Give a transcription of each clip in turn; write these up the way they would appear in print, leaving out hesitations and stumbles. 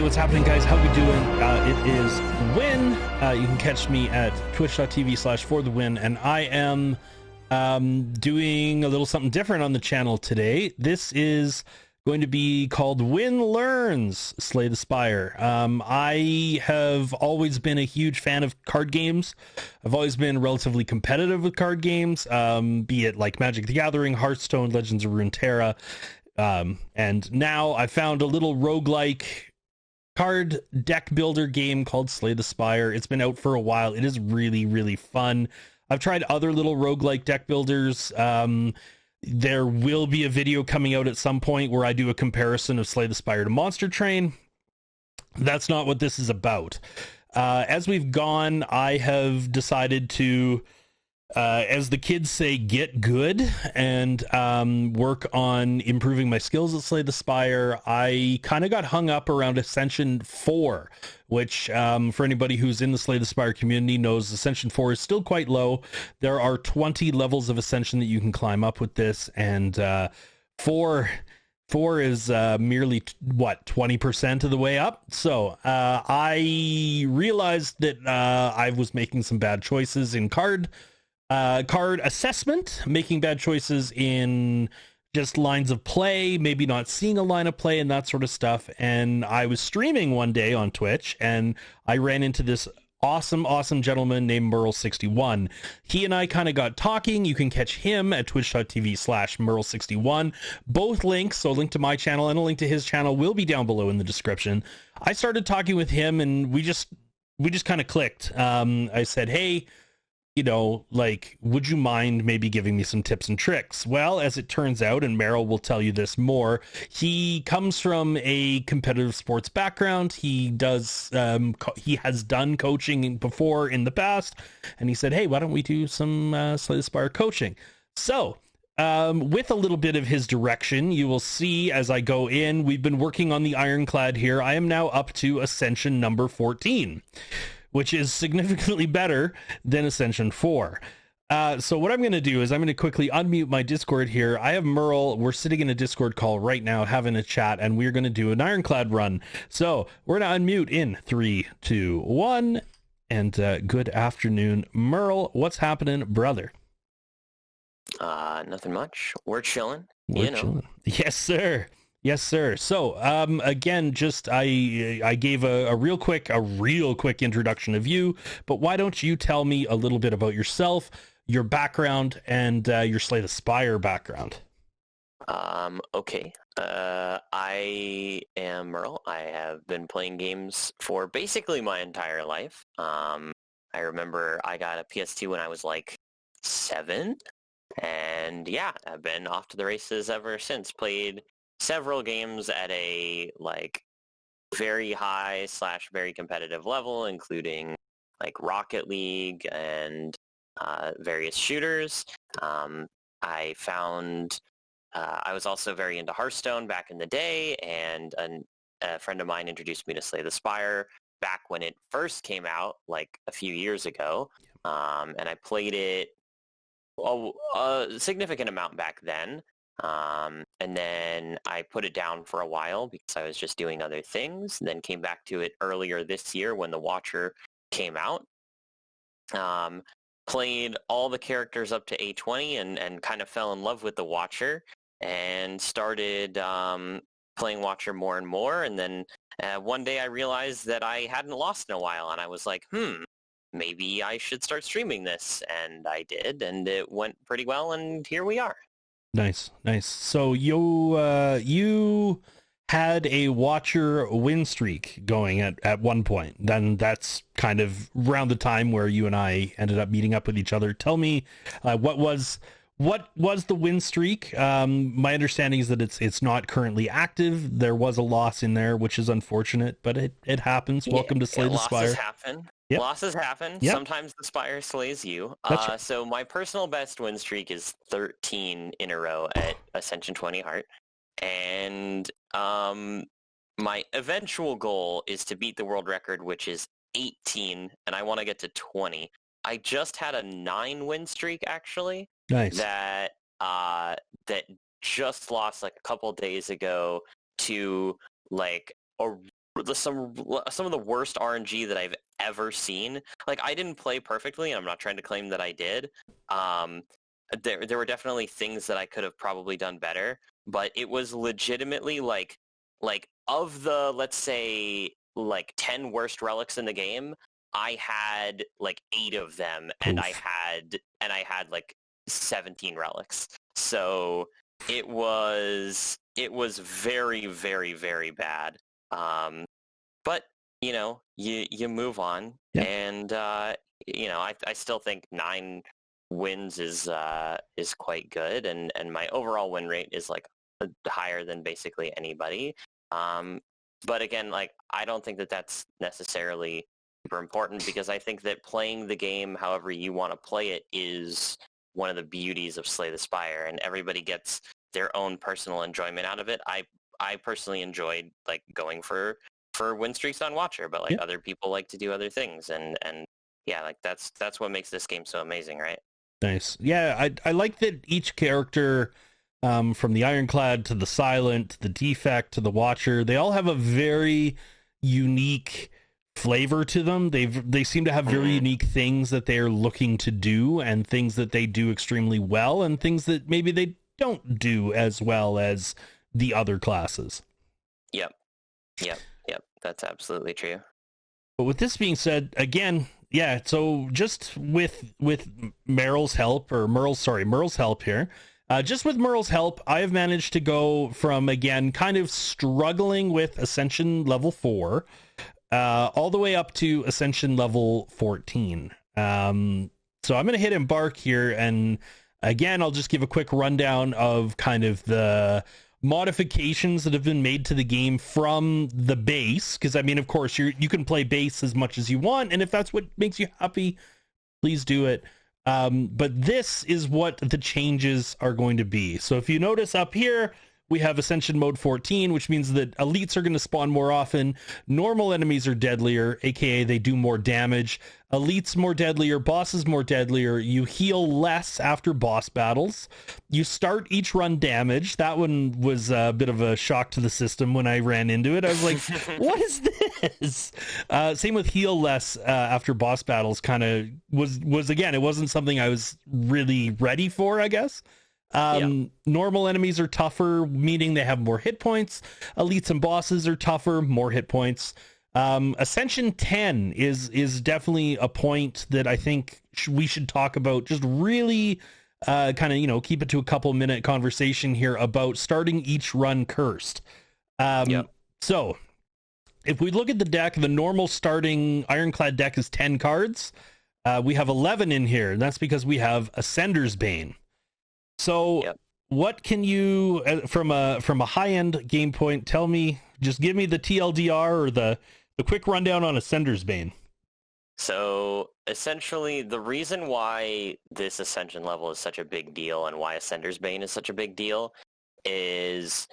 what's happening, guys? How we doing? It is Whyn. You can catch me at twitch.tv/forthewhyn, and I am doing a little something different on the channel today. This is going to be called Whyn Learns Slay the Spire. I have always been a huge fan of card games. I've always been relatively competitive with card games, be it like Magic the Gathering, Hearthstone, Legends of Runeterra. And now I found a little roguelike card deck builder game called Slay the Spire. It's been out for a while. It is really, really fun. I've tried other little roguelike deck builders. There will be a video coming out at some point where I do a comparison of Slay the Spire to Monster Train. That's not what this is about. As we've gone, I have decided to, as the kids say, get good and work on improving my skills at Slay the Spire. I kind of got hung up around Ascension 4, which for anybody who's in the Slay the Spire community knows Ascension 4 is still quite low. There are 20 levels of Ascension that you can climb up with this, and 4 is merely 20% of the way up. So I realized that I was making some bad choices in card assessment, making bad choices in just lines of play, maybe not seeing a line of play and that sort of stuff. And I was streaming one day on Twitch and I ran into this awesome gentleman named Merle61. He and I kind of got talking. You can catch him at twitch.tv/Merle61. Both links, so a link to my channel and a link to his channel, will be down below in the description. I started talking with him and we just kind of clicked. I said, hey, you know, like, would you mind maybe giving me some tips and tricks? Well, as it turns out, and Meryl will tell you this more, he comes from a competitive sports background. He does, he has done coaching before in the past, and he said, hey, why don't we do some Slay the Spire coaching? So, with a little bit of his direction, you will see as I go in, we've been working on the Ironclad here. I am now up to Ascension number 14. Which is significantly better than Ascension 4. So what I'm going to do is I'm going to quickly unmute my Discord here. I have Merle. We're sitting in a Discord call right now having a chat, and we're going to do an Ironclad run. So we're going to unmute in 3, 2, 1. And good afternoon, Merle. What's happening, brother? Nothing much. We're chilling. We're chilling. Yes, sir. Yes, sir. So, again, just I gave a real quick introduction of you, but why don't you tell me a little bit about yourself, your background, and your Slay the Spire background? Okay. I am Merle. I have been playing games for basically my entire life. I remember I got a PS2 when I was like 7, and yeah, I've been off to the races ever since. Played several games at a like very high / very competitive level, including like Rocket League and various shooters. I found I was also very into Hearthstone back in the day, and a friend of mine introduced me to Slay the Spire back when it first came out, like a few years ago. And I played it a significant amount back then. And then I put it down for a while because I was just doing other things, and then came back to it earlier this year when The Watcher came out. Played all the characters up to A20 and kind of fell in love with The Watcher and started playing Watcher more and more. And then one day I realized that I hadn't lost in a while, and I was like, maybe I should start streaming this. And I did, and it went pretty well, and here we are. Nice. So you had a Watcher win streak going at one point. Then that's kind of around the time where you and I ended up meeting up with each other. Tell me, what was the win streak? My understanding is that it's not currently active. There was a loss in there, which is unfortunate, but it happens. Welcome to Slay the Spire. Losses happen. Yep. Losses happen. Yep. Sometimes the Spire slays you. Right. So my personal best win streak is 13 in a row at Ascension 20 Heart. And my eventual goal is to beat the world record, which is 18, and I want to get to 20. I just had a 9 win streak, actually. Nice. That just lost like a couple days ago to like a some of the worst RNG that I've ever seen. Like, I didn't play perfectly, and I'm not trying to claim that I did. There were definitely things that I could have probably done better, but it was legitimately like of the, let's say, like 10 worst relics in the game, I had like 8 of them, and I had like 17 relics. So it was very, very, very bad. But you move on, Yeah. and I still think 9 wins is quite good, and my overall win rate is like higher than basically anybody. But again, like, I don't think that that's necessarily super important, because I think that playing the game however you want to play it is one of the beauties of Slay the Spire, and everybody gets their own personal enjoyment out of it. I personally enjoyed like going for win streaks on Watcher, but like other people like to do other things, and yeah, like that's what makes this game so amazing, right? Nice. Yeah, I like that each character, from the Ironclad to the Silent, the Defect to the Watcher, they all have a very unique flavor to them. They seem to have very unique things that they're looking to do, and things that they do extremely well, and things that maybe they don't do as well as the other classes. Yep. That's absolutely true. But with this being said, again, yeah, so just with Meryl's help here, just with Meryl's help, I have managed to go from, again, kind of struggling with Ascension level 4, all the way up to Ascension level 14. So I'm going to hit embark here, and again, I'll just give a quick rundown of kind of the modifications that have been made to the game from the base, because I mean, of course, you can play base as much as you want, and if that's what makes you happy, please do it. But this is what the changes are going to be. So if you notice up here, we have Ascension mode 14, which means that elites are going to spawn more often. Normal enemies are deadlier, aka they do more damage. Elites more deadlier, bosses more deadlier. You heal less after boss battles. You start each run damage. That one was a bit of a shock to the system when I ran into it. I was like, what is this? Same with heal less after boss battles. Kind of was again, it wasn't something I was really ready for, I guess. Normal enemies are tougher, meaning they have more hit points. Elites and bosses are tougher, more hit points. Ascension 10 is definitely a point that I think we should talk about. Just really kind of, keep it to a couple minute conversation here about starting each run cursed. So if we look at the deck, the normal starting Ironclad deck is 10 cards. We have 11 in here, and that's because we have Ascender's Bane. So what can you, from a high-end game point, tell me, just give me the TLDR or the quick rundown on Ascender's Bane. So essentially, the reason why this Ascension level is such a big deal, and why Ascender's Bane is such a big deal, is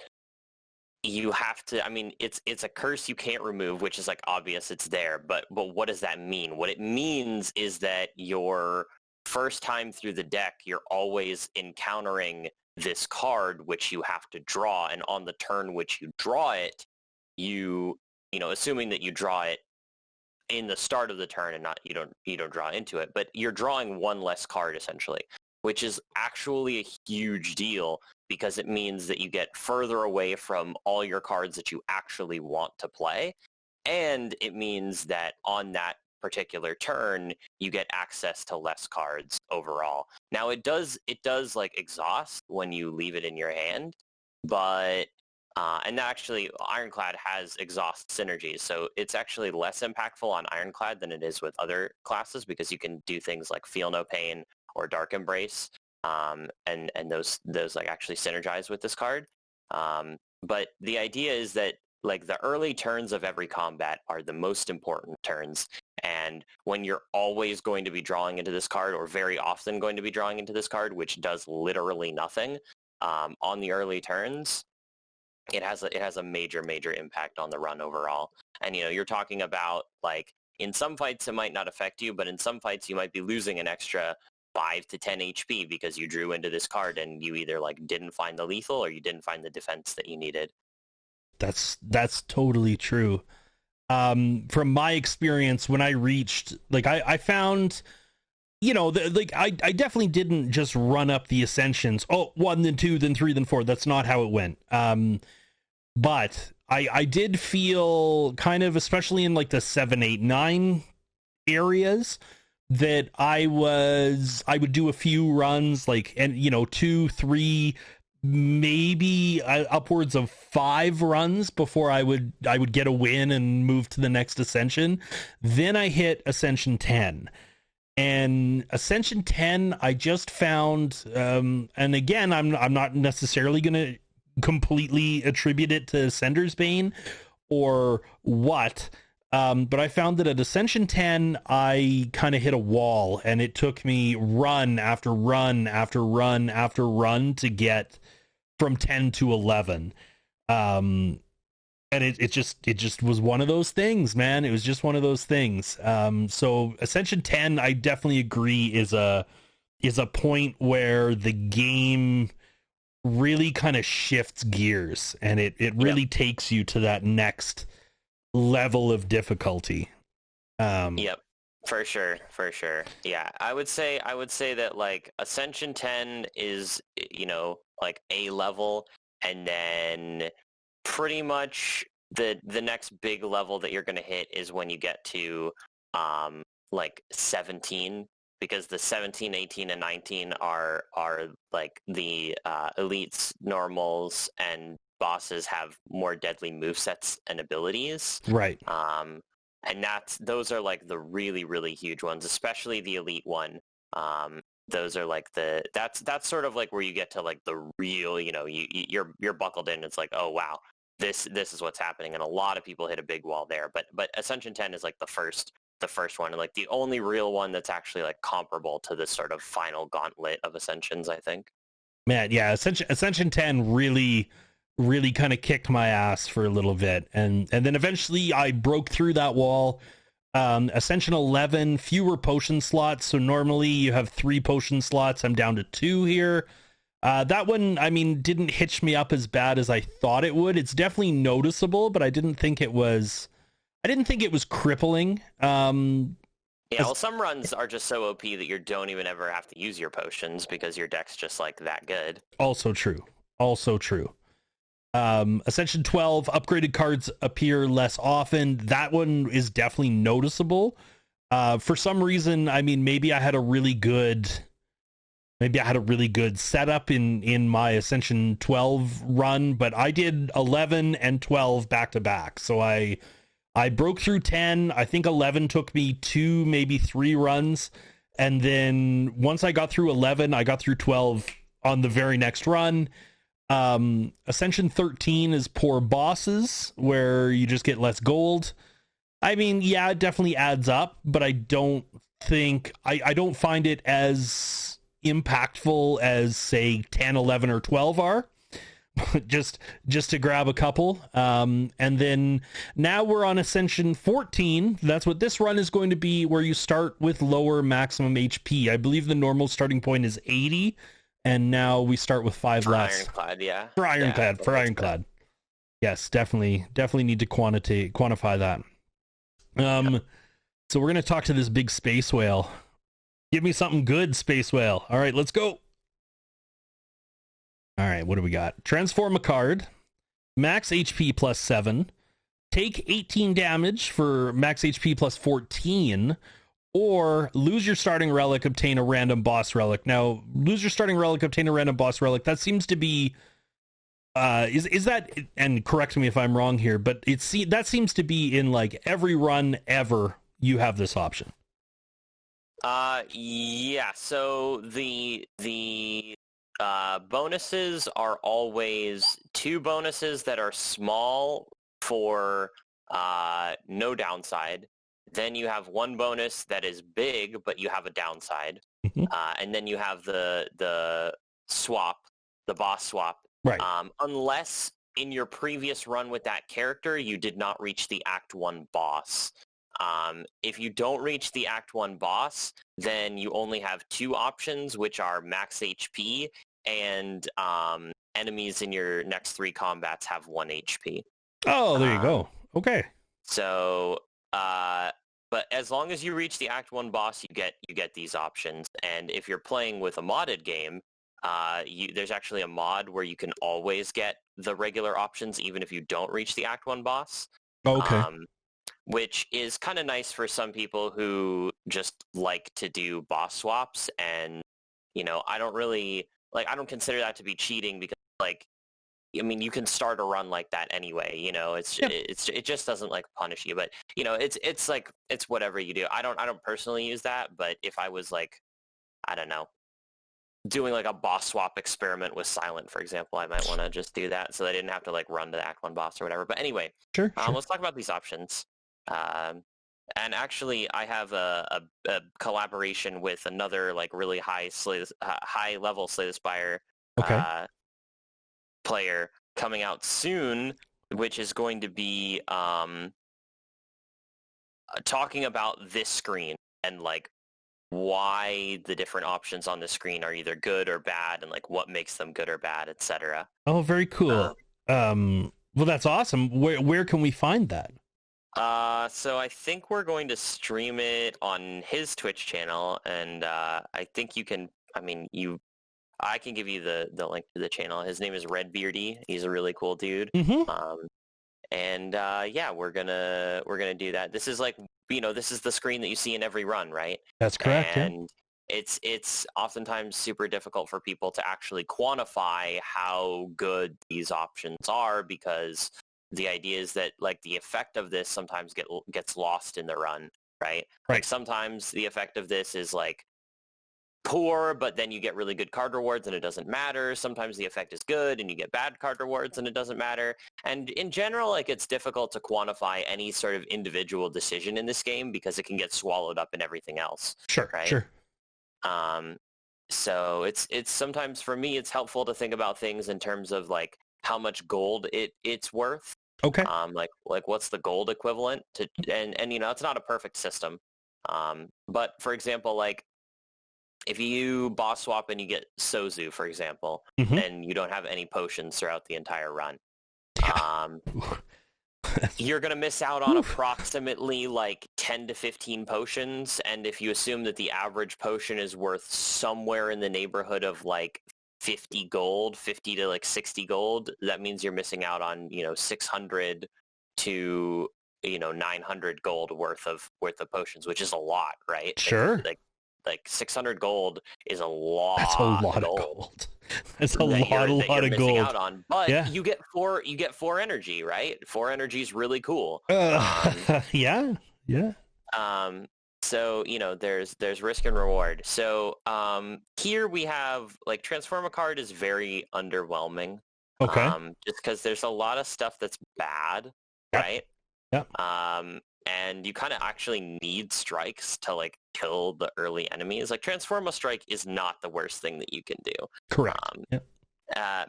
you have to, I mean, it's a curse you can't remove, which is like obvious, it's there, but what does that mean? What it means is that your first time through the deck, you're always encountering this card which you have to draw, and on the turn which you draw it, you assuming that you draw it in the start of the turn and not you don't draw into it, but you're drawing one less card essentially, which is actually a huge deal, because it means that you get further away from all your cards that you actually want to play, and it means that on that particular turn you get access to less cards overall. Now it does like exhaust when you leave it in your hand, but and actually Ironclad has exhaust synergies, so it's actually less impactful on Ironclad than it is with other classes, because you can do things like Feel No Pain or Dark Embrace, and those like actually synergize with this card. But the idea is that like the early turns of every combat are the most important turns, and when you're always going to be drawing into this card, or very often going to be drawing into this card, which does literally nothing on the early turns, it has a major impact on the run overall. And you're talking about, like, in some fights it might not affect you, but in some fights you might be losing an extra 5 to 10 HP because you drew into this card and you either like didn't find the lethal or you didn't find the defense that you needed. That's totally true. from my experience, when I reached, like, I found, I definitely didn't just run up the ascensions. Oh, 1, then 2, then 3, then 4. That's not how it went. But I did feel kind of, especially in like the 7, 8, 9 areas, that I would do a few runs, like, and 2, 3, maybe upwards of 5 runs before I would get a win and move to the next ascension. Then I hit Ascension 10. And Ascension 10, I just found, and again, I'm not necessarily going to completely attribute it to Sender's Bane or what, but I found that at Ascension 10, I kind of hit a wall, and it took me run after run after run after run to get from 10 to 11. And it just was one of those things, man. It was just one of those things. So Ascension 10, I definitely agree, is a point where the game really kind of shifts gears, and it really takes you to that next level of difficulty. Yep. For sure. Yeah. I would say that like Ascension 10 is, like a level, and then pretty much the next big level that you're going to hit is when you get to like 17, because the 17, 18, and 19 are like the elites, normals, and bosses have more deadly movesets and abilities. Right. And those are like the really, really huge ones, especially the elite one. Those are like that's sort of like where you get to like the real, you're buckled in. It's like, oh wow, this is what's happening, and a lot of people hit a big wall there. But Ascension 10 is like the first one, and like the only real one that's actually like comparable to this sort of final gauntlet of Ascensions, I think. Man, yeah, Ascension 10 really kind of kicked my ass for a little bit, and then eventually I broke through that wall. Ascension 11, fewer potion slots, so normally you have 3 potion slots. I'm down to 2 here. That one, I mean, didn't hitch me up as bad as I thought it would. It's definitely noticeable, but I didn't think it was crippling. Yeah, well, some runs are just so OP that you don't even ever have to use your potions because your deck's just like that good. Also true. Ascension 12, upgraded cards appear less often. That one is definitely noticeable. For some reason, I mean, maybe I had a really good setup in my Ascension 12 run, but I did 11 and 12 back to back. So I broke through 10. I think 11 took me 2, maybe 3 runs. And then once I got through 11, I got through 12 on the very next run. Ascension 13 is poor bosses, where you just get less gold. I mean, yeah, it definitely adds up, but I don't think I don't find it as impactful as, say, 10, 11, or 12 are. just to grab a couple. And then now we're on Ascension 14. That's what this run is going to be, where you start with lower maximum HP. I believe the normal starting point is 80, and now we start with 5 less. Ironclad, yeah. For Ironclad. Yes, definitely need to quantify that. So we're going to talk to this big space whale. Give me something good, space whale. All right, let's go. All right, what do we got? Transform a card. Max HP plus 7. Take 18 damage for max HP plus 14. Or lose your starting relic, obtain a random boss relic. Now, lose your starting relic, obtain a random boss relic. That seems to be... is that... And correct me if I'm wrong here, but that seems to be in like every run ever you have this option. Yeah, so the bonuses are always 2 bonuses that are small for no downside. Then you have 1 bonus that is big, but you have a downside. Mm-hmm. And then you have the swap, the boss swap. Right. Unless in your previous run with that character, you did not reach the Act 1 boss. If you don't reach the Act 1 boss, then you only have 2 options, which are max HP and enemies in your next 3 combats have 1 HP. Oh, there you go. Okay. So, but as long as you reach the Act 1 boss, you get these options. And if you're playing with a modded game, there's actually a mod where you can always get the regular options even if you don't reach the Act 1 boss. Okay. Which is kind of nice for some people who just like to do boss swaps. And, I don't consider that to be cheating because, you can start a run like that anyway. It just doesn't punish you, but it's whatever you do. I don't personally use that, but if I was I don't know, doing a boss swap experiment with Silent, for example, I might want to just do that so I didn't have to run to the Act 1 boss or whatever. But anyway, sure. Let's talk about these options. And actually, I have a collaboration with another really high level Slay the Spire player coming out soon, which is going to be talking about this screen and why the different options on the screen are either good or bad and what makes them good or bad, etc. Oh, very cool. Well, that's awesome. Where can we find that? So I think we're going to stream it on his Twitch channel, and I think you can. I can give you the link to the channel. His name is Redbeardy. He's a really cool dude. Mm-hmm. Yeah, we're gonna do that. This is this is the screen that you see in every run, right? That's correct. And it's oftentimes super difficult for people to actually quantify how good these options are because the idea is that the effect of this sometimes gets lost in the run, right? Sometimes the effect of this is poor, but then you get really good card rewards and it doesn't matter. Sometimes the effect is good and you get bad card rewards and it doesn't matter. And in general, it's difficult to quantify any sort of individual decision in this game because it can get swallowed up in everything else. Sure, right? Sure. So it's sometimes for me, it's helpful to think about things in terms of how much gold it's worth. Okay. What's the gold equivalent to, and it's not a perfect system. But for example, if you boss swap and you get Sozu, for example, and you don't have any potions throughout the entire run, you're going to miss out on approximately 10 to 15 potions. And if you assume that the average potion is worth somewhere in the neighborhood of 50 gold, 50 to 60 gold, that means you're missing out on, 600 to, 900 gold worth of potions, which is a lot, right? Sure. 600 gold is a lot. That's a lot of gold. That's a lot of gold. Out on, but you get four energy, right? 4 energy is really cool. Yeah. So there's risk and reward. So here we have transform a card is very underwhelming. Okay. Just because there's a lot of stuff that's bad, right? Yep. And you kind of actually need strikes to kill the early enemies. Transform a strike is not the worst thing that you can do. Correct.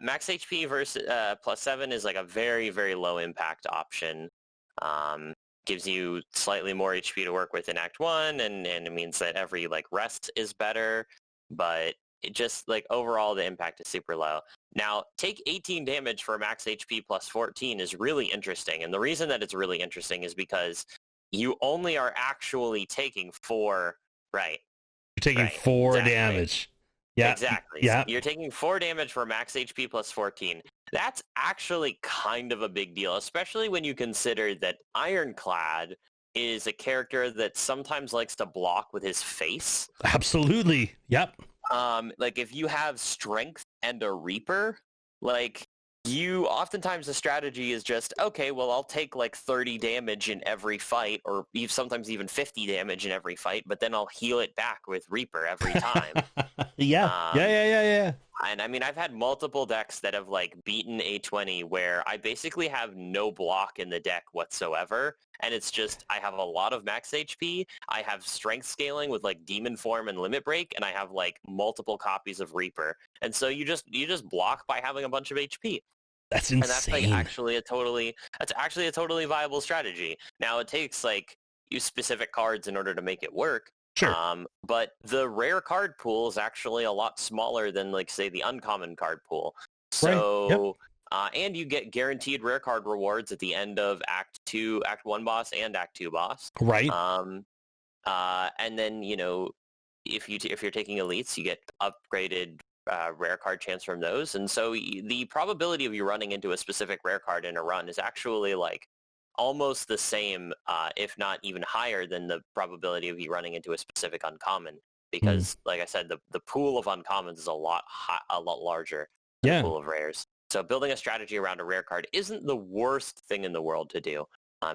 Max HP versus +7 is a very, very low impact option. Gives you slightly more HP to work with in Act 1, and it means that every rest is better, but it just overall the impact is super low. Now, take 18 damage for max HP +14 is really interesting, and the reason that it's really interesting is because you only are actually taking 4, right? You're taking 4 damage. Yeah. Exactly. Yeah. So you're taking 4 damage for max HP +14. That's actually kind of a big deal, especially when you consider that Ironclad is a character that sometimes likes to block with his face. Absolutely. Yep. If you have strength and a Reaper, you oftentimes the strategy is just, okay, well, I'll take 30 damage in every fight, or sometimes even 50 damage in every fight, but then I'll heal it back with Reaper every time. Yeah. And I've had multiple decks that have beaten A20 where I basically have no block in the deck whatsoever. And it's just, I have a lot of max HP. I have strength scaling with Demon Form and Limit Break, and I have multiple copies of Reaper. And so you just block by having a bunch of HP. That's insane. And that's actually a totally viable strategy. Now it takes use specific cards in order to make it work. Sure. But the rare card pool is actually a lot smaller than say the uncommon card pool. So, right. Yep. And you get guaranteed rare card rewards at the end of Act Act 1 boss and Act 2 boss. Right. And then, if you're taking elites, you get upgraded rare card chance from those. And so the probability of you running into a specific rare card in a run is actually like almost the same, if not even higher than the probability of you running into a specific uncommon. Because, like I said, the pool of uncommons is a lot larger than the pool of rares. So building a strategy around a rare card isn't the worst thing in the world to do,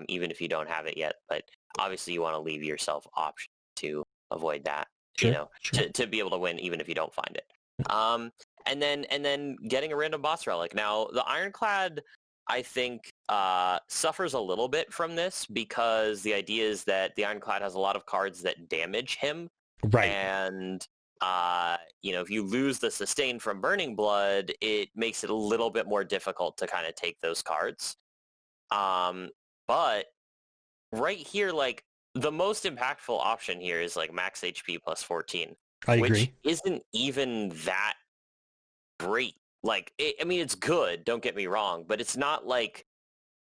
even if you don't have it yet. But obviously you want to leave yourself options to avoid that, sure. to be able to win even if you don't find it. And then getting a random boss relic. Now, the Ironclad, I think, suffers a little bit from this because the idea is that the Ironclad has a lot of cards that damage him. Right. And, if you lose the sustain from Burning Blood, it makes it a little bit more difficult to kind of take those cards. But right here, like, the most impactful option here is, like, max HP plus 14. I agree. Which isn't even that great. Like, it's good, don't get me wrong, but it's not, like,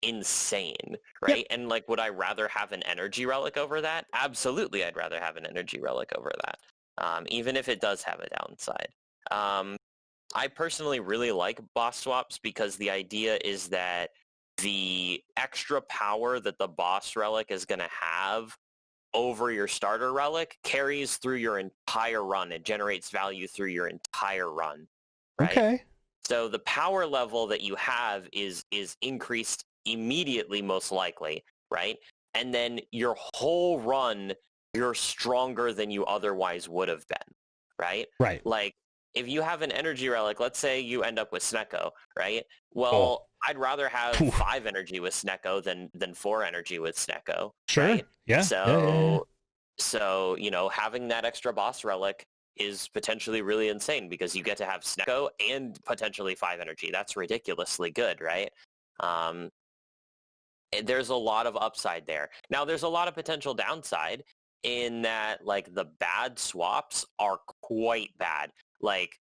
insane, right? Yep. And like, would I rather have an energy relic over that? Absolutely, I'd rather have an energy relic over that, even if it does have a downside. I personally really like boss swaps because the idea is that the extra power that the boss relic is going to have over your starter relic carries through your entire run. It generates value through your entire run, right? Okay. So the power level that you have is increased immediately, most likely, right? And then your whole run, you're stronger than you otherwise would have been, right? Right. Like, if you have an energy relic, let's say you end up with Snecko, right? Well, I'd rather have 5 energy with Snecko than 4 energy with Snecko. Sure. Right? Yeah. So, having that extra boss relic is potentially really insane because you get to have Snecko and potentially 5 energy. That's ridiculously good, right? There's a lot of upside there. Now, there's a lot of potential downside in that, like, the bad swaps are quite bad. Like,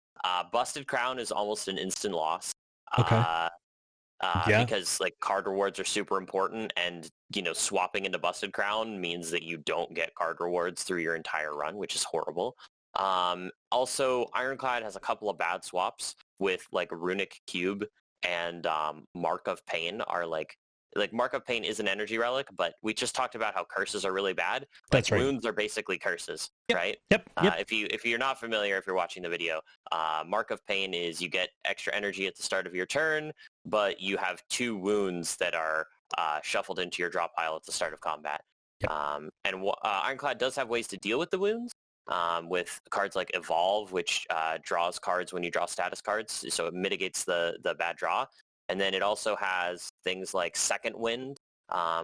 Busted Crown is almost an instant loss. Okay. Because, like, card rewards are super important, and, swapping into Busted Crown means that you don't get card rewards through your entire run, which is horrible. Also, Ironclad has a couple of bad swaps with, like, Runic Cube and Mark of Pain are, like Mark of Pain is an energy relic, but we just talked about how curses are really bad. Like, that's right. Wounds are basically curses, right? Yep. If you're not familiar, if you're watching the video, Mark of Pain is you get extra energy at the start of your turn, but you have 2 wounds that are shuffled into your draw pile at the start of combat. Yep. Ironclad does have ways to deal with the wounds, with cards like Evolve, which draws cards when you draw status cards, so it mitigates the bad draw. And then it also has things like Second Wind,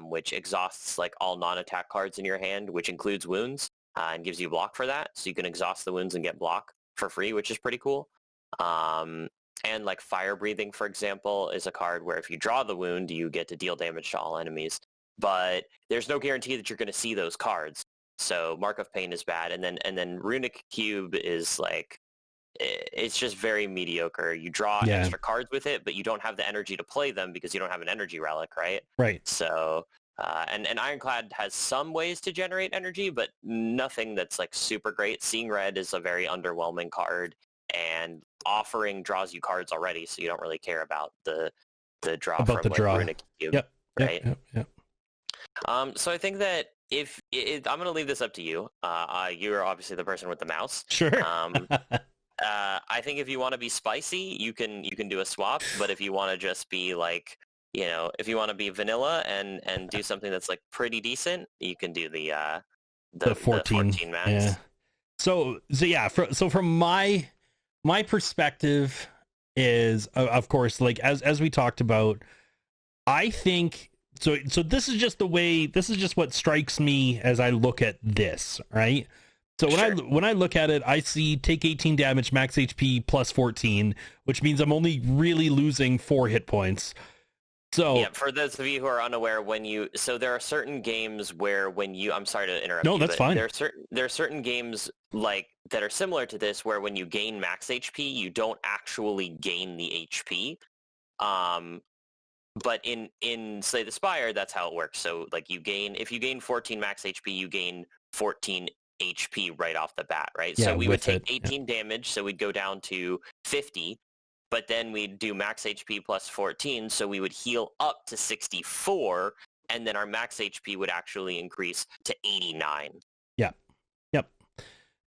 which exhausts, like, all non-attack cards in your hand, which includes wounds, and gives you block for that. So you can exhaust the wounds and get block for free, which is pretty cool. And, like, Fire Breathing, for example, is a card where if you draw the wound, you get to deal damage to all enemies. But there's no guarantee that you're going to see those cards. So Mark of Pain is bad. And then Runic Cube is, like, it's just very mediocre. You draw extra cards with it, but you don't have the energy to play them because you don't have an energy relic, right? Right. So, and Ironclad has some ways to generate energy, but nothing that's, like, super great. Seeing Red is a very underwhelming card, and Offering draws you cards already, so you don't really care about the draw from the Runic Cube. Yep. Right? Yep. So I think that I'm going to leave this up to you. You're obviously the person with the mouse. Sure. I think if you want to be spicy, you can do a swap. But if you want to just be, like, if you want to be vanilla and do something that's, like, pretty decent, you can do the 14 max. Yeah. So from my perspective is, of course, like, as we talked about, I think so this is just what strikes me as I look at this, right? So when I look at it, I see take 18 damage, max HP plus 14, which means I'm only really losing 4 hit points. So yeah, for those of you who are unaware, there are certain games where I'm sorry to interrupt. No, that's fine. There are certain games, like, that are similar to this where when you gain max HP, you don't actually gain the HP. but in Slay the Spire, that's how it works. So like if you gain 14 max HP, you gain 14 HP right off the bat, right? Yeah, So we would with take it, 18 damage, so we'd go down to 50, but then we'd do max HP plus 14, so we would heal up to 64, and then our max HP would actually increase to 89. Yeah. Yep.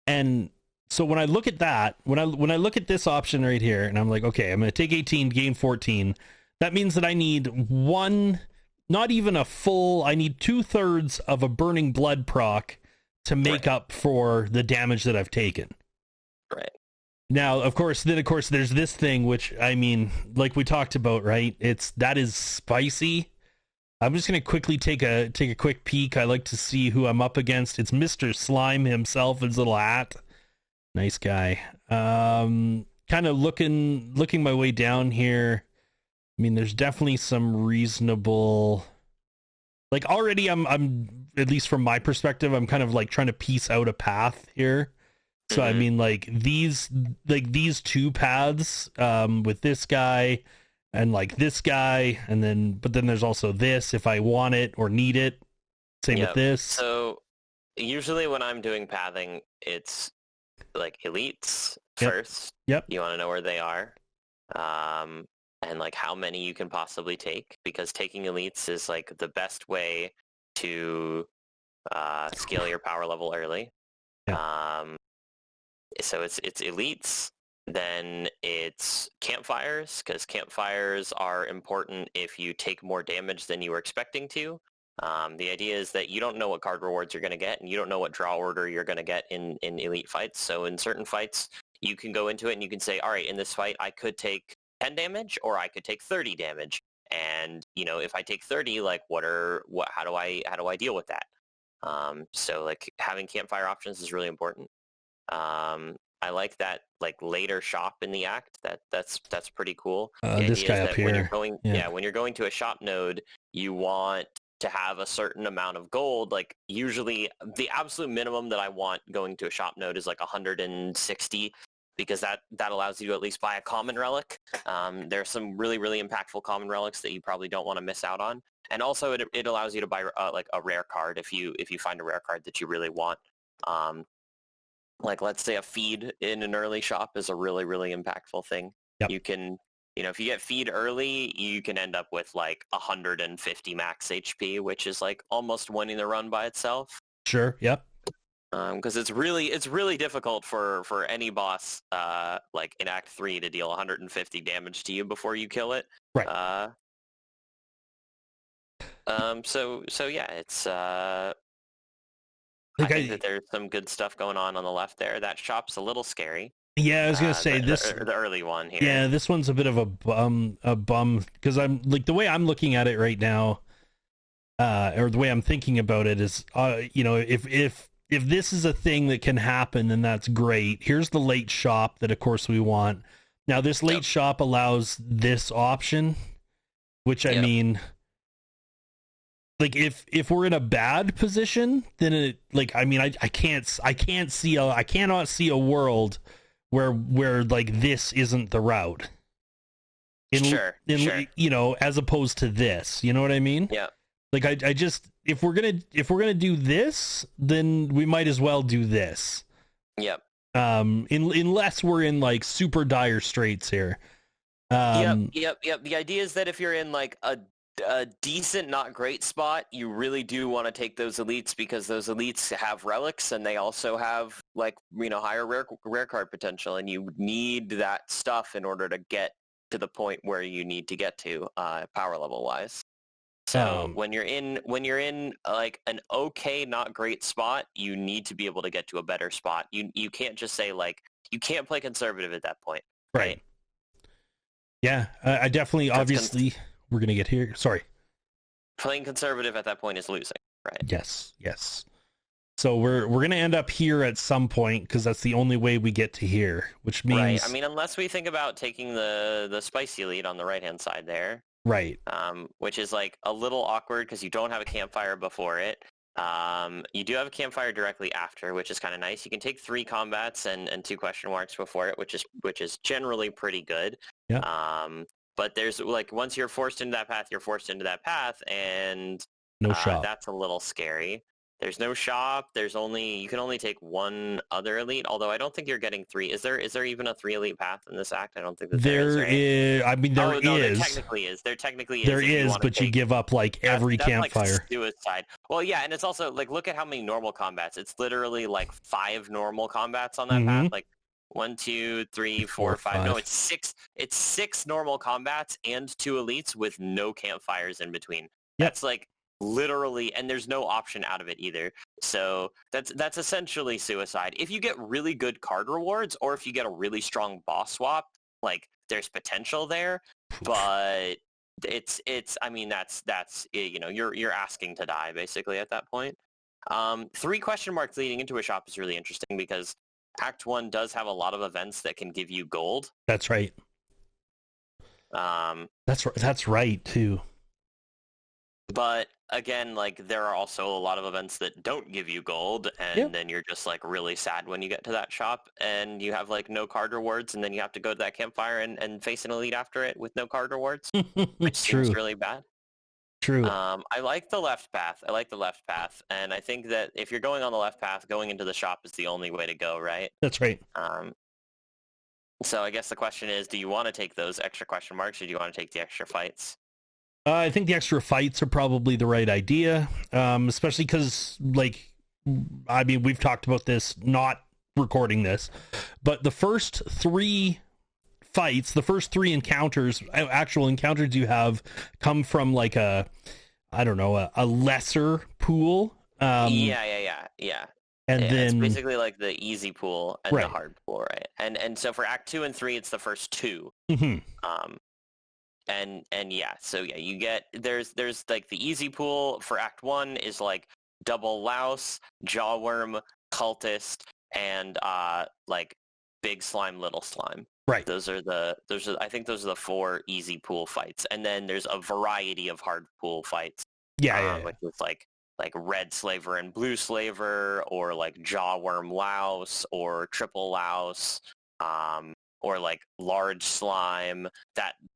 And so when I look at that, when I look at this option right here, and I'm like, okay, I'm going to take 18, gain 14. That means that I need not even a full, I need 2/3 of a burning blood proc to make up for the damage that I've taken. Right. Now, of course, there's this thing, which, I mean, like we talked about, right? That is spicy. I'm just going to quickly take a quick peek. I like to see who I'm up against. It's Mr. Slime himself, his little hat. Nice guy. Kind of looking my way down here. I mean, there's definitely some reasonable, like, already I'm at least from my perspective, I'm kind of like trying to piece out a path here. So I mean, like these two paths with this guy and like this guy, and but then there's also this if I want it or need it. Same with this. So usually when I'm doing pathing, it's like elites first. Yep. You want to know where they are. And like how many you can possibly take, because taking elites is like the best way to scale your power level early. Yeah. So it's elites, then it's campfires, because campfires are important if you take more damage than you were expecting to. The idea is that you don't know what card rewards you're going to get, and you don't know what draw order you're going to get in elite fights. So in certain fights, you can go into it and you can say, all right, in this fight, I could take 10 damage or I could take 30 damage. And, you know, if I take 30, like how do I deal with that? So like having campfire options is really important. I like that like later shop in the act. That's pretty cool. This guy up here. When you're going to a shop node, you want to have a certain amount of gold. Like usually the absolute minimum that I want going to a shop node is like 160, because that allows you to at least buy a common relic. There's some really, really impactful common relics that you probably don't want to miss out on. And also it allows you to buy like a rare card if you find a rare card that you really want. Like let's say a feed in an early shop is a really, really impactful thing. Yep. You can, if you get feed early, you can end up with like 150 max HP, which is like almost winning the run by itself. Sure. Yep. Because it's really difficult for any boss like in Act 3 to deal 150 damage to you before you kill it. Right. So yeah, it's I think that there's some good stuff going on the left there. That shop's a little scary. Yeah, I was gonna say the early one here. Yeah, this one's a bit of a bum because I'm like the way I'm looking at it right now, or the way I'm thinking about it is, if this is a thing that can happen, then that's great. Here's the late shop that, of course, we want. Now, this late shop allows this option, which I mean, like if we're in a bad position, then it I cannot see a world where like this isn't the route. Sure. As opposed to this, you know what I mean? Yeah. Like I just if we're gonna do this, then we might as well do this. Yep. Unless we're in like super dire straits here. Yep. The idea is that if you're in like a decent, not great spot, you really do want to take those elites, because those elites have relics and they also have like higher rare card potential, and you need that stuff in order to get to the point where you need to get to power level wise. So when you're in like an okay, not great spot, you need to be able to get to a better spot. You can't just say like, you can't play conservative at that point. Right. Yeah, I definitely, obviously, we're going to get here. Sorry. Playing conservative at that point is losing, right? Yes. So we're going to end up here at some point, because that's the only way we get to here, which means... Right, I mean, unless we think about taking the spicy lead on the right-hand side there. Right. Which is like a little awkward because you don't have a campfire before it. You do have a campfire directly after, which is kind of nice. You can take 3 combats and 2 question marks before it, which is generally pretty good. Yeah. But there's like once you're forced into that path, you're forced into that path, and No shop. that's a little scary. There's no shop. You can only take one other elite. Although I don't think you're getting 3. Is there even a 3 elite path in this act? I don't think that there is. Right? I mean, there no, is. There technically is. There is, but you give up like every campfire. Like suicide. Well, yeah, and it's also like look at how many normal combats. It's literally like 5 normal combats on that path. Like 1, 2, 3, 4, 5. No, it's 6. It's 6 normal combats and 2 elites with no campfires in between. Yep. That's like literally, and there's no option out of it either. So that's essentially suicide. If you get really good card rewards, or if you get a really strong boss swap, like there's potential there, but it's I mean that's you're asking to die basically at that point. 3 question marks leading into a shop is really interesting because Act 1 does have a lot of events that can give you gold. That's right. That's right too. But again, like there are also a lot of events that don't give you gold, and then you're just like really sad when you get to that shop and you have like no card rewards, and then you have to go to that campfire and face an elite after it with no card rewards, which seems really bad. True. I like the left path. And I think that if you're going on the left path, going into the shop is the only way to go, right? That's right. So I guess the question is, do you want to take those extra question marks, or do you want to take the extra fights? I think the extra fights are probably the right idea, especially because, like, I mean, we've talked about this, not recording this, but the first 3 fights, the first 3 encounters, actual encounters you have, come from like a lesser pool. Yeah. And then it's basically like the easy pool and the hard pool, right? And so for Act 2 and 3, it's the first 2. And yeah, so yeah, you get there's like the easy pool for Act 1 is like double louse, jawworm, cultist, and like big slime, little slime. Right. I think those are the 4 easy pool fights, and then there's a variety of hard pool fights. Which is like red slaver and blue slaver, or like jawworm louse, or triple louse. Or like large slime,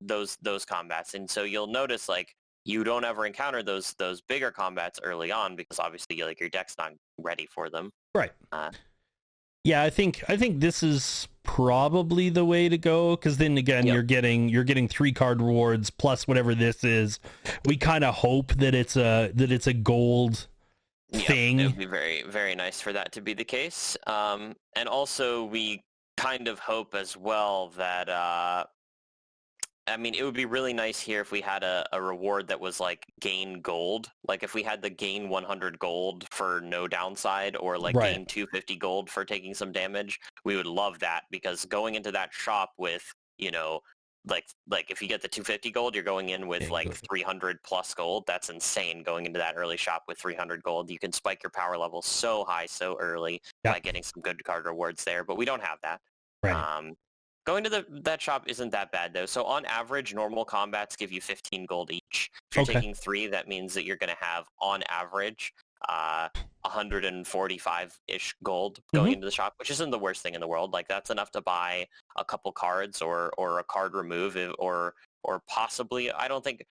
those combats. And so you'll notice like you don't ever encounter those bigger combats early on because obviously like your deck's not ready for them. Right. Yeah, I think this is probably the way to go, because then again you're getting 3 card rewards plus whatever this is. We kind of hope that it's a gold thing. It would be very, very nice for that to be the case. And also we kind of hope as well that I mean, it would be really nice here if we had a reward that was like gain gold. Like if we had the gain 100 gold for no downside, or like gain 250 gold for taking some damage. We would love that, because going into that shop with, like if you get the 250 gold, you're going in with like 300 plus gold. That's insane. Going into that early shop with 300 gold, you can spike your power level so high so early by getting some good card rewards there. But we don't have that. Right. Going to that shop isn't that bad though. So on average, normal combats give you 15 gold each. If you're taking 3, that means that you're going to have on average 145-ish gold going into the shop, which isn't the worst thing in the world. Like that's enough to buy a couple cards or a card remove, or possibly I don't think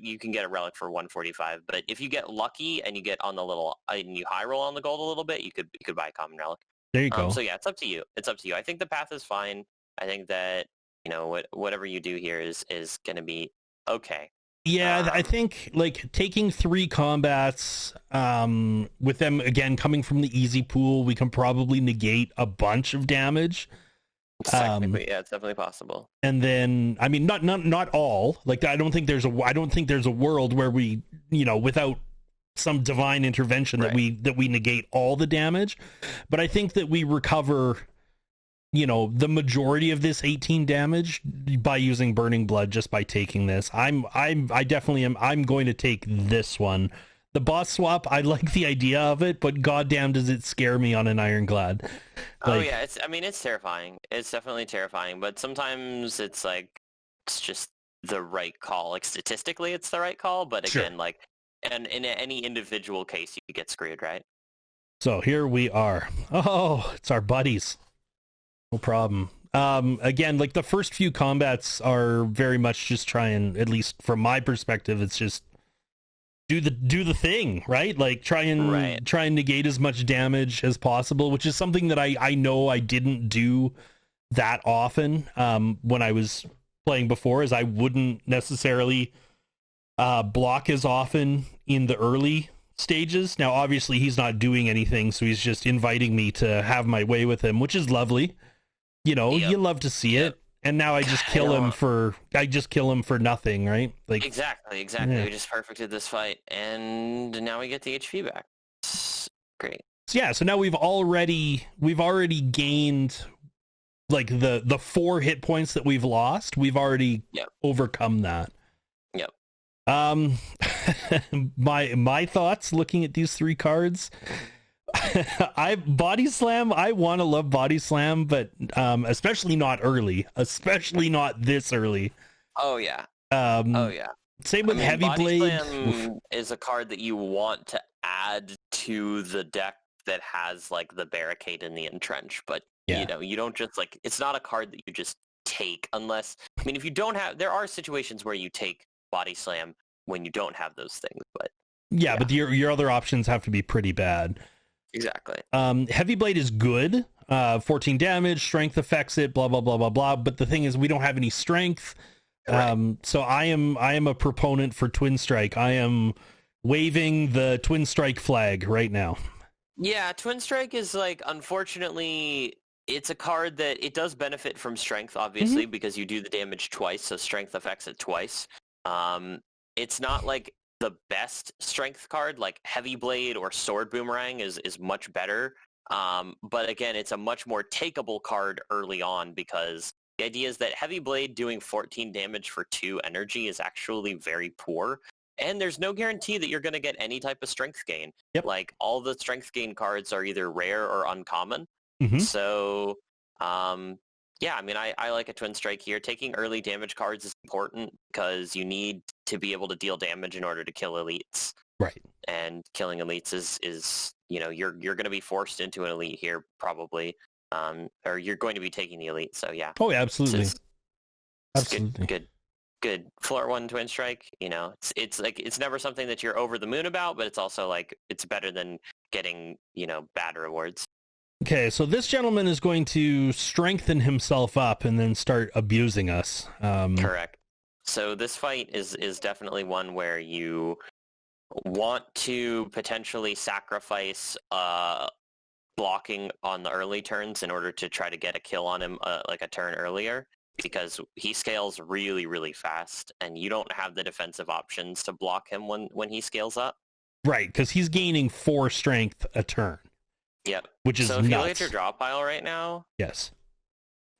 you can get a relic for 145. But if you get lucky and you get on the little and you high roll on the gold a little bit, you could buy a common relic. There you go. So yeah, it's up to you. I think the path is fine. I think that whatever you do here is going to be okay. Yeah, I think like taking 3 combats with them again coming from the easy pool, we can probably negate a bunch of damage. Technically, yeah, it's definitely possible. And then I mean, not all. Like I don't think there's a world where we without some divine intervention that we negate all the damage, but I think that we recover the majority of this 18 damage by using burning blood, just by taking this. I definitely am. I'm going to take this one. The boss swap, I like the idea of it, but goddamn does it scare me on an ironclad. Yeah, it's terrifying. It's definitely terrifying, but sometimes it's just the right call. Like statistically it's the right call, but again, and in any individual case you get screwed, right? So here we are. Oh, it's our buddies. No problem. Again, like the first few combats are very much just trying, at least from my perspective, it's just do the thing, right? Like try and negate as much damage as possible, which is something that I know I didn't do that often when I was playing before, as I wouldn't necessarily block as often in the early stages. Now obviously he's not doing anything, so he's just inviting me to have my way with him, which is lovely. You know, you love to see it. And now I just kill him for nothing, right? Like exactly. Yeah. We just perfected this fight, and now we get the HP back. It's great. So yeah, so now we've already gained like the 4 hit points that we've lost. We've already overcome that. Yep. My thoughts looking at these 3 cards. Body Slam, I want to love Body Slam, but especially not early, especially not this early. Oh yeah. Same with Heavy Blade. Body Slam is a card that you want to add to the deck that has like the Barricade and the Entrench, but you know, you don't just like, it's not a card that you just take unless, I mean, if you don't have, there are situations where you take Body Slam when you don't have those things, but but your other options have to be pretty bad. Exactly. Heavy Blade is good. 14 damage, strength affects it, blah blah blah blah blah. But the thing is, we don't have any strength. Right. So I am a proponent for Twin Strike. I am waving the Twin Strike flag right now. Yeah, Twin Strike is like, unfortunately, it's a card that it does benefit from strength, obviously, because you do the damage twice, so strength affects it twice. It's not like the best strength card, like Heavy Blade or Sword Boomerang is much better. But again, it's a much more takeable card early on, because the idea is that Heavy Blade doing 14 damage for 2 energy is actually very poor. And there's no guarantee that you're going to get any type of strength gain. Yep. Like, all the strength gain cards are either rare or uncommon. So, yeah, I mean, I like a Twin Strike here. Taking early damage cards is important because you need to be able to deal damage in order to kill elites. Right. And killing elites is you know, you're going to be forced into an elite here probably, or you're going to be taking the elite. So yeah. Oh yeah, absolutely. Absolutely. Good. Floor 1 Twin Strike. You know, it's like, it's never something that you're over the moon about, but it's also like, it's better than getting, you know, bad rewards. Okay, so this gentleman is going to strengthen himself up and then start abusing us. Correct. So this fight is definitely one where you want to potentially sacrifice blocking on the early turns in order to try to get a kill on him like a turn earlier, because he scales really, really fast, and you don't have the defensive options to block him when he scales up. Right, because he's gaining 4 strength a turn. Yep. Which is so if nuts. you look at your draw pile right now, yes,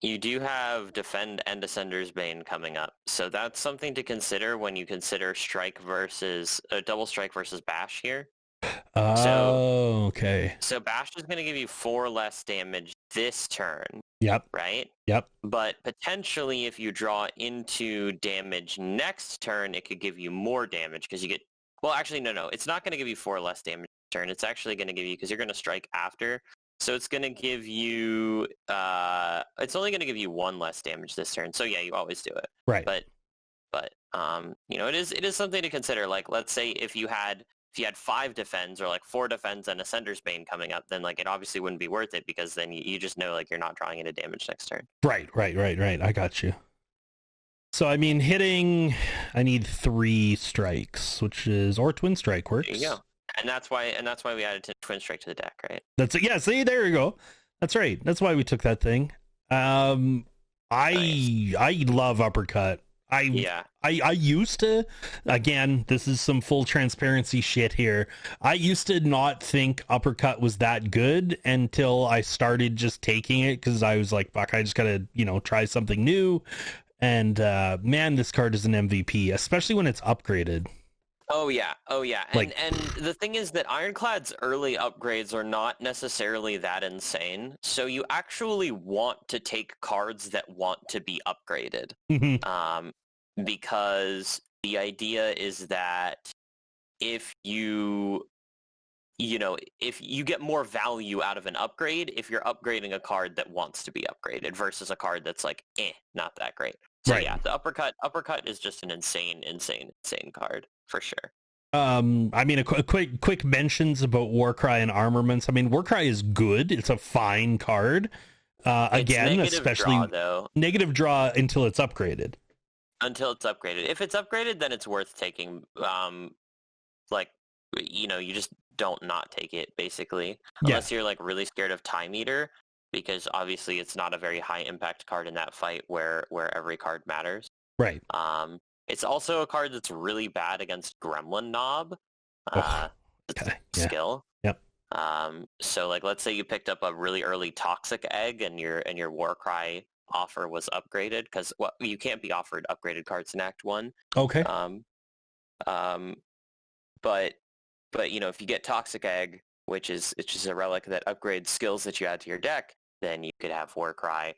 you do have Defend and Ascender's Bane coming up. So that's something to consider when you consider strike versus double strike versus bash here. Okay. So bash is going to give you 4 less damage this turn. Yep. Right? Yep. But potentially if you draw into damage next turn, it could give you more damage because you get, well, actually, no. It's not going to give you 4 less damage this turn. It's actually going to give you, because you're going to strike after. So it's going to give you, it's only going to give you 1 less damage this turn. So yeah, you always do it. Right. But you know, it is something to consider. Like, let's say if you had 5 defends or like 4 defends and Ascender's Bane coming up, then like it obviously wouldn't be worth it, because then you just know like you're not drawing into damage next turn. Right. I got you. So I mean, I need 3 strikes, or Twin Strike works. There you go. And that's why we added Twin Strike to the deck, right? That's it. Yeah, see, there you go. That's right. That's why we took that thing. I love Uppercut. I used to, again, this is some full transparency shit here. I used to not think Uppercut was that good until I started just taking it, because I was like, fuck, I just gotta, try something new. And man, this card is an MVP, especially when it's upgraded. Oh yeah. And the thing is that Ironclad's early upgrades are not necessarily that insane. So you actually want to take cards that want to be upgraded. Because the idea is that if you if you get more value out of an upgrade if you're upgrading a card that wants to be upgraded versus a card that's like, not that great. So Right. yeah, the uppercut is just an insane card for sure. I mean, a quick mentions about Warcry and armaments. I mean, Warcry is good. It's a fine card. Again, especially draw, though. Negative draw until it's upgraded. Until it's upgraded. If it's upgraded, then it's worth taking. You just don't not take it, basically. Unless you're like really scared of Time Eater, because obviously it's not a very high impact card in that fight where every card matters. Right. It's also a card that's really bad against Gremlin Knob. Skill. Yep. So like, let's say you picked up a really early Toxic Egg and your Warcry offer was upgraded, because you can't be offered upgraded cards in Act 1. Okay. But if you get Toxic Egg, which is a relic that upgrades skills that you add to your deck, then you could have Warcry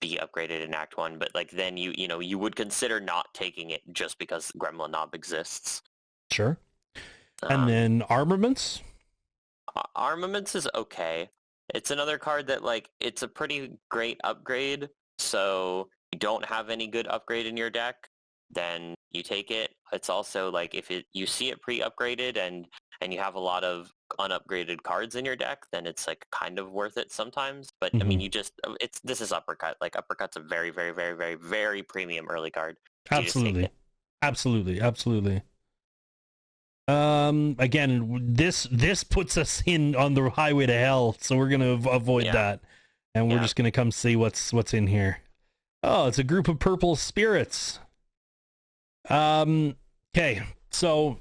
be upgraded in Act 1. But like, then you would consider not taking it just because Gremlin Knob exists. Sure. And then armaments? Armaments is okay. It's another card that, like, it's a pretty great upgrade. So you don't have any good upgrade in your deck, then you take it. It's also like, if you see it pre-upgraded and you have a lot of unupgraded cards in your deck, then it's like kind of worth it sometimes. But I mean, this is Uppercut. Like, Uppercut's a very, very, very, very, very premium early card. So Absolutely. Again, this puts us on the highway to hell, so we're gonna avoid that, and we're just gonna come see what's in here. Oh, it's a group of purple spirits. Okay, so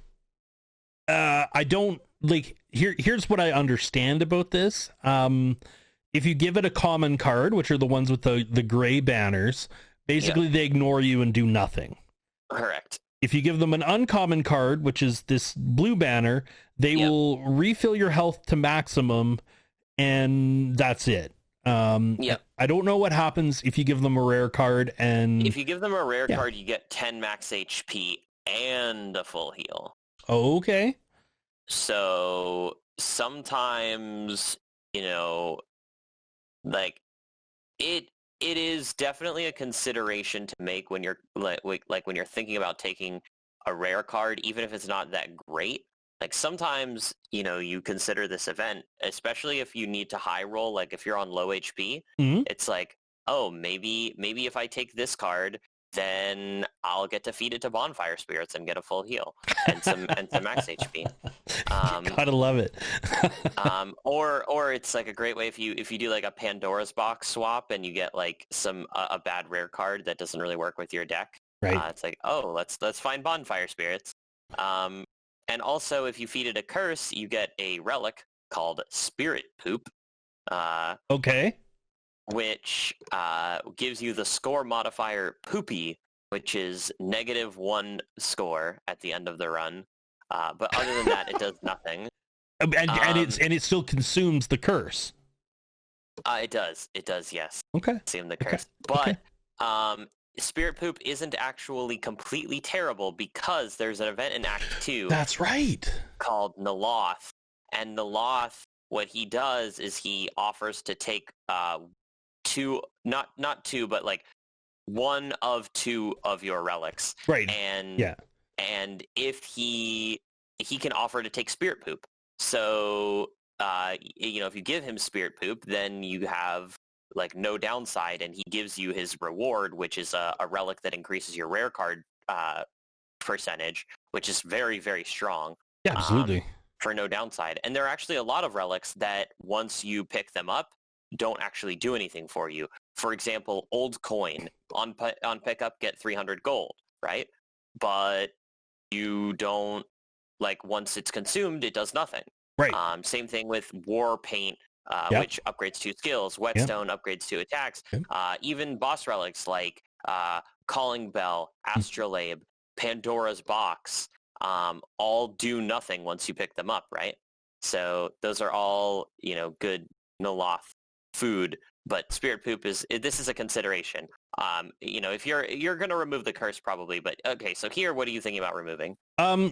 I don't like here's what I understand about this. If you give it a common card, which are the ones with the gray banners, basically they ignore you and do nothing. Correct. If you give them an uncommon card, which is this blue banner, they will refill your health to maximum, and that's it. I don't know what happens if you give them a rare card, and if you give them a rare card, you get 10 max HP and a full heal. Okay. So sometimes, like, it is definitely a consideration to make when you're like when you're thinking about taking a rare card, even if it's not that great. Like, sometimes, you consider this event, especially if you need to high roll, like if you're on low HP, it's like, oh, maybe if I take this card, then I'll get to feed it to Bonfire Spirits and get a full heal and some max HP. Gotta love it. Or it's like a great way if you do like a Pandora's Box swap and you get like a bad rare card that doesn't really work with your deck. Right. It's like, oh, let's find Bonfire Spirits. And also, if you feed it a curse, you get a relic called Spirit Poop. Okay. Which gives you the score modifier Poopy, which is -1 score at the end of the run. But other than that, it does nothing. And it still consumes the curse. It does, yes. Okay. Consume the curse. Okay. But Spirit Poop isn't actually completely terrible, because there's an event in Act 2. That's right. Called Naloth. And Naloth, what he does is he offers to take two, not two, but like one of two of your relics. Right. And if he can offer to take Spirit Poop. So, if you give him Spirit Poop, then you have like no downside, and he gives you his reward, which is a relic that increases your rare card percentage, which is very, very strong. Yeah, absolutely. For no downside. And there are actually a lot of relics that once you pick them up, don't actually do anything for you. For example, Old Coin on pickup, get 300 gold, right? But you don't, like, once it's consumed, it does nothing. Right. Same thing with War Paint, which upgrades 2 skills. Whetstone upgrades 2 attacks. Even boss relics like Calling Bell, Astrolabe, Pandora's Box, all do nothing once you pick them up, right? So those are all, good Naloth food but Spirit Poop this is a consideration. If you're going to remove the curse probably, but okay, so here, what are you thinking about removing?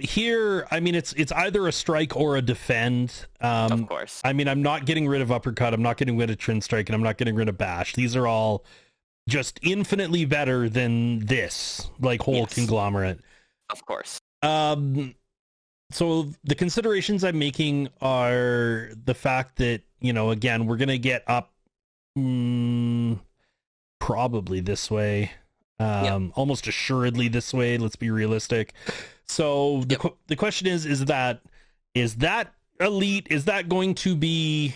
Here, I mean, it's either a strike or a defend. Of course. I mean, I'm not getting rid of uppercut, I'm not getting rid of Trin Strike, and I'm not getting rid of bash. These are all just infinitely better than this, like, whole conglomerate. Of course. So the considerations I'm making are the fact that, again, we're going to get up probably this way. Almost assuredly this way. Let's be realistic. So the question is that elite? Is that going to be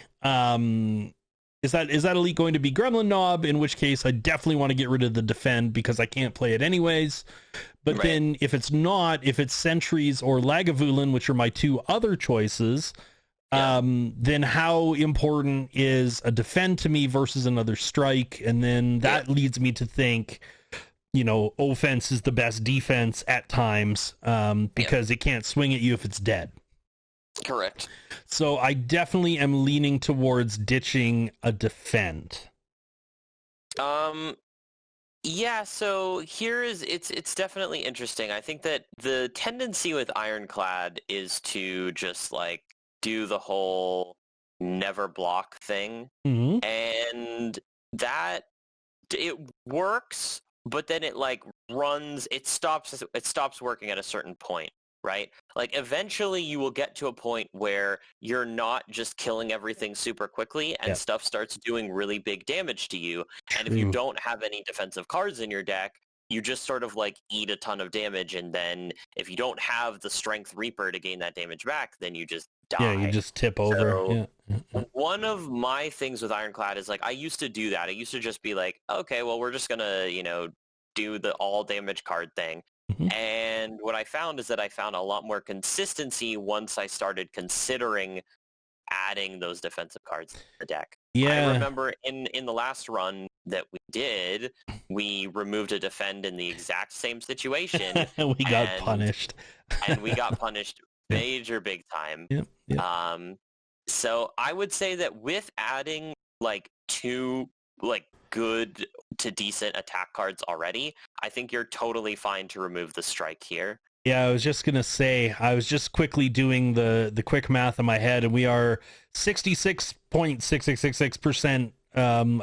is that elite going to be Gremlin Knob? In which case, I definitely want to get rid of the defend because I can't play it anyways. But then if it's not, if it's Sentries or Lagavulin, which are my two other choices, then how important is a defend to me versus another strike? And then that leads me to think, offense is the best defense at times because it can't swing at you if it's dead. Correct. So I definitely am leaning towards ditching a defend. Yeah, so it's definitely interesting. I think that the tendency with Ironclad is to just like do the whole never block thing. Mm-hmm. And that it works, but then it like it stops working at a certain point. Right? Like eventually you will get to a point where you're not just killing everything super quickly and stuff starts doing really big damage to you. True. And if you don't have any defensive cards in your deck, you just sort of like eat a ton of damage. And then if you don't have the Strength Reaper to gain that damage back, then you just die. Yeah, you just tip over. So one of my things with Ironclad is like I used to do that. I used to just be like, okay, well, we're just going to, do the all damage card thing. Mm-hmm. And what I found is that I found a lot more consistency once I started considering adding those defensive cards in the deck. Yeah. I remember in the last run that we did, we removed a defend in the exact same situation. We got punished. And we got punished major big time. Yep. So I would say that with adding like two like good to decent attack cards already, I think you're totally fine to remove the strike here. Yeah, I was just going to say, I was just quickly doing the quick math in my head, and we are 66.6666%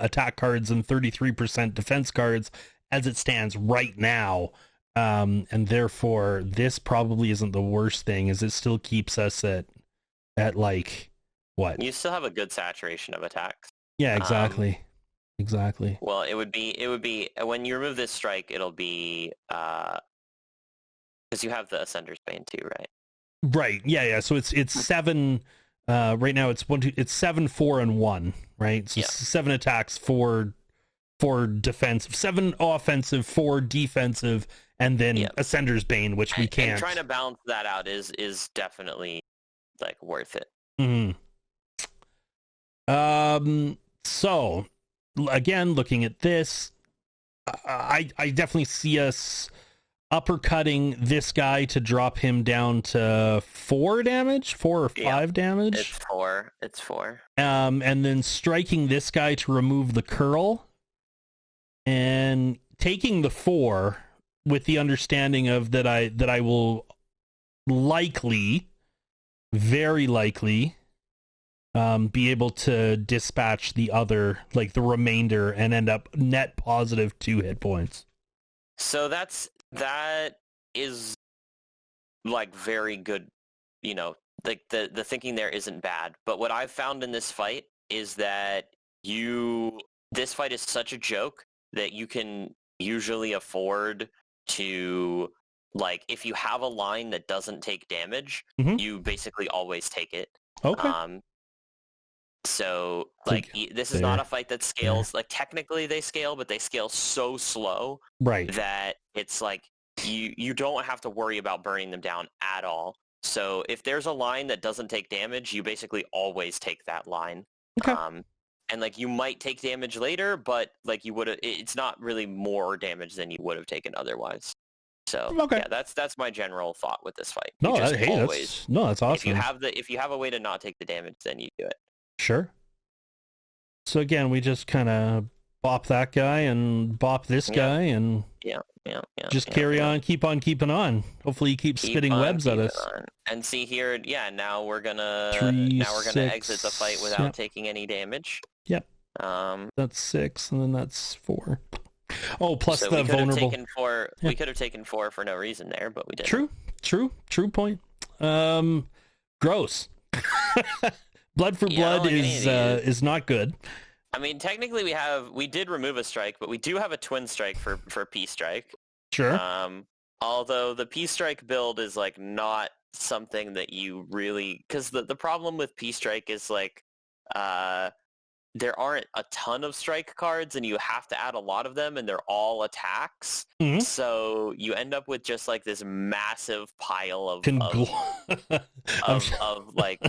attack cards and 33% defense cards as it stands right now. And therefore, this probably isn't the worst thing, as it still keeps us at like, what? You still have a good saturation of attacks. Yeah, exactly. Exactly. Well, it would be when you remove this strike, it'll be because you have the Ascender's Bane too, right? Right. Yeah. So it's 7. Right now it's 7, 4, and 1. Right. So 7 attacks, 4 defensive, 7 offensive, 4 defensive, and then Ascender's Bane, which we can't. And trying to balance that out is definitely like worth it. Mm-hmm. So. Again, looking at this, I definitely see us uppercutting this guy to drop him down to 4 damage, 4 or 5 damage. It's 4. And then striking this guy to remove the curl, and taking the 4 with the understanding of that I will likely, very likely, be able to dispatch the other, like the remainder, and end up net positive 2 hit points. So that is like very good, like the thinking there isn't bad. But what I've found in this fight is that this fight is such a joke that you can usually afford to, like, if you have a line that doesn't take damage, you basically always take it. Okay. So, like, this is not a fight that scales. Like, technically they scale, but they scale so slow that it's like you don't have to worry about burning them down at all. So if there's a line that doesn't take damage, you basically always take that line. Okay. And, like, you might take damage later, but, like, it's not really more damage than you would have taken otherwise. So, yeah, that's my general thought with this fight. That's awesome. If you have a way to not take the damage, then you do it. Sure. So again, we just kind of bop that guy and bop this guy and just carry on, keep on keeping on. Hopefully he keeps spitting webs at us. And see here, now we're gonna exit the fight without taking any damage. Yep. That's 6, and then that's 4. Oh, plus so the vulnerable. We could have taken 4 for no reason there, but we didn't. True point. Gross. Blood for blood is not good. I mean, technically we did remove a strike, but we do have a twin strike for P strike. Sure. Although the P strike build is like not something that you really, because the problem with P strike is like there aren't a ton of strike cards, and you have to add a lot of them, and they're all attacks. Mm-hmm. So you end up with just like this massive pile of like.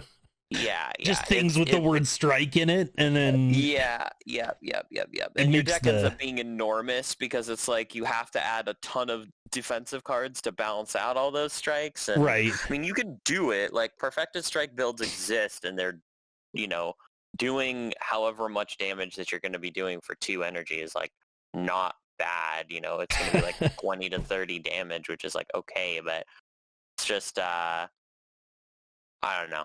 Just things with the word strike in it, and then yep. And your deck ends up being enormous because it's like you have to add a ton of defensive cards to balance out all those strikes. And, right. I mean, you can do it. Like perfected strike builds exist, and they're doing however much damage that you're going to be doing for 2 energy is like not bad. It's going to be like 20 to 30 damage, which is like okay, but it's just I don't know.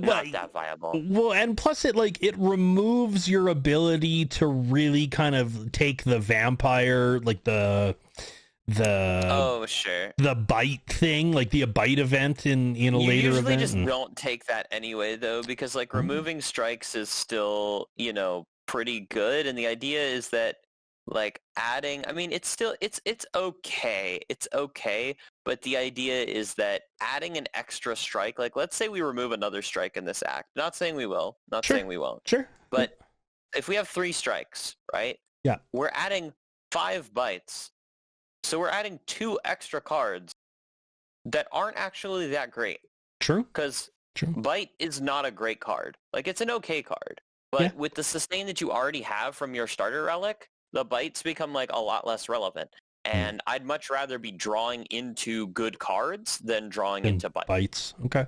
Not that viable. Well, and plus it removes your ability to really kind of take the vampire, like the bite thing, like the bite event in a later event. You usually just don't take that anyway, though, because like removing strikes is still pretty good, and the idea is that like adding, I mean, it's okay, but the idea is that adding an extra strike, like let's say we remove another strike in this act, not saying we will, saying we won't, sure, but if we have 3 strikes, right, we're adding 5 bites, so we're adding 2 extra cards that aren't actually that great. True, because bite is not a great card. Like it's an okay card, but with the sustain that you already have from your starter relic, the bites become like a lot less relevant. And I'd much rather be drawing into good cards than drawing into bites. Okay.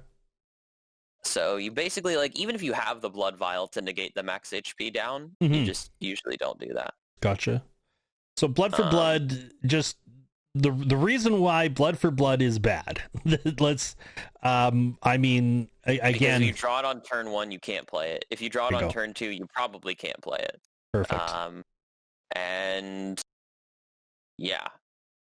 So you basically, like, even if you have the blood vial to negate the max HP down, you just usually don't do that. Gotcha. So blood for blood, just the reason why blood for blood is bad. Let's, I mean, again, because if you draw it on turn 1, you can't play it. If you draw it on turn 2, you probably can't play it. Perfect. And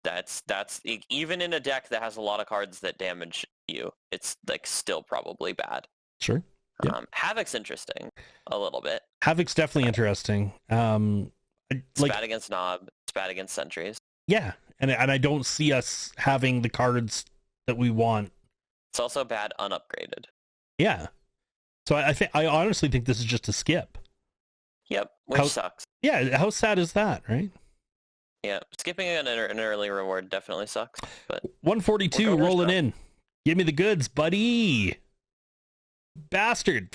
that's even in a deck that has a lot of cards that damage you, it's like still probably bad. Sure. Yeah. Havoc's interesting a little bit. Havoc's definitely interesting. It's bad against Nob. It's bad against Sentries. Yeah, and I don't see us having the cards that we want. It's also bad unupgraded. Yeah. So I honestly think this is just a skip. Yep, which sucks. Yeah, how sad is that, right? Yeah, skipping an early reward definitely sucks. But 142 rolling in. Give me the goods, buddy. Bastard.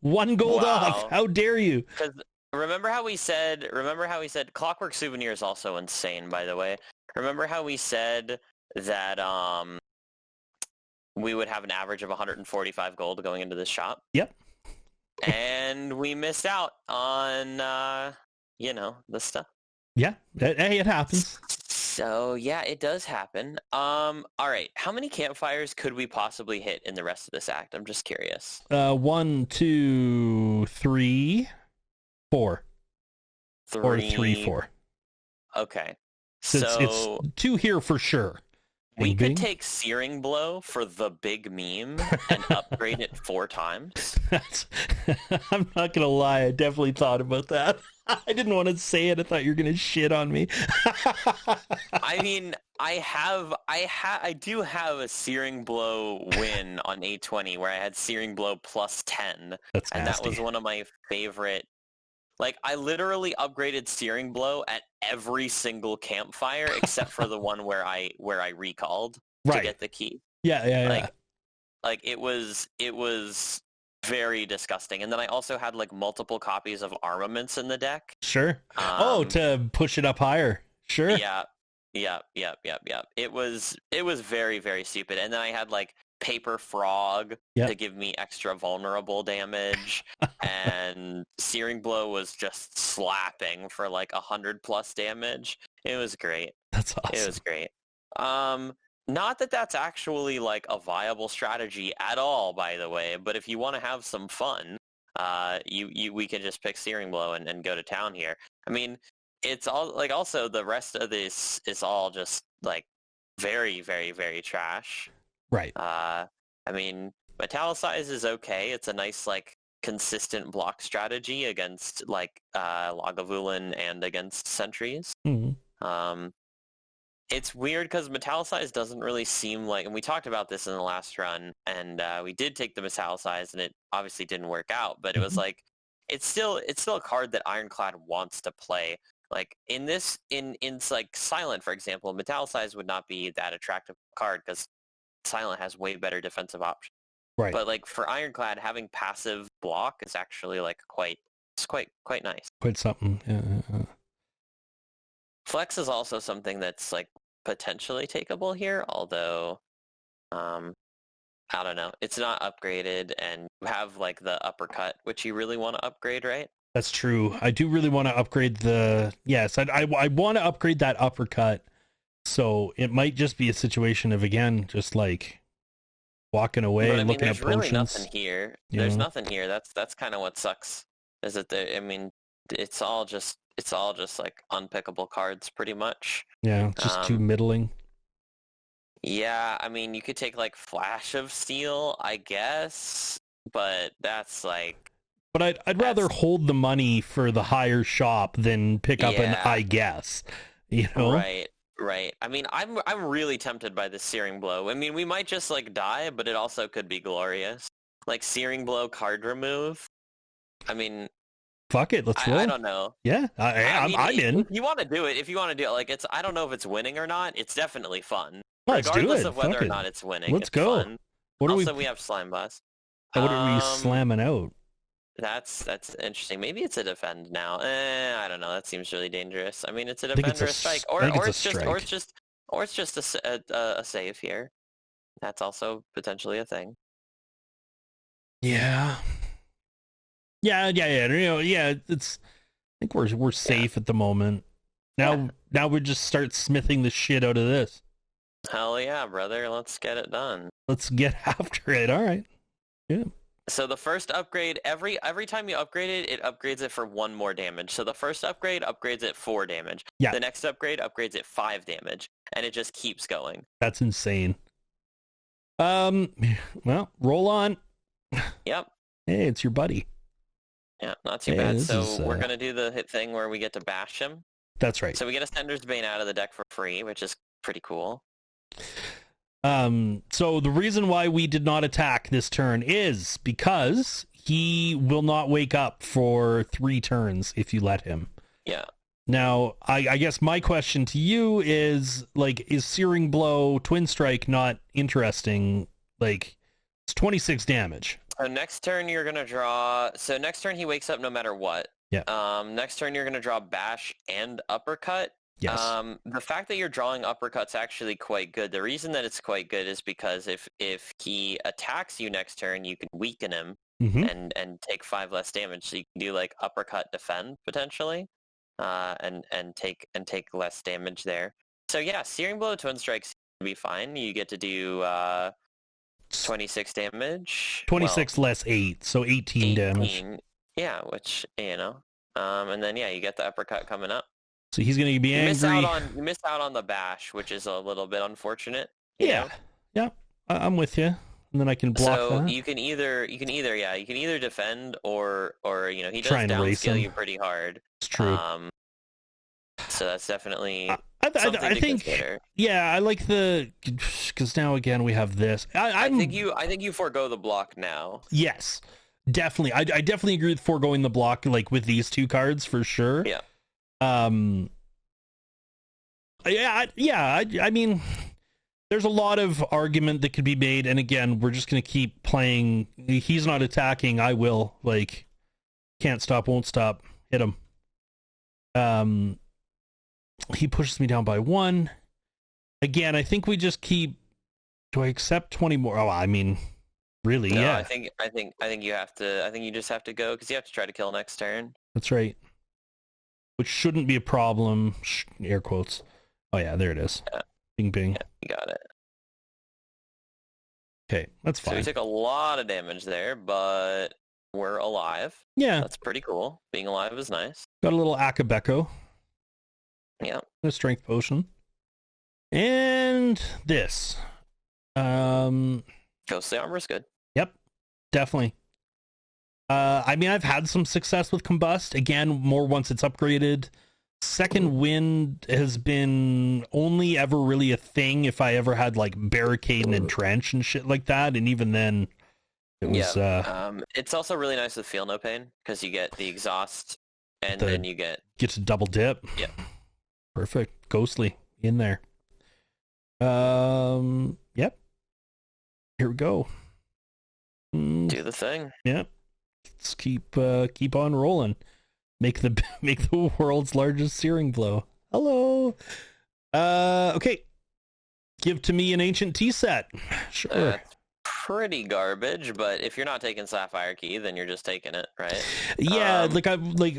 1 gold off. How dare you? Remember how we said Clockwork Souvenir is also insane, by the way. Remember how we said that we would have an average of 145 gold going into this shop? Yep. And we missed out on this stuff. Yeah, hey, it happens. So yeah, it does happen. All right, how many campfires could we possibly hit in the rest of this act? I'm just curious. 1, 2, 3, 4. 3, or 3, 4. Okay, so it's 2 here for sure. We could take Searing Blow for the big meme and upgrade it 4 times. I'm not gonna lie, I definitely thought about that. I didn't want to say it. I thought you were gonna shit on me. I mean, I do have a Searing Blow win on A20 where I had Searing Blow plus 10. That's nasty. And that was one of my favorite. Like, I literally upgraded Searing Blow at every single campfire except for the one where I recalled to get the key. Yeah. Like it was very disgusting. And then I also had like multiple copies of armaments in the deck. Sure. To push it up higher. Sure. Yeah. It was very, very stupid. And then I had like Paper Frog Yep. to give me extra vulnerable damage, and Searing Blow was just slapping for like 100+ damage. It was great. That's awesome. It was great. Not that that's actually like a viable strategy at all, by the way, but if you want to have some fun, we can just pick Searing Blow and go to town here. I mean, it's all like, also the rest of this is all just like very, very, very trash. Right. I mean, Metallicize is okay. It's a nice, like, consistent block strategy against like Lagavulin and against sentries. Mm-hmm. It's weird because Metallicize doesn't really seem like, and we talked about this in the last run, and we did take the Metallicize, and it obviously didn't work out, but it was like, it's still a card that Ironclad wants to play. Like in like Silent, for example, Metallicize would not be that attractive card because Silent has way better defensive options. Right. But like for Ironclad, having passive block is actually like quite nice. Quite something. Yeah. Flex is also something that's like potentially takeable here, although I don't know. It's not upgraded, and you have like the uppercut, which you really want to upgrade, right? That's true. I do really want to upgrade I want to upgrade that uppercut. So it might just be a situation of, again, just like walking away and looking at potions. There's really nothing here. There's nothing here. That's kind of what sucks. Is that it's all just like unpickable cards pretty much. Yeah, just too middling. Yeah, I mean, you could take like Flash of Steel, I guess, but that's like. But I'd rather hold the money for the higher shop than pick up an I guess. You know? Right. I mean, I'm really tempted by this Searing Blow. I mean, we might just like die, but it also could be glorious. Like Searing Blow card remove. I mean, fuck it, let's roll. I don't know. Yeah, I'm in. If you want to do it, like, it's, I don't know if it's winning or not. It's definitely fun. Let's regardless do it. of whether or not it's winning. Let's go. Fun. What also, we have Slime Boss. What are we slamming out? That's interesting. Maybe it's a defend now. I don't know. That seems really dangerous. I mean, it's a defend or a strike, or it's just a save here. That's also potentially a thing. Yeah. You know, it's. I think we're safe at the moment. Now we just start smithing the shit out of this. Hell yeah, brother! Let's get it done. Let's get after it. All right. Yeah. So the first upgrade, every time you upgrade it, it upgrades it for 1 more damage. So the first upgrade upgrades it 4 damage. Yeah. The next upgrade upgrades it 5 damage, and it just keeps going. That's insane. Well, roll on. Yep. Hey, it's your buddy. Yeah, not too bad. So we're gonna do the hit thing where we get to bash him. That's right. So we get Ascender's Bane out of the deck for free, which is pretty cool. So the reason why we did not attack this turn is because he will not wake up for 3 turns if you let him. Yeah. Now, I guess my question to you is, like, is Searing Blow Twin Strike not interesting? Like, it's 26 damage. So next turn you're gonna draw. So next turn he wakes up no matter what. Yeah. Next turn you're gonna draw Bash and Uppercut. Yes. The fact that you're drawing uppercut's actually quite good. The reason that it's quite good is because if he attacks you next turn, you can weaken him and take 5 less damage. So you can do like uppercut defend potentially, and take less damage there. So yeah, Searing Blow Twin Strikes can be fine. You get to do 26 damage. 26 less 8, so 18 damage. Yeah, which, you know, and then yeah, you get the uppercut coming up. So he's going to be angry. You miss out on the bash, which is a little bit unfortunate. Yeah. I'm with you. And then I can block so that. you can either defend or you know, he does downscale you pretty hard. It's true. So that's definitely I think consider. Yeah, I like because now again we have this. I think you forego the block now. Yes, definitely. I definitely agree with foregoing the block, like with these 2 cards for sure. Yeah. I mean, there's a lot of argument that could be made, and again, we're just gonna keep playing. He's not attacking, I will. Like, can't stop, won't stop. Hit him. He pushes me down by 1. Again, I think we just keep Do I accept 20 more? Oh, I mean, really, No, yeah. I think you have to. I think you just have to go because you have to try to kill next turn. That's right. Which shouldn't be a problem. Air quotes. Oh yeah, there it is. Yeah. Bing bing. Yeah, you got it. Okay, that's fine. So we took a lot of damage there, but we're alive. Yeah. That's pretty cool. Being alive is nice. Got a little Akabeko. Yeah. A strength potion. And this. Ghostly armor is good. Yep. Definitely. I mean, I've had some success with Combust. Again, more once it's upgraded. Second Wind has been only ever really a thing if I ever had like Barricade and Entrench and shit like that, and even then it was it's also really nice with Feel No Pain because you get the exhaust and then you get to double dip. Yeah. Perfect. Ghostly in there. Yep. Here we go. Do the thing. Yep. Let's keep on rolling. Make the world's largest searing blow. Hello. Okay. Give to me an ancient tea set. Sure. Pretty garbage, but if you're not taking Sapphire Key, then you're just taking it, right? Yeah,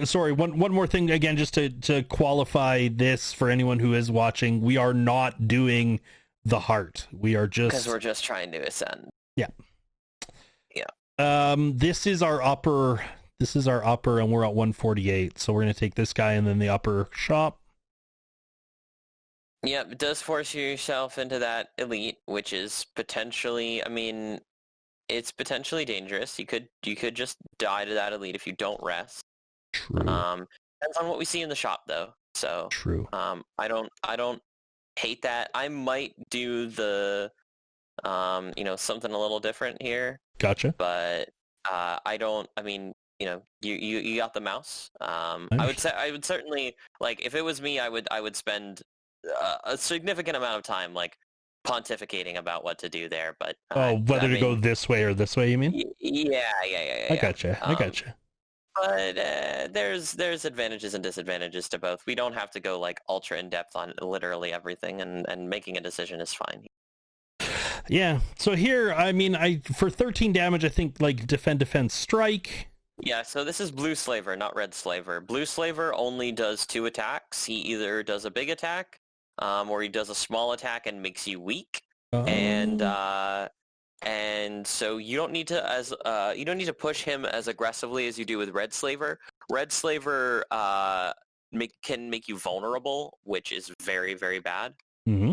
sorry, one more thing again, just to qualify this for anyone who is watching, we are not doing the heart. We are just because we're just trying to ascend. Yeah. Yeah. This is our upper, and we're at 148. So we're gonna take this guy and then the upper shop. Yep, it does force yourself into that elite, which is potentially, I mean, it's potentially dangerous. You could just die to that elite if you don't rest. True. Depends on what we see in the shop though. So true. I don't hate that. I might do the something a little different here. Gotcha. But I mean, you got the mouse. I would certainly, like, if it was me, I would spend a significant amount of time like pontificating about what to do there, but whether to go this way or this way, you mean? Yeah. I gotcha. But there's advantages and disadvantages to both. We don't have to go like ultra in depth on literally everything, and making a decision is fine. Yeah. So here, I mean, for 13 damage, I think like defend, strike. Yeah, so this is Blue Slaver, not Red Slaver. Blue Slaver only does 2 attacks. He either does a big attack, or he does a small attack and makes you weak. And so you don't need to push him as aggressively as you do with Red Slaver. Red Slaver can make you vulnerable, which is very, very bad. Mm-hmm.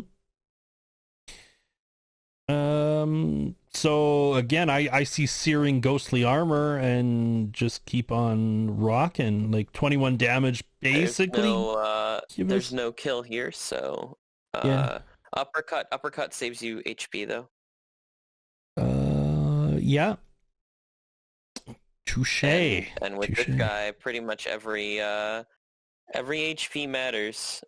So again, I see searing ghostly armor and just keep on rocking, like 21 damage basically. There's no kill here, so yeah. Uppercut saves you HP though. Yeah. Touche. And with this guy, pretty much every HP matters.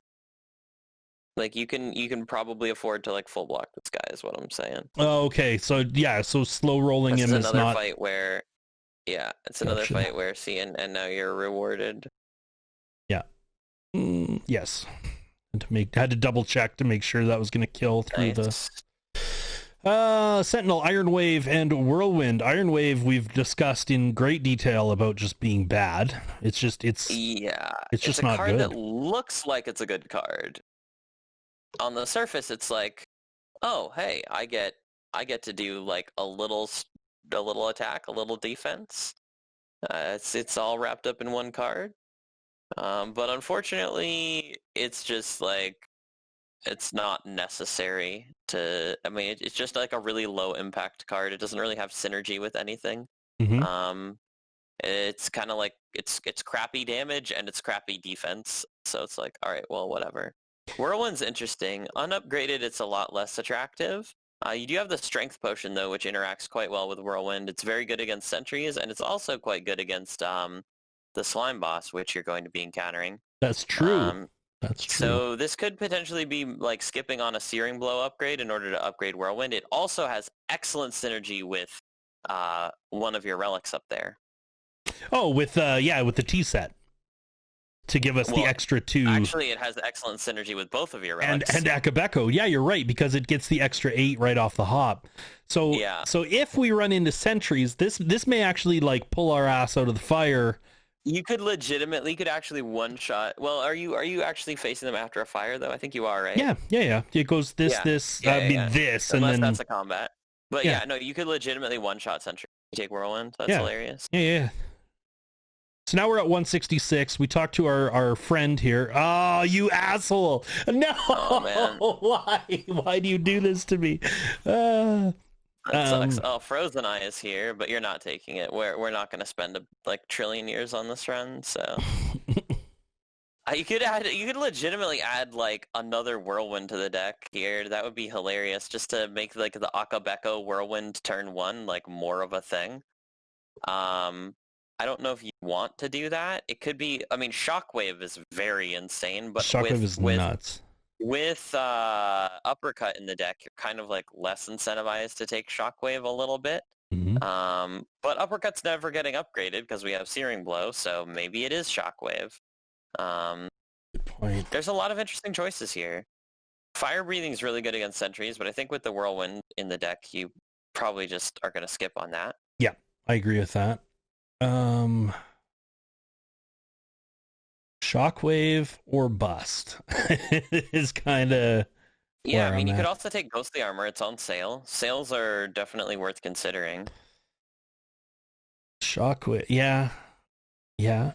Like you can probably afford to like full block this guy is what I'm saying. Oh, okay. So yeah, so slow rolling him is not. Another fight where, yeah, it's another fight where and now you're rewarded. Yeah. Yes. And had to double check to make sure that was going to kill through the. Sentinel, Iron Wave, and Whirlwind. Iron Wave we've discussed in great detail about just being bad. It's just it's just not good. It's a card that looks like it's a good card. On the surface, it's like, oh, hey, I get to do like a little attack, a little defense. It's all wrapped up in one card. But unfortunately, it's just like it's not necessary to. I mean, it's just like a really low impact card. It doesn't really have synergy with anything. Mm-hmm. It's kind of like it's crappy damage and it's crappy defense. So it's like, all right, well, whatever. Whirlwind's interesting. Unupgraded, it's a lot less attractive. You do have the Strength Potion, though, which interacts quite well with Whirlwind. It's very good against sentries, and it's also quite good against the Slime Boss, which you're going to be encountering. That's true. That's true. So this could potentially be like skipping on a Searing Blow upgrade in order to upgrade Whirlwind. It also has excellent synergy with one of your relics up there. Oh, with the tea set. to give us the extra 2. Actually, it has excellent synergy with both of your relics. And Akabeko. Yeah, you're right, because it gets the extra 8 right off the hop. So so if we run into sentries, this may actually like pull our ass out of the fire. You could actually one shot. Well, are you actually facing them after a fire though? I think you are, right? Yeah. It goes this, this, Unless and then that's a combat. But no, you could legitimately one shot sentry. You take whirlwind. That's hilarious. Yeah. So now we're at 166. We talked to our friend here. Oh, you asshole! No, oh, man. Why do you do this to me? That sucks. Oh, Frozen Eye is here, but you're not taking it. We're not going to spend like trillion years on this run, so you could legitimately add like another whirlwind to the deck here. That would be hilarious, just to make like the Akabeko whirlwind turn 1 like more of a thing. I don't know if you want to do that. It could be. I mean, Shockwave is very insane, but Shockwave is nuts. With Uppercut in the deck, you're kind of like less incentivized to take Shockwave a little bit. Mm-hmm. But Uppercut's never getting upgraded because we have Searing Blow, so maybe it is Shockwave. Good point. There's a lot of interesting choices here. Fire Breathing is really good against sentries, but I think with the Whirlwind in the deck, you probably just are going to skip on that. Yeah, I agree with that. Shockwave or bust is kind of I mean, you could also take Ghostly Armor. It's on sale. Sales are definitely worth considering. Shockwave, yeah. I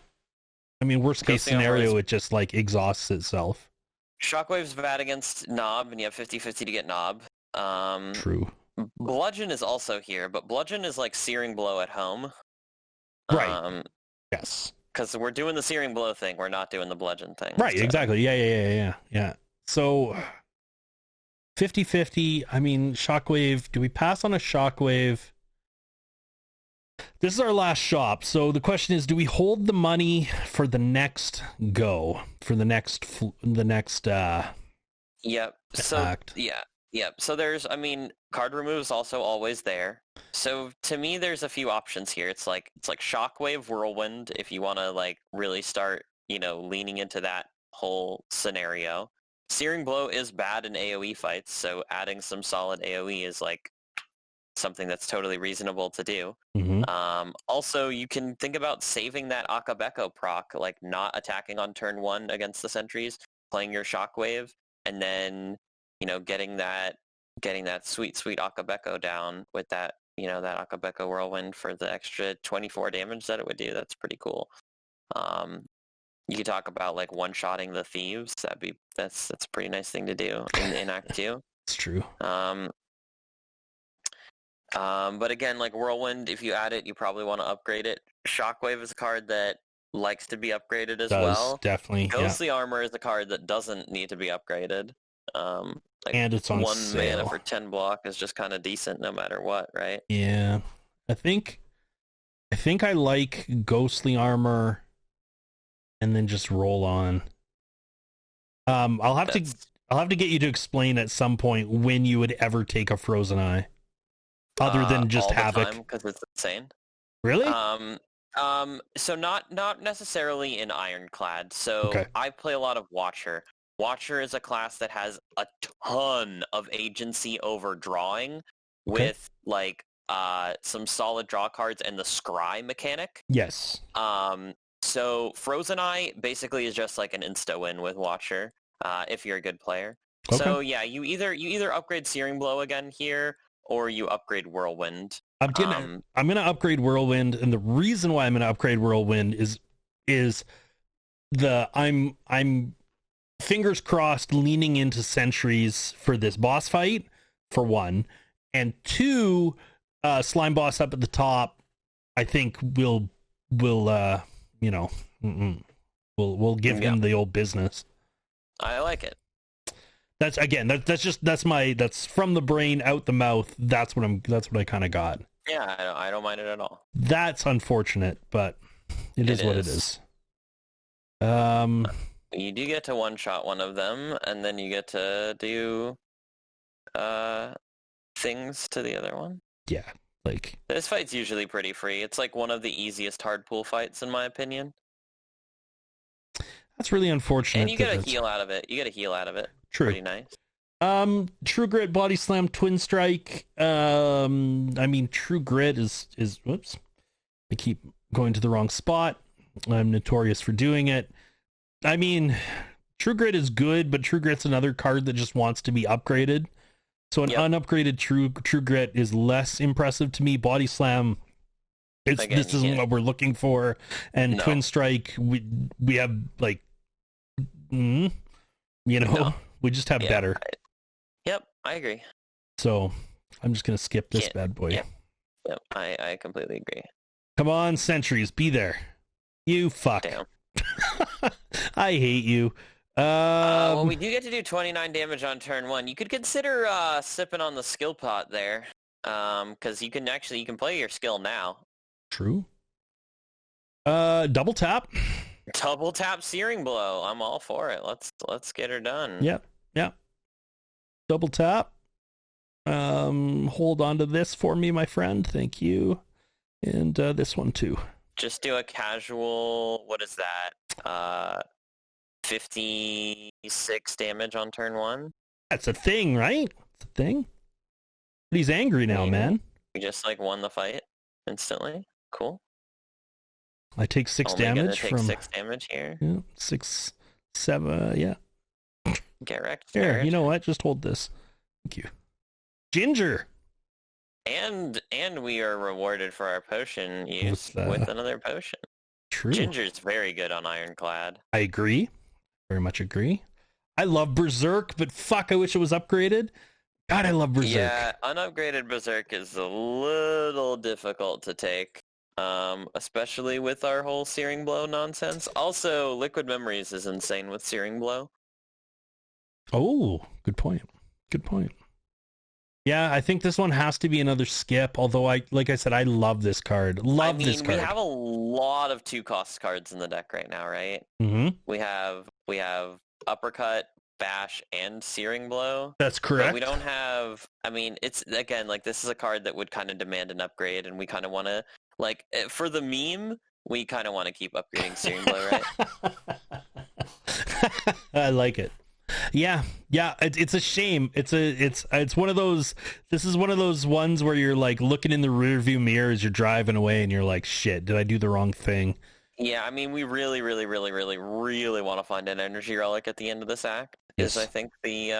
mean, worst case scenario, it just like exhausts itself. Shockwave's bad against Knob, and you have 50-50 to get Knob. True. Bludgeon is also here, but Bludgeon is like Searing Blow at home. Right. Yes. Because we're doing the Searing Blow thing, we're not doing the Bludgeon thing. Right, so. Exactly. Yeah. So, 50-50, I mean, Shockwave, do we pass on a Shockwave? This is our last shop, so the question is, do we hold the money for the next go? For the next Yep. So, act? Yep. So there's, I mean, card remove is also always there. So to me, there's a few options here. It's like Shockwave, Whirlwind, if you want to like really start, leaning into that whole scenario. Searing Blow is bad in AoE fights, so adding some solid AoE is like something that's totally reasonable to do. Mm-hmm. Also, you can think about saving that Akabeko proc, like not attacking on turn 1 against the sentries, playing your Shockwave, and then getting that sweet Akabeko down with that that Akabeko Whirlwind for the extra 24 damage that it would do. That's pretty cool. You could talk about like one-shotting the thieves. That's a pretty nice thing to do in Act 2. It's true. But again, like Whirlwind, if you add it, you probably want to upgrade it. Shockwave is a card that likes to be upgraded as well. Definitely. Ghostly Armor is a card that doesn't need to be upgraded. And it's on 1 sale. mana for 10 block is just kind of decent no matter what, right? Yeah. I think I like Ghostly Armor and then just roll on. I'll have to get you to explain at some point when you would ever take a Frozen Eye. Other than just all the Havoc. time, because it's insane. Really? So not necessarily in Ironclad. So okay. I play a lot of Watcher. Watcher is a class that has a ton of agency over drawing with like some solid draw cards and the scry mechanic. Yes. So Frozen Eye basically is just like an insta win with Watcher if you're a good player. Okay. So yeah, you either upgrade Searing Blow again here or you upgrade Whirlwind. I'm gonna upgrade Whirlwind, and the reason why I'm gonna upgrade Whirlwind is I'm fingers crossed leaning into sentries for this boss fight, for one, and two, slime boss up at the top. I think we'll give him the old business. I like it. That's that's from the brain out the mouth. That's what I kind of got. Yeah, I don't mind it at all. That's unfortunate, but it is what it is. You do get to one-shot one of them, and then you get to do things to the other one. Yeah, like this fight's usually pretty free. It's like one of the easiest hard pool fights in my opinion. That's really unfortunate. And you get a heal out of it. True. Pretty nice. True Grit, Body Slam, Twin Strike. I mean, True Grit is whoops. I keep going to the wrong spot. I'm notorious for doing it. I mean, True Grit is good, but True Grit's another card that just wants to be upgraded. So an unupgraded True Grit is less impressive to me. Body Slam, this isn't what we're looking for. And Twin Strike, we have like, we just have better. Yep, I agree. So I'm just gonna skip this bad boy. Yep, I completely agree. Come on, Sentries, be there. You fuck. Damn. I hate you. Well, we do get to do 29 damage on turn 1. You could consider sipping on the skill pot there, because you can play your skill now. True. Double tap. Double tap Searing Blow. I'm all for it. Let's get her done. Yep. Double tap. Hold on to this for me, my friend. Thank you. And this one too. Just do a casual. What is that? 56 damage on turn 1. That's a thing, right? It's a thing. But he's angry now, man. You just won the fight instantly. Cool. I take 6 damage from 6 damage here. Yeah, 6, 7. Yeah. Get wrecked. Here, you know what? Just hold this. Thank you. Ginger. And we are rewarded for our potion use with another potion. True. Ginger's very good on Ironclad. I agree. Very much agree. I love Berserk, but fuck, I wish it was upgraded. God, I love Berserk. Yeah, unupgraded Berserk is a little difficult to take. Especially with our whole Searing Blow nonsense. Also, Liquid Memories is insane with Searing Blow. Oh, good point. Good point. Yeah, I think this one has to be another skip, although like I said, I love this card. This card. We have a lot of 2-cost cards in the deck right now, right? Mm-hmm. We have Uppercut, Bash, and Searing Blow. That's correct. But we don't have... I mean, it's, again, this is a card that would kind of demand an upgrade, and we kind of want to... for the meme, we kind of want to keep upgrading Searing Blow, right? I like it. Yeah, it's a shame. It's one of those. This is one of those ones where you're looking in the rearview mirror as you're driving away, and you're like, "Shit, did I do the wrong thing?" Yeah, I mean, we really, really, really, really, really want to find an energy relic at the end of this act. Yes. Is I think the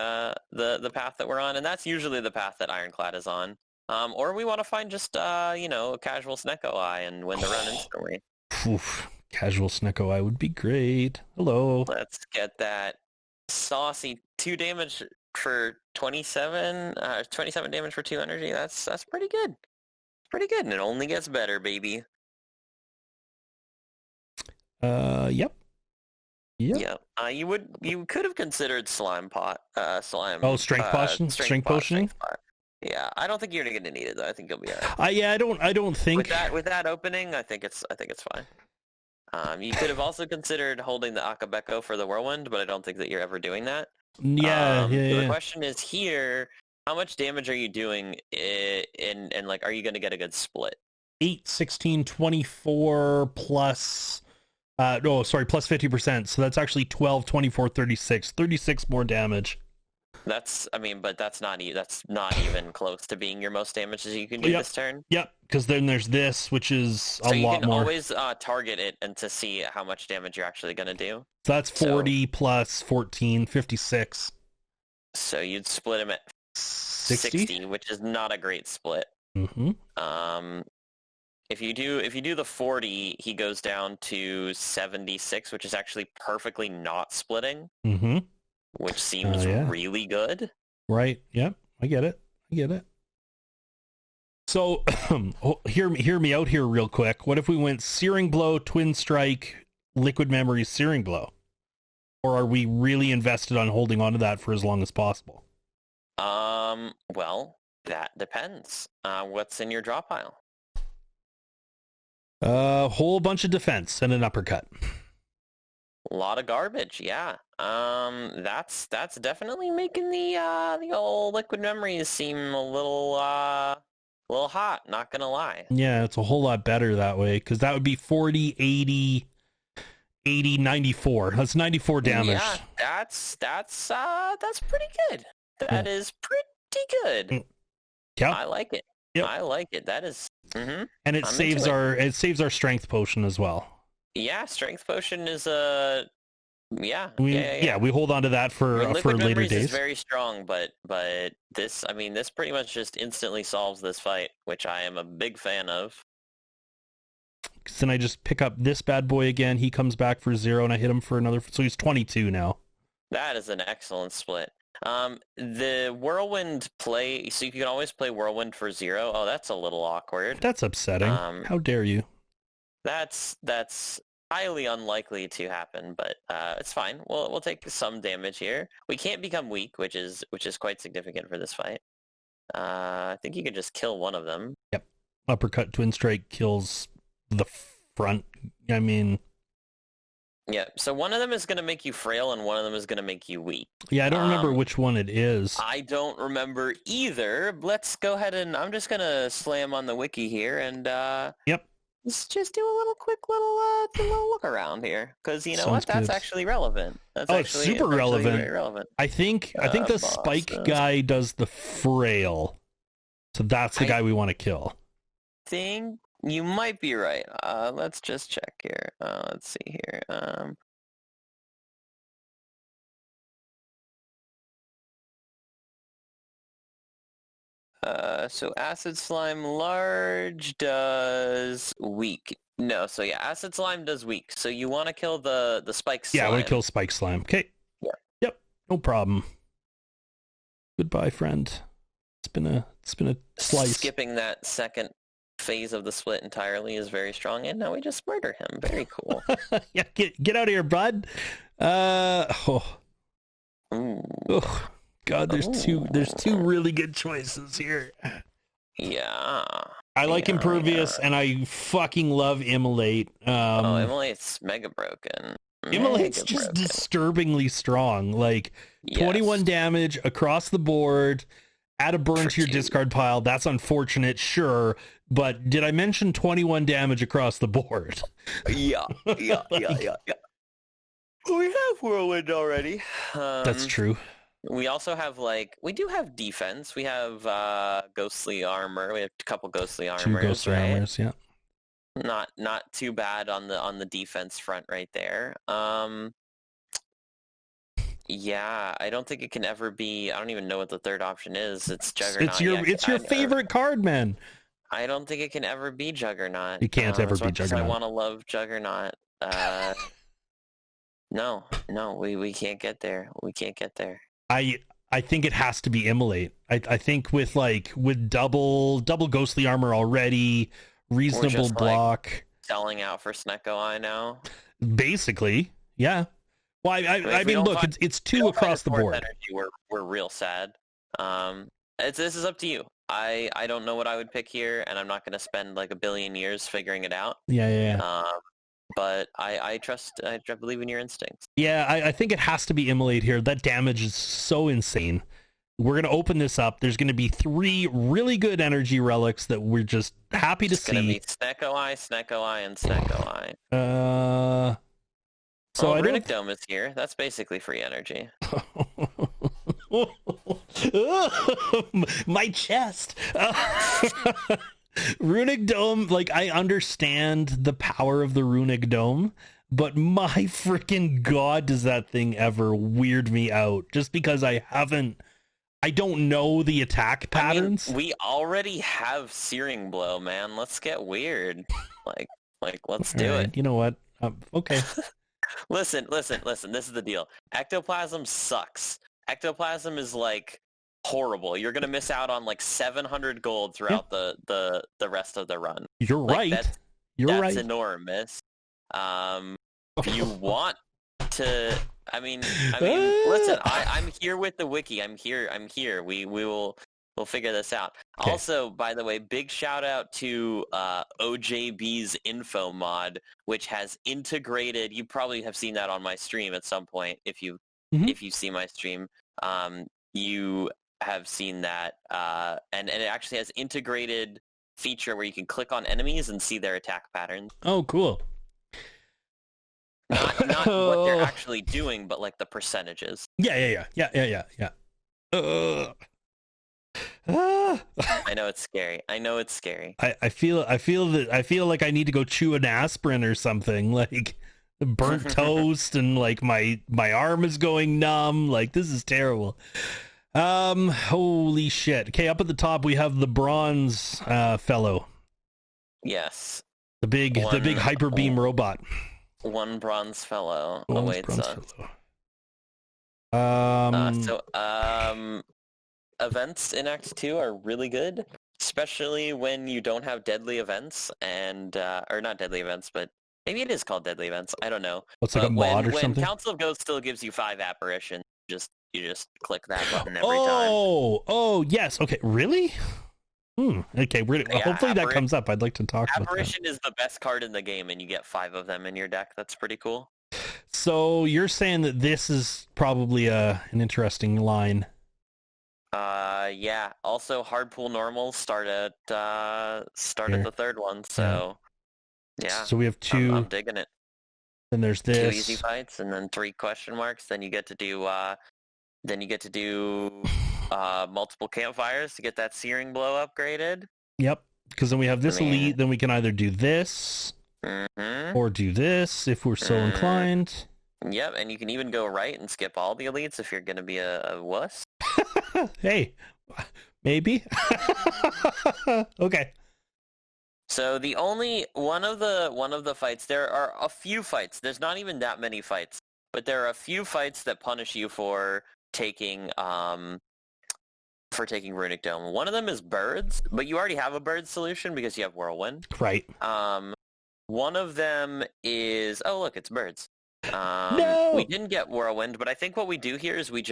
path that we're on, and that's usually the path that Ironclad is on. Or we want to find just a casual Snecko Eye and win the run instantly. Oof, casual Snecko Eye would be great. Hello. Let's get that saucy 2 damage for 27 damage for 2 energy. That's pretty good. Pretty good, and it only gets better, baby. Yep. You could have considered slime. Oh, strength potion. Strength potioning. Yeah, I don't think you're gonna need it though. I think you'll be alright. I don't think with that opening, I think it's fine. You could have also considered holding the Akabeko for the Whirlwind, but I don't think that you're ever doing that. Yeah. The question is here, how much damage are you doing and are you going to get a good split? 8, 16, 24 plus... plus 50%. So that's actually 12, 24, 36. 36 more damage. But that's not even close to being your most damage as you can do this turn. Yep, because then there's this, which is a lot more. So you can always target it and to see how much damage you're actually going to do. So that's 40 plus 14, 56. So you'd split him at 60, which is not a great split. Mm-hmm. If you do the 40, he goes down to 76, which is actually perfectly not splitting. Mm-hmm. Which seems really good. Right. Yep. I get it. So hear me out here real quick. What if we went Searing Blow, Twin Strike, Liquid Memory, Searing Blow? Or are we really invested on holding on to that for as long as possible? Well, that depends. What's in your draw pile? A whole bunch of defense and an uppercut. A lot of garbage, yeah. That's definitely making the old Liquid Memories seem a little hot, not gonna lie. Yeah, it's a whole lot better that way, because that would be 40, 80, 80, 94. That's 94 damage. Yeah, that's pretty good. That is pretty good. Yeah. I like it. Yep. I like it. That is. Mm-hmm. And it saves our strength potion as well. Yeah, strength potion is a. Yeah, we hold on to that for Liquid later Memories days. is very strong, but this, I mean, this pretty much just instantly solves this fight, which I am a big fan of. Then I just pick up this bad boy again. He comes back for 0, and I hit him for another. So he's 22 now. That is an excellent split. The Whirlwind play, so you can always play Whirlwind for 0. Oh, that's a little awkward. That's upsetting. How dare you? That's highly unlikely to happen, but it's fine. We'll take some damage here. We can't become weak, which is quite significant for this fight. I think you can just kill one of them. Yep. Uppercut twin strike kills the front. I mean, yeah. So one of them is going to make you frail, and one of them is going to make you weak. Yeah, I don't remember which one it is. I don't remember either. Let's go ahead and I'm just going to slam on the wiki here, and yep. Let's just do a quick little look around here, because you know what? That's actually relevant. That's actually super relevant. Very relevant. I think the spike guy does the frail, so that's the guy we want to kill. Think you might be right. Let's just check here. Let's see here. So acid slime large does weak. No, so yeah, acid slime does weak. So you want to kill the spike slime. Yeah, I want to kill spike slime. Okay. Yeah. Yep. No problem. Goodbye, friend. It's been a slice. Skipping that second phase of the split entirely is very strong, and now we just murder him. Very cool. Yeah, get out of here, bud. Oh. God, there's two really good choices here. Yeah. I like Impervious, and I fucking love Immolate. Immolate's mega broken. Immolate's just disturbingly strong. Like, 21 damage across the board, add a burn to your discard pile. That's unfortunate, sure. But did I mention 21 damage across the board? Yeah. We have Whirlwind already. That's true. We also have we do have defense. We have ghostly armor. We have a couple ghostly armors. 2 ghostly armors, yeah. Not too bad on the defense front right there. Yeah, I don't think it can ever be. I don't even know what the third option is. It's Juggernaut. It's your favorite card, man. I don't think it can ever be Juggernaut. It can't ever be Juggernaut. I want to love Juggernaut. No, we can't get there. We can't get there. I think it has to be Immolate. I think with double ghostly armor already, reasonable block. Selling out for Snecko Eye now. Basically, yeah. Well, I mean, look, it's 2 across the board. Energy, we're real sad. This is up to you. I don't know what I would pick here, and I'm not going to spend a billion years figuring it out. Yeah. But I believe in your instincts. Yeah, I think it has to be Immolate here. That damage is so insane. We're going to open this up. There's going to be 3 really good energy relics that we're just happy to see. It's going to be Snecko Eye, and Snecko Eye. So Runic Dome is here. That's basically free energy. My chest. Runic Dome, I understand the power of the Runic Dome, but my freaking god, does that thing ever weird me out, just because I don't know the attack patterns. I mean, we already have Searing Blow, man. Let's get weird. Let's do it. You know what? Okay. Listen. This is the deal. Ectoplasm sucks. Ectoplasm is horrible. You're gonna miss out on 700 gold throughout the rest of the run. You're right. That's enormous. You want to? I mean, listen. I'm here with the wiki. I'm here. We'll figure this out. Okay. Also, by the way, big shout out to OJB's info mod, which has integrated. You probably have seen that on my stream at some point. If you see my stream, you have seen that, and it actually has integrated feature where you can click on enemies and see their attack patterns. Oh, cool. Not what they're actually doing, but like the percentages. Yeah. I know it's scary. I feel like I need to go chew an aspirin or something, like burnt toast, and like my arm is going numb. Like, this is terrible. Holy shit. Okay, up at the top we have the bronze fellow. Yes. The big hyper beam robot. One bronze fellow awaits us. Events in Act 2 are really good, especially when you don't have deadly events and or not deadly events, but maybe it is called deadly events. I don't know. What's like a mod or something? When Council of Ghosts still gives you 5 apparitions, you just click that button every time. Oh, yes. Okay, really? Okay, hopefully that comes up. I'd like to talk about that. Apparition is the best card in the game, and you get 5 of them in your deck. That's pretty cool. So you're saying that this is probably an interesting line. Yeah. Also, hard pool normals start at the third one. So, yeah. So we have 2. I'm digging it. Then there's this. 2 easy fights, and then 3 question marks. Then you get to do multiple campfires to get that searing blow upgraded. Yep. Because then we have this elite. Then we can either do this or do this if we're so inclined. Yep, and you can even go right and skip all the elites if you're going to be a wuss. Hey, maybe. Okay. So the only one of the fights, there are a few fights. There's not even that many fights, but there are a few fights that punish you for taking Runic Dome. One of them is birds, but you already have a bird solution because you have Whirlwind. Right. One of them is look, it's birds. No! We didn't get Whirlwind, but I think what we do here is what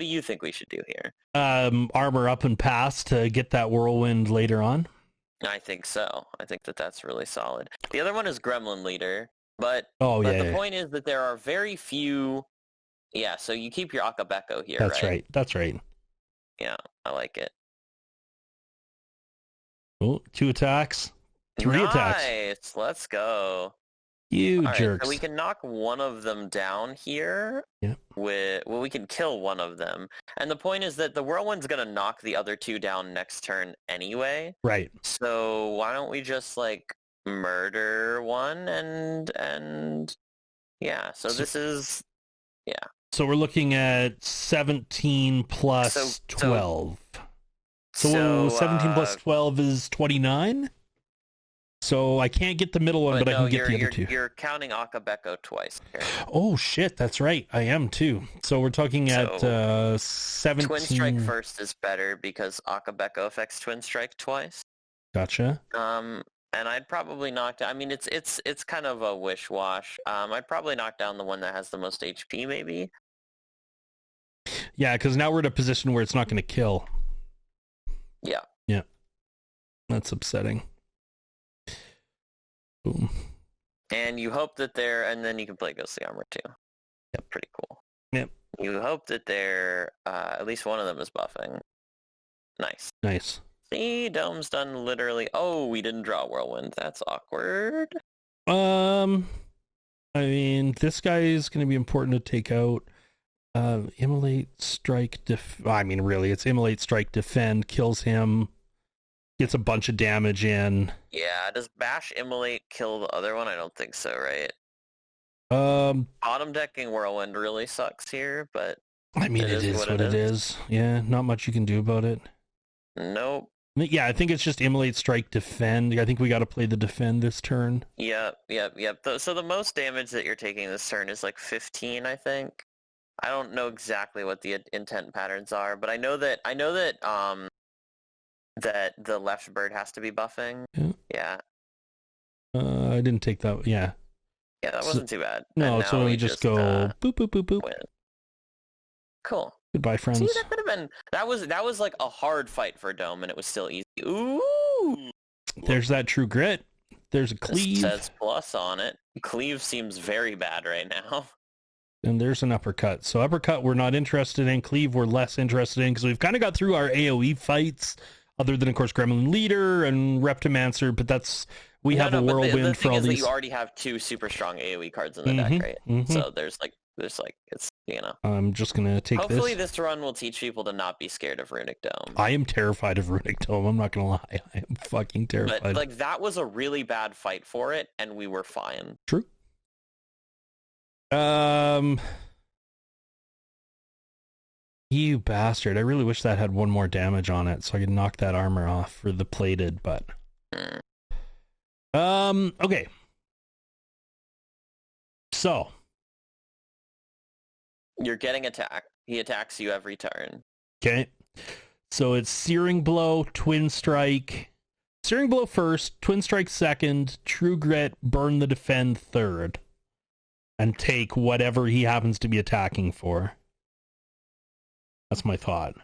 do you think we should do here? Armor up and pass to get that Whirlwind later on. I think so. I think that's really solid. The other one is Gremlin Leader, but the point is that there are very few. Yeah, so you keep your Akabeko here, That's right. Yeah, I like it. Oh, 2 attacks. 3 attacks. Nice, let's go. You All jerks. Right, so we can knock one of them down here. Yeah. We can kill one of them. And the point is that the Whirlwind's going to knock the other 2 down next turn anyway. Right. So why don't we just, murder one and yeah. So this is, yeah. So we're looking at 17 plus 12. So 17 plus 12 is 29? So I can't get the middle one, but I can get the other 2. You're counting Akabeko twice here. Oh, shit, that's right. I am, too. So we're talking at 17... Twin Strike first is better because Akabeko affects Twin Strike twice. Gotcha. And I'd probably knock down... I mean, it's kind of a wish-wash. I'd probably knock down the one that has the most HP, maybe. Yeah, because now we're in a position where it's not going to kill. Yeah. Yeah. That's upsetting. Boom. And you hope that and then you can play Ghostly Armor too. Yep. Pretty cool. Yep. You hope that at least one of them is buffing. Nice. See, Dome's done literally. Oh, we didn't draw Whirlwind. That's awkward. I mean, this guy is going to be important to take out. Immolate, Strike, really, it's Immolate, Strike, Defend, kills him. Gets a bunch of damage in. Yeah, does Bash Immolate kill the other one? I don't think so, right? Bottom decking Whirlwind really sucks here, but... I mean, it is what it is. Yeah, not much you can do about it. Nope. Yeah, I think it's just Immolate, Strike, Defend. I think we got to play the Defend this turn. Yep. So the most damage that you're taking this turn is 15, I think. I don't know exactly what the intent patterns are, but I know that that the left bird has to be buffing. Yeah. I didn't take that. Yeah. Yeah, that wasn't too bad. No, so we just go boop, boop, boop, boop. Win. Cool. Goodbye, friends. See, that could have been... That was a hard fight for Dome, and it was still easy. Ooh! There's that true grit. There's a cleave. It says plus on it. Cleave seems very bad right now. And there's an uppercut. So uppercut we're not interested in. Cleave we're less interested in because we've kind of got through our AoE fights, other than, of course, Gremlin Leader and Reptimancer, but we have a but whirlwind the for thing all is that these. you already have 2 super strong AoE cards in the deck, right? So there's it's, you know. I'm just gonna take Hopefully this. this run will teach people to not be scared of Runic Dome. I am terrified of Runic Dome. I'm not gonna lie. I am fucking terrified. But like that was a really bad fight for it, and we were fine. True. You bastard. I really wish that had one more damage on it so I could knock that armor off for the plated, but okay. So you're getting attacked. He attacks you every turn. Okay. So it's Searing Blow, Twin Strike. Searing Blow first, Twin Strike second, True Grit, Burn the Defend third. And take whatever he happens to be attacking for. That's my thought.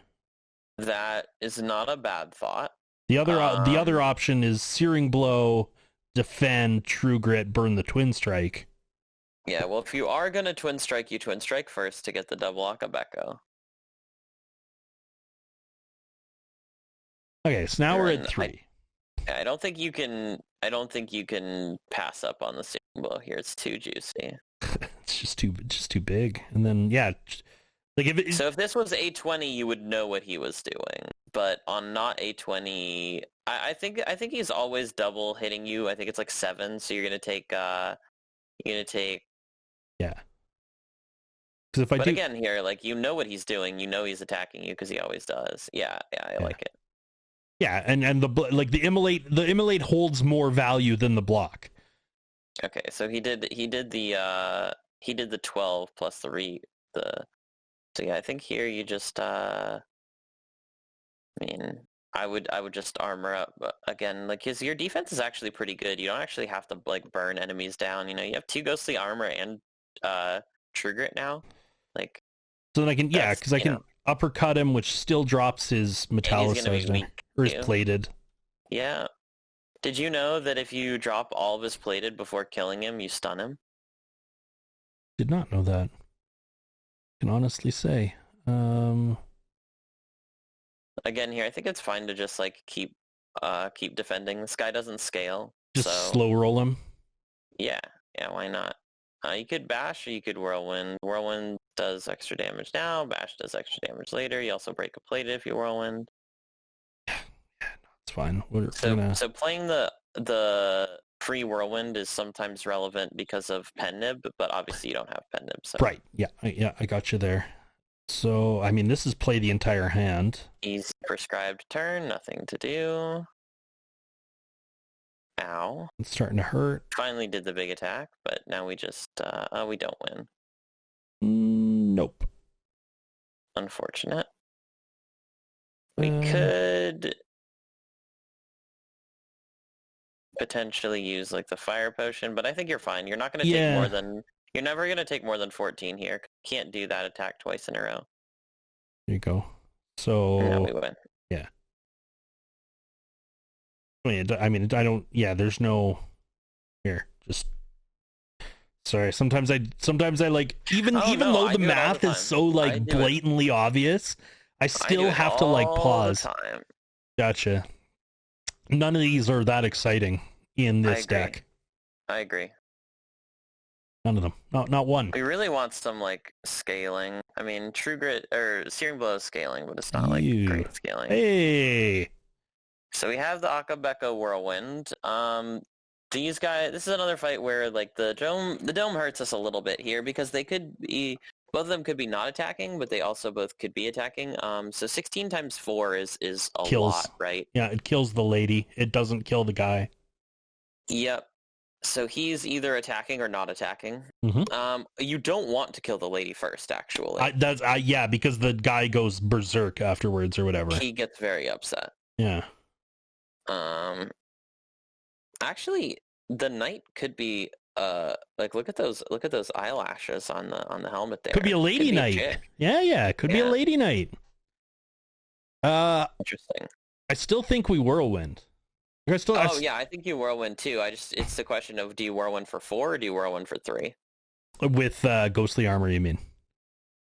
That is not a bad thought. The other option is Searing Blow, Defend, True Grit, Burn the Twin Strike. Yeah, well, if you are going to Twin Strike, you Twin Strike first to get the double Akabeko. Okay, so now we're at 3. I don't think you can pass up on the Searing Blow here. It's too juicy. It's just too big. And then yeah, like if this was A20, you would know what he was doing. But on not A20, I think he's always double hitting you. I think it's like 7, so you're gonna take yeah. Because if I do again here, like you know what he's doing, you know he's attacking you because he always does. Yeah, I like it. Yeah, and the immolate holds more value than the block. Okay, so he did the 12 plus so yeah, I think here you just I mean, I would just armor up again, like because your defense is actually pretty good. You don't actually have to like burn enemies down. You know, you have 2 ghostly armor and True Grit now. Like so then I can because I can uppercut him, which still drops his metallicized or his plated. Yeah. Did you know that if you drop all of his plated before killing him, you stun him? Did not know that. I can honestly say. Again, here I think it's fine to just like keep defending. This guy doesn't scale. Just slow roll him. Yeah, why not? You could bash or you could whirlwind. Whirlwind does extra damage now. Bash does extra damage later. You also break a plated if you whirlwind. It's fine. So playing the free whirlwind is sometimes relevant because of pen nib, but obviously you don't have pen nib. So. Right. Yeah. I got you there. So I mean, this is play the entire hand. Easy prescribed turn. Nothing to do. Ow. It's starting to hurt. Finally did the big attack, but now we just we don't win. Nope. Unfortunate. We could potentially use like the fire potion, but I think you're fine. You're not going to take more than you're never going to take more than 14 here. Can't do that attack twice in a row. There you go. So now we win. Yeah. I mean, I don't. Yeah, there's no. Here, just. Sorry. Sometimes I like even though the math is so like blatantly obvious, I still have to like pause. Gotcha. None of these are that exciting in this deck. I agree. None of them. Not one. We really want some like scaling. I mean, True Grit or Searing Blow is scaling, but it's not like great scaling. Hey. So we have the Akabeko Whirlwind. These guys, this is another fight where like the dome hurts us a little bit here because they could be, both of them could be not attacking, but they also both could be attacking. So 16 times 4 is a lot, right? Yeah, it kills the lady. It doesn't kill the guy. Yep. So he's either attacking or not attacking. Mm-hmm. You don't want to kill the lady first, actually. Yeah, because the guy goes berserk afterwards or whatever. He gets very upset. Yeah. Actually, the knight could be like look at those eyelashes on the helmet there. Could be a lady knight. Yeah, could be a lady knight. Interesting. I still think we whirlwind. I think you whirlwind too. It's the question of do you whirlwind for 4 or do you whirlwind for 3? With ghostly armor, you mean?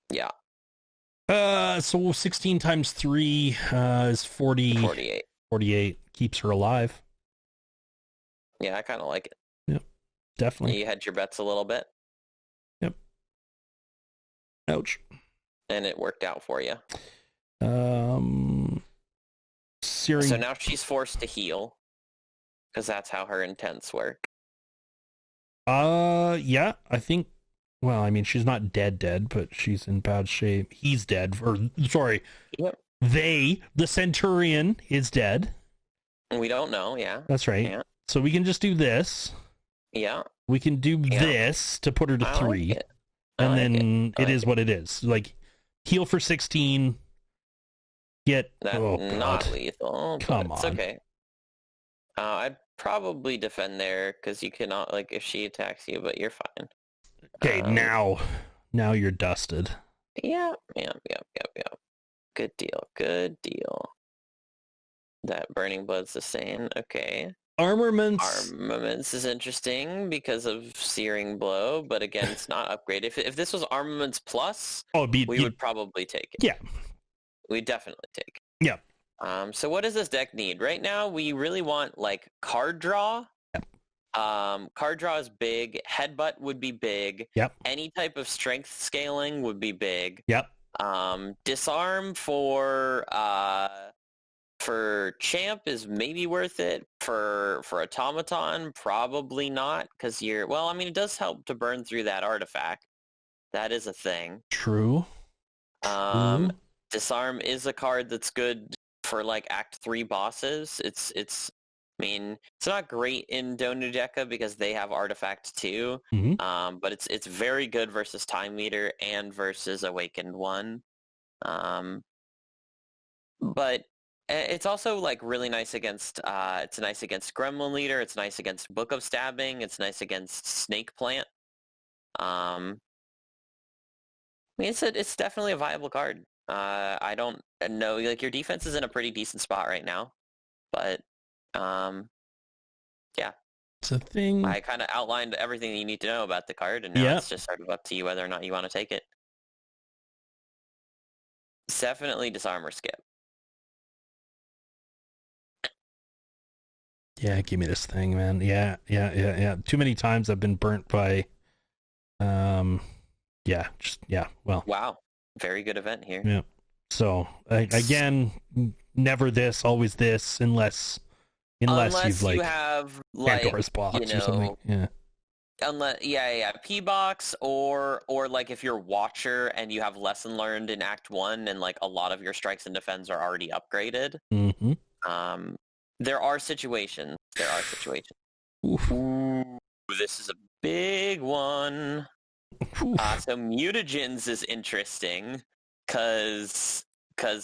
Yeah. So 16 times 3 is 40. 48. 48 keeps her alive. Yeah, I kind of like it. Yep, definitely. You hedge your bets a little bit. Yep. Ouch. And it worked out for you. Searing. So now she's forced to heal, because that's how her intents work. Yeah, I think. Well, I mean, she's not dead, but she's in bad shape. He's dead. Or sorry. Yep. The Centurion is dead. We don't know. Yeah. That's right. Yeah. So we can just do this. Yeah. We can do this to put her to 3. Like and then it is what it is. Like, heal for 16. Get not lethal. Come on. It's okay. I'd probably defend there because you cannot, like, if she attacks you, but you're fine. Okay, now you're dusted. Yeah. Good deal. That Burning Blood's the same. Okay. Armaments is interesting because of Searing Blow, but again, it's not upgraded. If this was Armaments Plus, we would probably take it. Yeah. We'd definitely take it. Yeah. So what does this deck need? Right now, we really want, like, card draw. Yep. Card draw is big. Headbutt would be big. Yep. Any type of strength scaling would be big. Yep. Disarm for champ is maybe worth it. For automaton, probably not, because it does help to burn through that artifact. That is a thing. True. Disarm is a card that's good for, like, Act 3 bosses. It's not great in Donudeka because they have Artifact too. Mm-hmm. But it's very good versus Time Meter and versus Awakened One. But it's also, like, really nice against it's nice against Gremlin Leader, it's nice against Book of Stabbing, it's nice against Snake Plant. It's definitely a viable card. I don't know, like, your defense is in a pretty decent spot right now, but yeah. It's a thing. I kind of outlined everything you need to know about the card, and now it's just sort of up to you whether or not you want to take it. It's definitely disarm or skip. Yeah, give me this thing, man. Yeah. Too many times I've been burnt by well. Wow. Very good event here. Yeah. So again, never this, always this, unless you've, like, you have, like, Pandora's box or something. Yeah. P-box or like if you're Watcher and you have lesson learned in Act 1 and, like, a lot of your strikes and defense are already upgraded. Mm-hmm. There are situations. Oof. Ooh, this is a big one. So mutagens is interesting because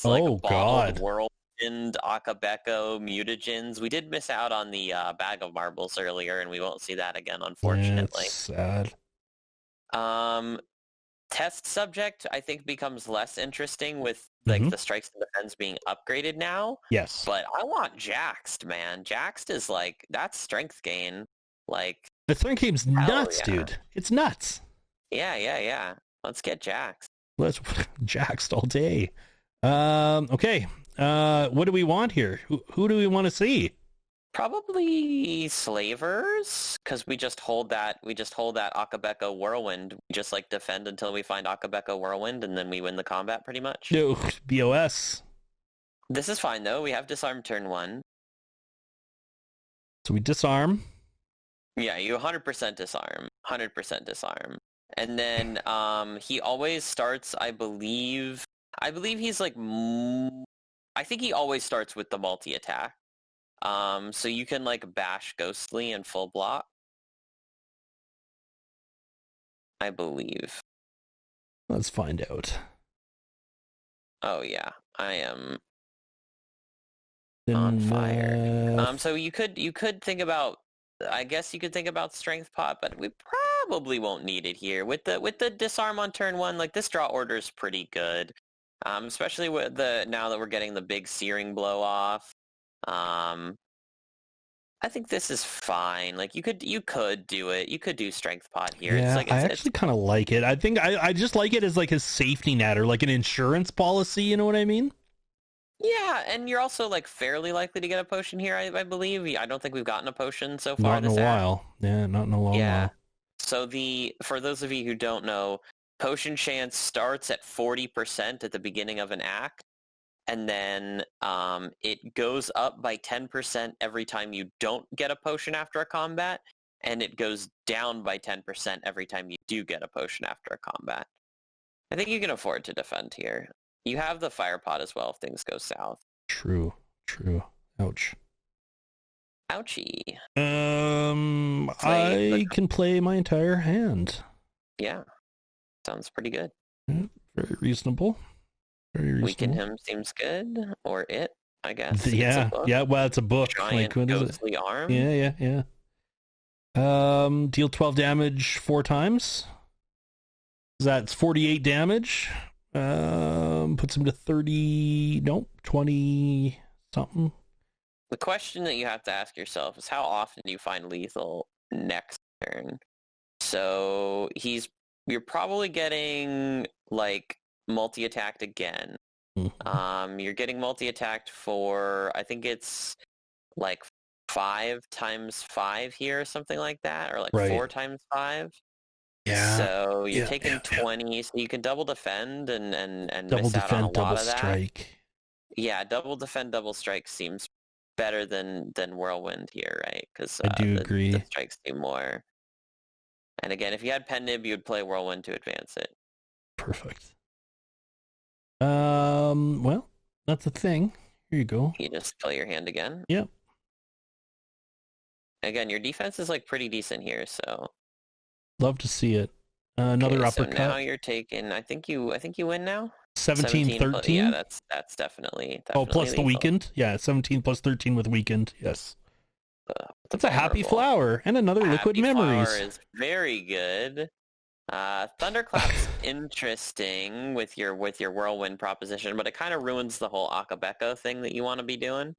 like bottled whirlwind, Akabeko, mutagens. We did miss out on the bag of marbles earlier, and we won't see that again, unfortunately. That's sad. Test subject, I think, becomes less interesting with, like, the strikes and defense being upgraded now. Yes. But I want Jaxed, man. Jaxed is, like, that's strength gain. Like, the strength game's nuts, dude. It's nuts. Yeah. Let's get Jaxed. Let's Jaxed all day. Okay. What do we want here? Who do we want to see? Probably Slavers, because we just hold that Akabeko Whirlwind. We just, like, defend until we find Akabeko Whirlwind, and then we win the combat pretty much. No, BOS. This is fine, though. We have disarm turn 1. So we disarm. Yeah, you 100% disarm. 100% disarm. And then he always starts, I believe he's, like, I think he always starts with the multi-attack. So you can, like, bash Ghostly and full block, I believe. Let's find out. Oh yeah, I am on fire. So you could think about, I guess you could think about Strength Pot, but we probably won't need it here. With the disarm on turn 1, like, this draw order is pretty good. Especially with now that we're getting the big Searing Blow off. I think this is fine. Like, you could do it. You could do Strength Pot here. Yeah, I actually kind of like it. I think I just like it as, like, a safety net or, like, an insurance policy. You know what I mean? Yeah, and you're also like fairly likely to get a potion here, I believe. I don't think we've gotten a potion so far Not in a this act. while. Yeah, not in a long Yeah. while. So for those of you who don't know, potion chance starts at 40% at the beginning of an act, and then it goes up by 10% every time you don't get a potion after a combat, and it goes down by 10% every time you do get a potion after a combat. I think you can afford to defend here. You have the fire pot as well if things go south. True. Ouch. Ouchie. I can play my entire hand. Yeah. Sounds pretty good. Yeah, very reasonable. Weaken him seems good. Or it, I guess. Yeah. Well, it's a book. Giant like, ghostly arm. Yeah. Deal 12 damage 4 times. That's 48 damage. Puts him to 30. Nope, 20 something. The question that you have to ask yourself is how often do you find lethal next turn? So you're probably getting like multi-attacked again. Mm-hmm. You're getting multi-attacked for, I think it's like 5 times 5 here or something like that, or like 4 times 5. Yeah. So you're taking 20, so you can double defend and double miss out on a defend, lot double of that. strike. Yeah, double defend, double strike seems better than whirlwind here, right? Because I do agree. The strikes do more. And again, if you had pen nib, you would play whirlwind to advance it. Perfect. Well, that's a thing. Here you go. You just play your hand again. Yep. Again, your defense is like pretty decent here, so love to see it. Another uppercut. So now you're taking. I think you win now. 17, 13. Yeah, that's definitely. Oh, plus lethal. the weakened. Yeah, 17 plus 13 with weakened. Yes. That's a happy flower and another liquid memories. Flower is very good. Thunderclap's interesting with your whirlwind proposition, but it kind of ruins the whole Akabeko thing that you want to be doing.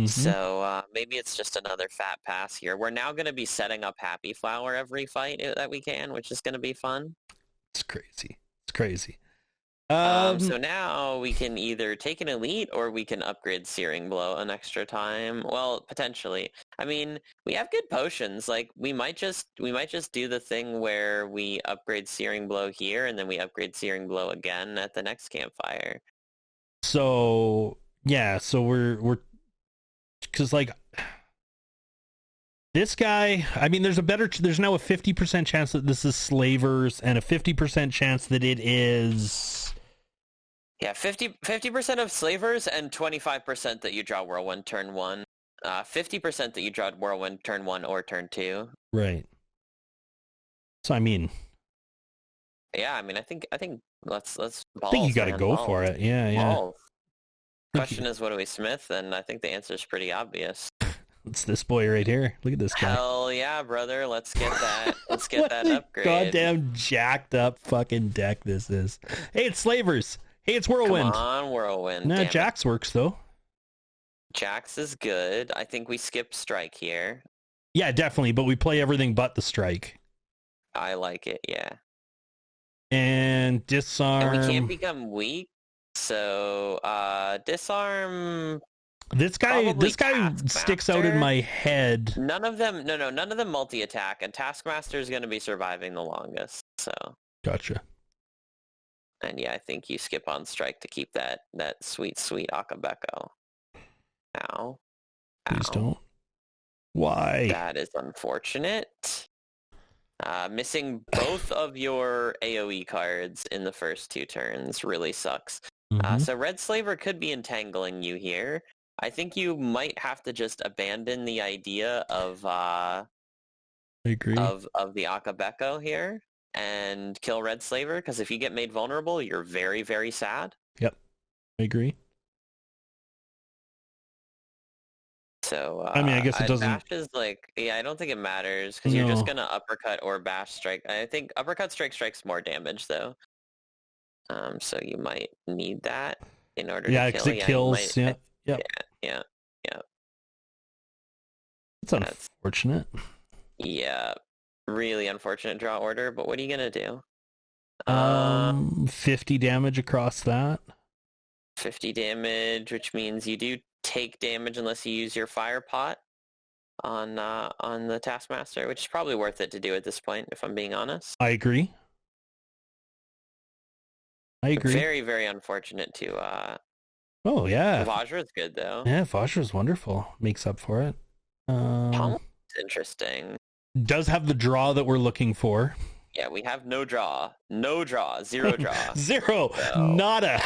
So maybe it's just another fat pass here. We're now going to be setting up Happy Flower every fight that we can, which is going to be fun. It's crazy. So now we can either take an elite or we can upgrade Searing Blow an extra time. Well, potentially. I mean, we have good potions. Like we might just do the thing where we upgrade Searing Blow here and then we upgrade Searing Blow again at the next campfire. So yeah, so we're because like this guy, I mean, there's now a 50% chance that this is Slavers and a 50% chance that it is. Yeah, 50% of Slavers and 25% that you draw Whirlwind turn 1. 50% that you draw Whirlwind turn 1 or turn 2. Right. So I mean. Yeah, I mean, I think let's balls. I think you got to go for it. Yeah. Balls. Question is, what do we smith? And I think the answer is pretty obvious. It's this boy right here. Look at this guy. Hell yeah, brother. Let's get that. Let's get that upgrade. Goddamn jacked up fucking deck this is. Hey, it's Slavers. Hey, it's Whirlwind. Come on, Whirlwind. Nah, Jax works though. Jax is good. I think we skip strike here. Yeah, definitely. But we play everything but the strike. I like it. Yeah. And disarm. And we can't become weak. So disarm. This guy sticks out in my head. None of them multi-attack, and Taskmaster is going to be surviving the longest. So gotcha. And yeah, I think you skip on strike to keep that sweet Akabeko. Ow. Please don't. Why? That is unfortunate. Missing both of your AoE cards in the first 2 turns really sucks. So Red Slaver could be entangling you here. I think you might have to just abandon the idea of I agree. of the Akabeko here and kill Red Slaver, because if you get made vulnerable, you're very, very sad. Yep. I agree. So I mean, I guess it doesn't. Bash is like, yeah, I don't think it matters because you're just gonna uppercut or bash strike. I think uppercut strikes more damage though. So you might need that in order to kill. Yeah, because it kills. Yeah. It's unfortunate. Yeah, really unfortunate draw order. But what are you gonna do? 50 damage across that. 50 damage, which means you do take damage unless you use your fire pot on the Taskmaster, which is probably worth it to do at this point, if I'm being honest. I agree. Very, very unfortunate to Oh yeah. Vajra's good though. Yeah, Vajra's wonderful. Makes up for it. Pommel's interesting. Does have the draw that we're looking for. Yeah, we have no draw. No draw. Zero draw. Zero. So, nada.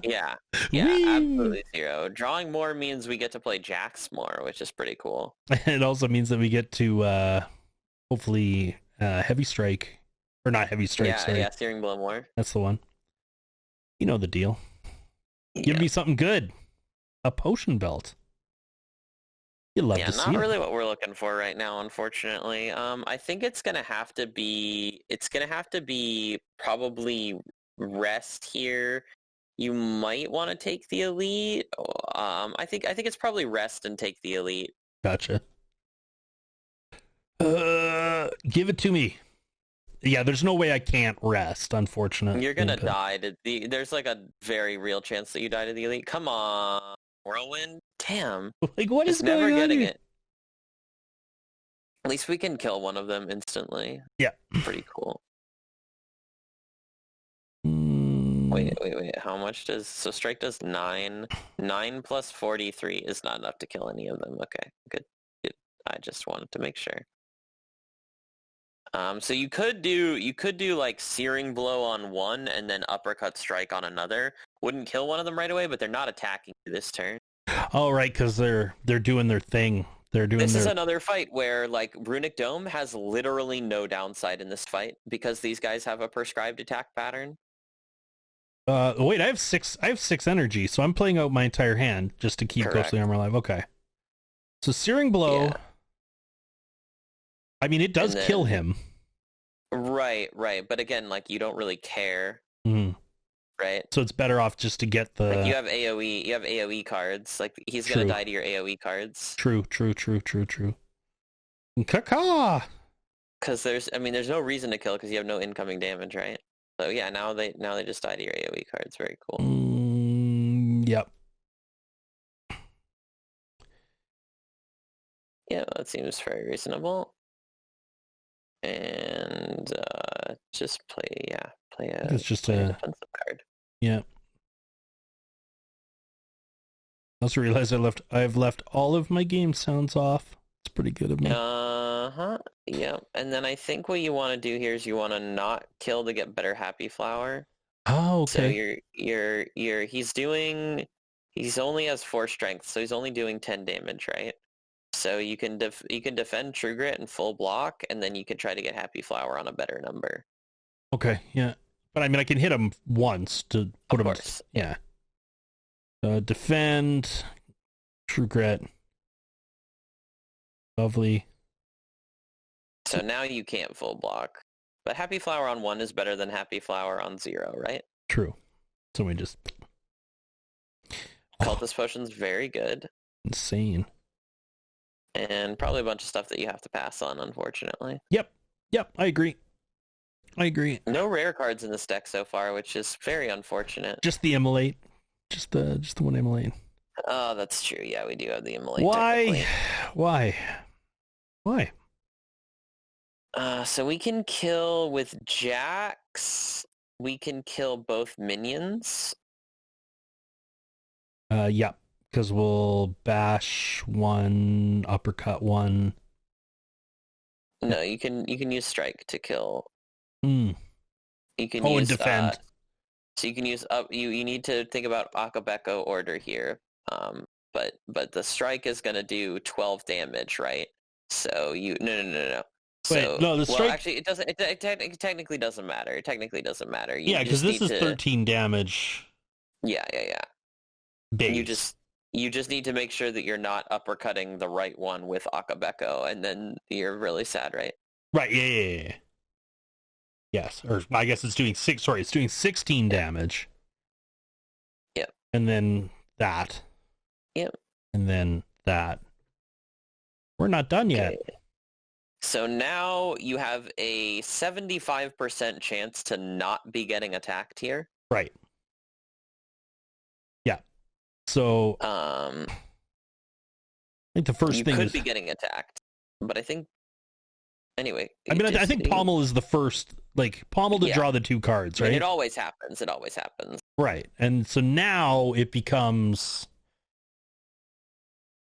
yeah. Whee! Absolutely zero. Drawing more means we get to play Jax more, which is pretty cool. It also means that we get to hopefully heavy strike. Or not heavy strike, sorry. Yeah, steering blow more. That's the one. You know the deal. Give me something good. A potion belt. You love to see it. Yeah, not really what we're looking for right now, unfortunately. I think it's gonna have to be probably rest here. You might want to take the elite. I think it's probably rest and take the elite. Gotcha. Give it to me. Yeah, there's no way I can't rest, unfortunately. You're gonna die to there's like a very real chance that you die to the elite. Come on, whirlwind. Damn. Like, what is never going getting on? It. At least we can kill one of them instantly. Yeah. Pretty cool. Wait. How much does... So strike does 9. 9 plus 43 is not enough to kill any of them. Okay, good. I just wanted to make sure. So you could do like searing blow on one and then uppercut strike on another. Wouldn't kill one of them right away, but they're not attacking you this turn. Oh, right, because they're doing their thing. This is another fight where like Runic Dome has literally no downside in this fight because these guys have a prescribed attack pattern. Wait, I have six energy, so I'm playing out my entire hand just to keep Correct. Ghostly Armor alive. Okay. So searing blow. Yeah. I mean, it does kill him. Right. But again, like you don't really care. Mm-hmm. Right. So it's better off just to get the... Like you have AoE cards. Like he's going to die to your AoE cards. True. Caca! Because there's no reason to kill because you have no incoming damage, right? So yeah, now they just die to your AoE cards. Very cool. Yep. Yeah, that seems very reasonable. And just play a defensive card. Yeah. I also realized I've left all of my game sounds off. It's pretty good of me. Yeah. And then I think what you want to do here is you want to not kill to get better Happy Flower. Oh, okay. So he's only has 4 strength, so he's only doing 10 damage, right? So you can defend True Grit and full block, and then you can try to get Happy Flower on a better number. Okay, yeah. But I mean, I can hit him once to put him... Yeah. Defend, True Grit. Lovely. So now you can't full block. But Happy Flower on 1 is better than Happy Flower on 0, right? True. So we just... Cultist Potion's very good. Insane. And probably a bunch of stuff that you have to pass on, unfortunately. Yep, I agree. No rare cards in this deck so far, which is very unfortunate. Just the Immolate. Just the one Immolate. Oh, that's true. Yeah, we do have the Immolate. Why? So we can kill with Jax. We can kill both minions. Yeah. Because we'll bash one, uppercut one. No, you can use strike to kill. You can use and defend. So you can use up. You need to think about Akabeko order here. But the strike is gonna do 12 damage, right? So no. Wait, no, the strike. Well, actually, it doesn't. It technically doesn't matter. Yeah, because this is 13 damage. Yeah. Base. You just need to make sure that you're not uppercutting the right one with Akabeko, and then you're really sad, right? Right, yeah. Yes, or I guess it's doing 16 damage. Yep. And then that. Yep. And then that. We're not done yet. Okay. So now you have a 75% chance to not be getting attacked here. Right. So I think the first thing could is be getting attacked, but I think anyway. I mean, I think pommel is the first, like pommel to draw the 2 cards, right? I mean, it always happens. It always happens. Right, and so now it becomes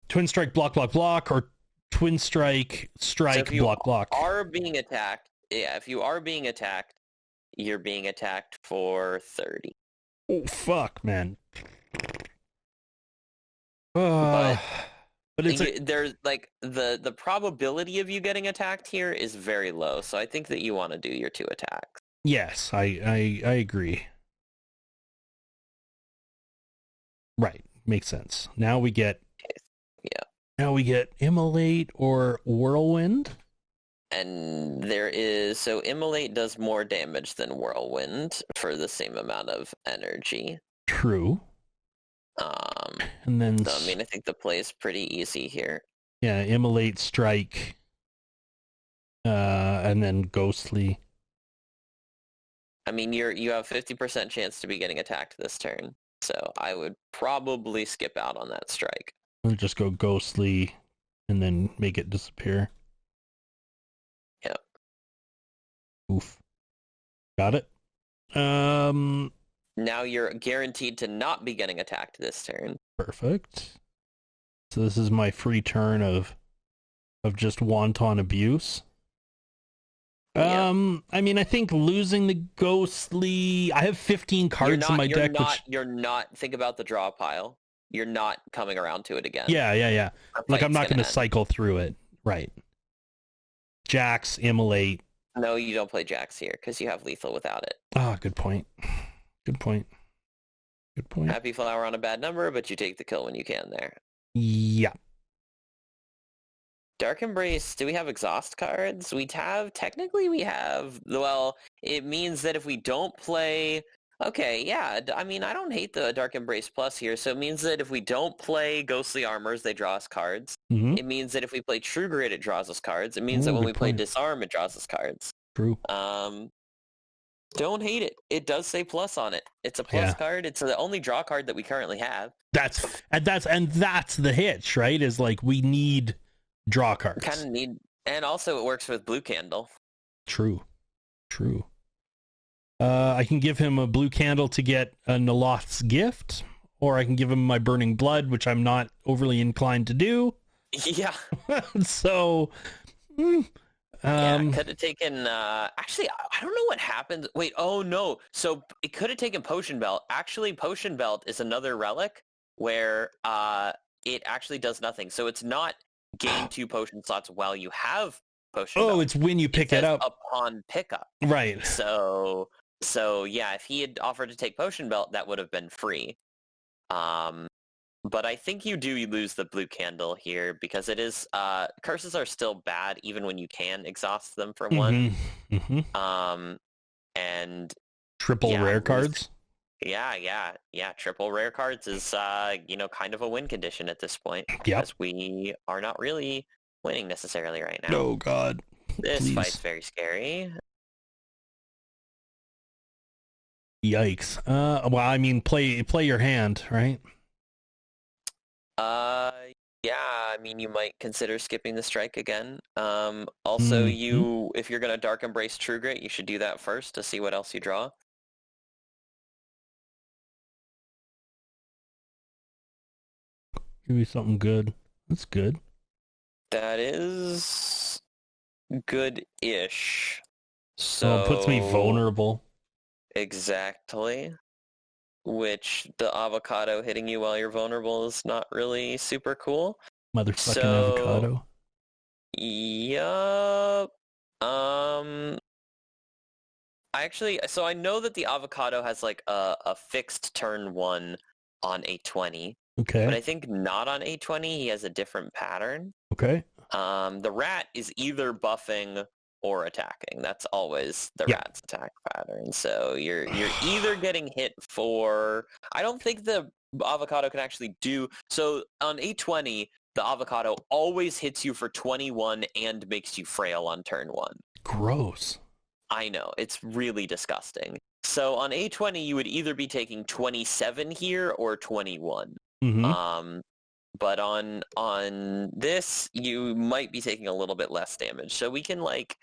twin strike, block, block, block, or twin strike, strike, block, block. Are being attacked, if you are being attacked, you're being attacked for 30. Oh fuck, man. But it's there's like the probability of you getting attacked here is very low, so I think that you want to do your 2 attacks. Yes, I agree. Right, makes sense. Now we get Immolate or Whirlwind. And there is, so Immolate does more damage than Whirlwind for the same amount of energy. True. And then so, I mean, I think the play is pretty easy here. Yeah, Immolate, strike, and then Ghostly. I mean, you have 50% chance to be getting attacked this turn, so I would probably skip out on that strike. Or just go Ghostly, and then make it disappear. Yep. Oof. Got it. Now you're guaranteed to not be getting attacked this turn. Perfect. So this is my free turn of just wanton abuse. Yep. I mean, I think losing the Ghostly... I have 15 cards in my deck. You're not... Think about the draw pile. You're not coming around to it again. Yeah. Like, I'm not going to cycle through it. Right. Jax, Immolate. No, you don't play Jax here, because you have lethal without it. Ah, good point. Good point. Happy Flower on a bad number, but you take the kill when you can there. Yeah. Dark Embrace, do we have exhaust cards? Technically we have, well, it means that if we don't play, okay, yeah, I mean, I don't hate the Dark Embrace Plus here, so it means that if we don't play Ghostly Armors, they draw us cards. Mm-hmm. It means that if we play True Grit, it draws us cards. It means that when we play Disarm, it draws us cards. True. Don't hate it. It does say plus on it. It's a plus card. It's the only draw card that we currently have. That's the hitch, right? Is like we need draw cards. Kind of need, and also it works with Blue Candle. True. I can give him a Blue Candle to get a Naloth's Gift, or I can give him my Burning Blood, which I'm not overly inclined to do. Yeah. So. Could have taken, actually, I don't know what happened. Wait, oh no. So it could have taken Potion Belt. Actually, Potion Belt is another relic where it actually does nothing. So it's not gain 2 potion slots while you have Potion Belt. Oh, it's when you pick it up. Upon pickup. Right. So yeah, if he had offered to take Potion Belt, that would have been free. But I think you do lose the Blue Candle here because it is curses are still bad even when you can exhaust them for one. Mm-hmm. And triple rare cards. Yeah. Triple rare cards is kind of a win condition at this point because we are not really winning necessarily right now. Oh God, this fight's very scary. Yikes. Well, I mean, play your hand, right? Yeah, I mean, you might consider skipping the strike again. Also, if you're going to Dark Embrace True Grit, you should do that first to see what else you draw. Give me something good. That's good. That is good-ish. So it puts me vulnerable. Exactly. Which the avocado hitting you while you're vulnerable is not really super cool. Motherfucking avocado. Yup. I know that the avocado has like a fixed turn 1 on 820. Okay. But I think not on 820. He has a different pattern. Okay. The rat is either buffing or attacking. That's always the rat's attack pattern. So you're either getting hit for... I don't think the avocado can actually do... So on 820, the avocado always hits you for 21 and makes you frail on turn 1. Gross. I know. It's really disgusting. So on 820, you would either be taking 27 here or 21. Um, but on this, you might be taking a little bit less damage. So we can like,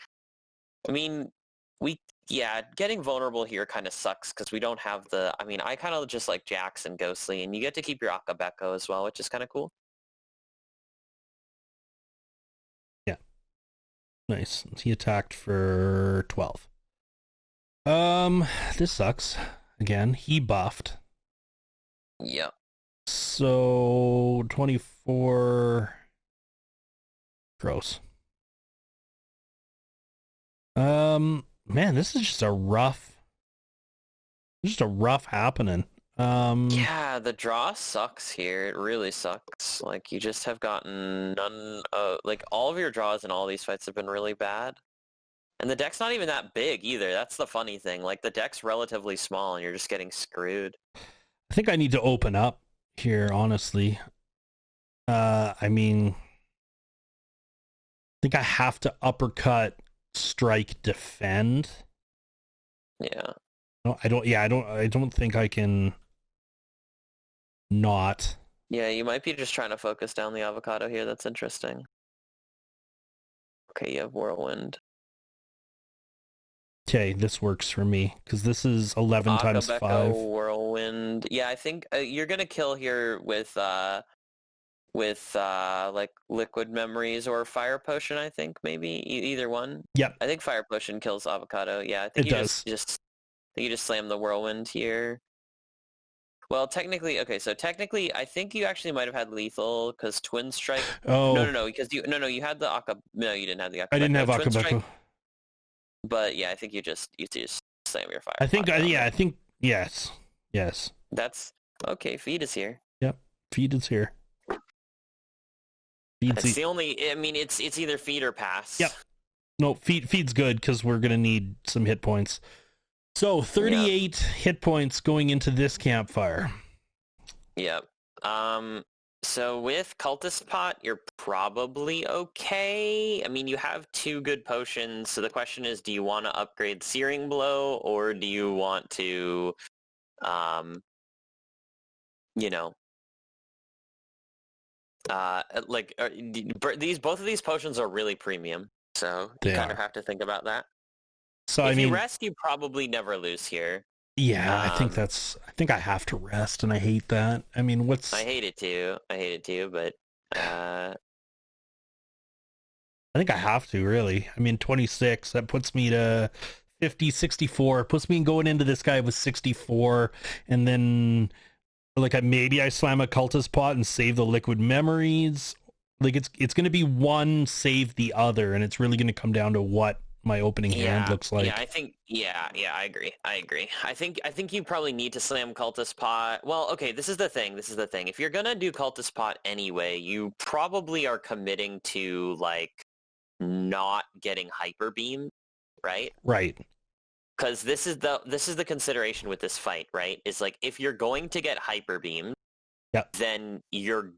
I mean, getting vulnerable here kind of sucks because we don't have the. I mean, I kind of just like Jax and Ghostly, and you get to keep your Akabeko as well, which is kind of cool. Yeah, nice. He attacked for 12. This sucks. Again, he buffed. Yeah. So 24. Gross. Man, this is just a rough happening. Yeah, the draw sucks here. It really sucks. Like you just have gotten none. Like all of your draws in all these fights have been really bad. And the deck's not even that big either. That's the funny thing. Like the deck's relatively small, and you're just getting screwed. I think I need to open up here, honestly. I mean, I think I have to uppercut, strike, defend. Yeah. No, I don't. Yeah, I don't think I can not. Yeah, you might be just trying to focus down the avocado here. That's interesting. Okay, you have Whirlwind. Okay, this works for me because this is 11 times 5. Whirlwind. Yeah, I think you're gonna kill here with like liquid memories or fire potion. I think maybe either one. Yep. I think fire potion kills avocado. Yeah, I think it you does. you just slam the whirlwind here. Well, technically, okay. So technically, I think you actually might have had lethal because twin strike. Oh no, because you had the No, you didn't have the Akabeko. I didn't have Twin strike. Akabeko. But yeah, I think you just slam your fire. I think I think yes. That's okay. Feed is here. Yep, feed is here. It's the only. I mean, it's either feed or pass. Yep. No, feed's good because we're gonna need some hit points. So 38 hit points going into this campfire. Yep. So with Cultist Pot, you're probably okay. I mean, you have 2 good potions, so the question is, do you want to upgrade Searing Blow, or do you want to, both of these potions are really premium, so you kind of have to think about that. So if you rest, you probably never lose here. Yeah, I think I have to rest, and I hate that. I mean, I hate it too, but I think I have to, really. I mean, 26, that puts me to 50, 64. Puts me going into this guy with 64, and then like maybe I slam a cultist pot and save the liquid memories. Like it's going to be one save the other, and it's really going to come down to what my opening hand looks like. Yeah, I think I agree. I think you probably need to slam Cultist Pot. Well, okay, this is the thing. If you're gonna do Cultist Pot anyway, you probably are committing to like not getting Hyper Beam, right? Right. Because this is the consideration with this fight, right? Is like if you're going to get Hyper Beam, then you're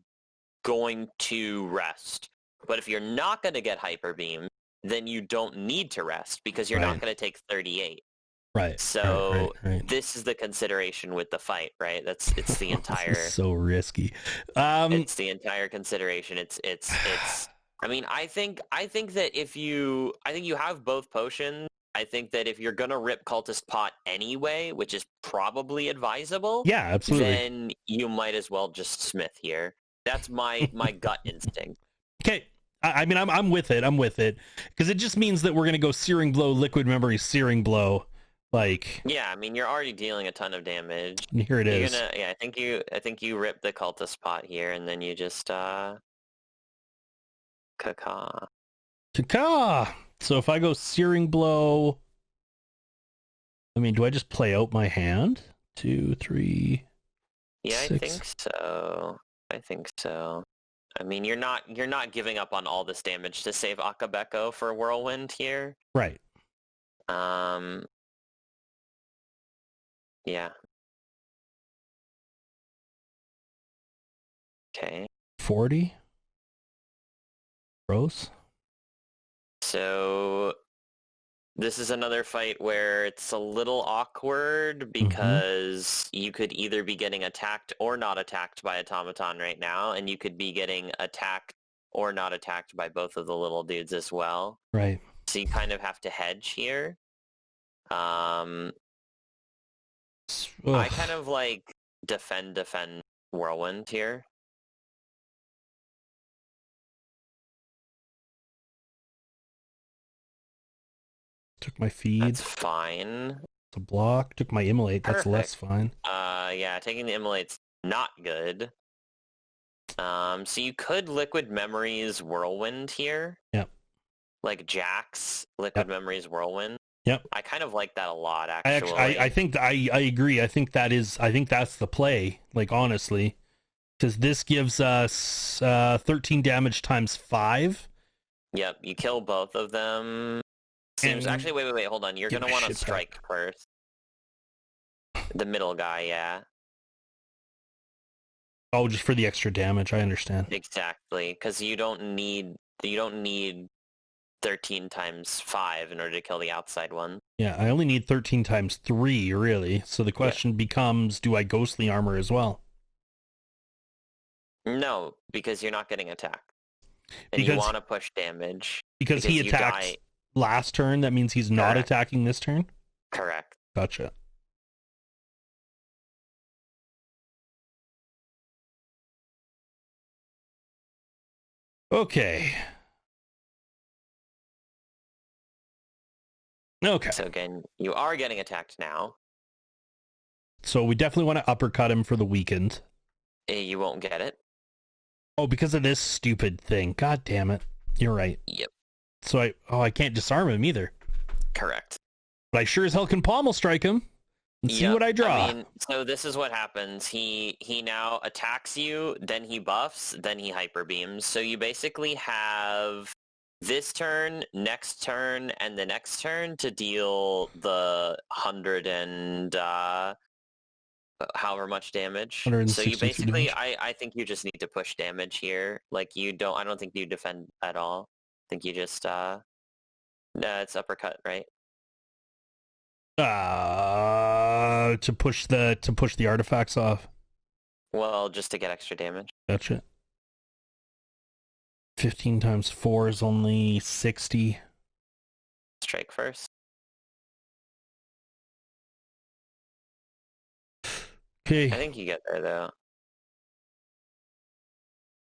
going to rest. But if you're not going to get Hyper Beam, then you don't need to rest because you're not going to take 38. Right. So this is the consideration with the fight, right? It's the entire so risky. It's the entire consideration. It's I mean, I think that if you have both potions, I think that if you're going to rip Cultist Pot anyway, which is probably advisable, yeah, absolutely, then you might as well just smith here. That's my gut instinct. Okay. I mean, I'm with it. Because it just means that we're going to go Searing Blow, Liquid Memory, Searing Blow. Like, yeah, I mean, you're already dealing a ton of damage. And here it is. I think you rip the Cultist Pot here, and then you just Kaka. So if I go Searing Blow, I mean, do I just play out my hand? 2, 3. Yeah, 6. I think so. I mean, you're not giving up on all this damage to save Akabeko for Whirlwind here. Right. Yeah. Okay. 40. Gross. So This is another fight where it's a little awkward because you could either be getting attacked or not attacked by Automaton right now, and you could be getting attacked or not attacked by both of the little dudes as well. Right. So you kind of have to hedge here. I kind of like defend Whirlwind here. Took my feed. That's fine. The block. Took my immolate. That's Perfect. less fine. Yeah, taking the immolate's not good. So you could Liquid Memories Whirlwind here. Yep. Like Jack's Liquid Memories Whirlwind. Yep. I kind of like that a lot, actually. I think I agree. I think that's the play. Like, honestly, because this gives us 13 damage times 5. Yep. You kill both of them. Seems actually. Wait. Hold on. You're gonna want to strike first. The middle guy, yeah. Oh, just for the extra damage. I understand. Exactly, because you don't need 13 times 5 in order to kill the outside one. Yeah, I only need 13 times 3, really. So the question becomes, do I ghostly armor as well? No, because you're not getting attacked. And you want to push damage. Because he attacks last turn, that means he's not attacking this turn? Correct. Gotcha. Okay. Okay. So again, you are getting attacked now. So we definitely want to uppercut him for the weakened. You won't get it. Oh, because of this stupid thing. God damn it. You're right. Yep. So I can't disarm him either. Correct. But I sure as hell can pommel strike him and see what I draw. I mean, so this is what happens. He now attacks you, then he buffs, then he hyper beams. So you basically have this turn, next turn, and the next turn to deal the 100 and however much damage. So you basically, I think you just need to push damage here. Like I don't think you defend at all. I think you just, it's uppercut, right? To push the artifacts off. Well, just to get extra damage. Gotcha. 15 times 4 is only 60. Strike first. Okay. I think you get there though.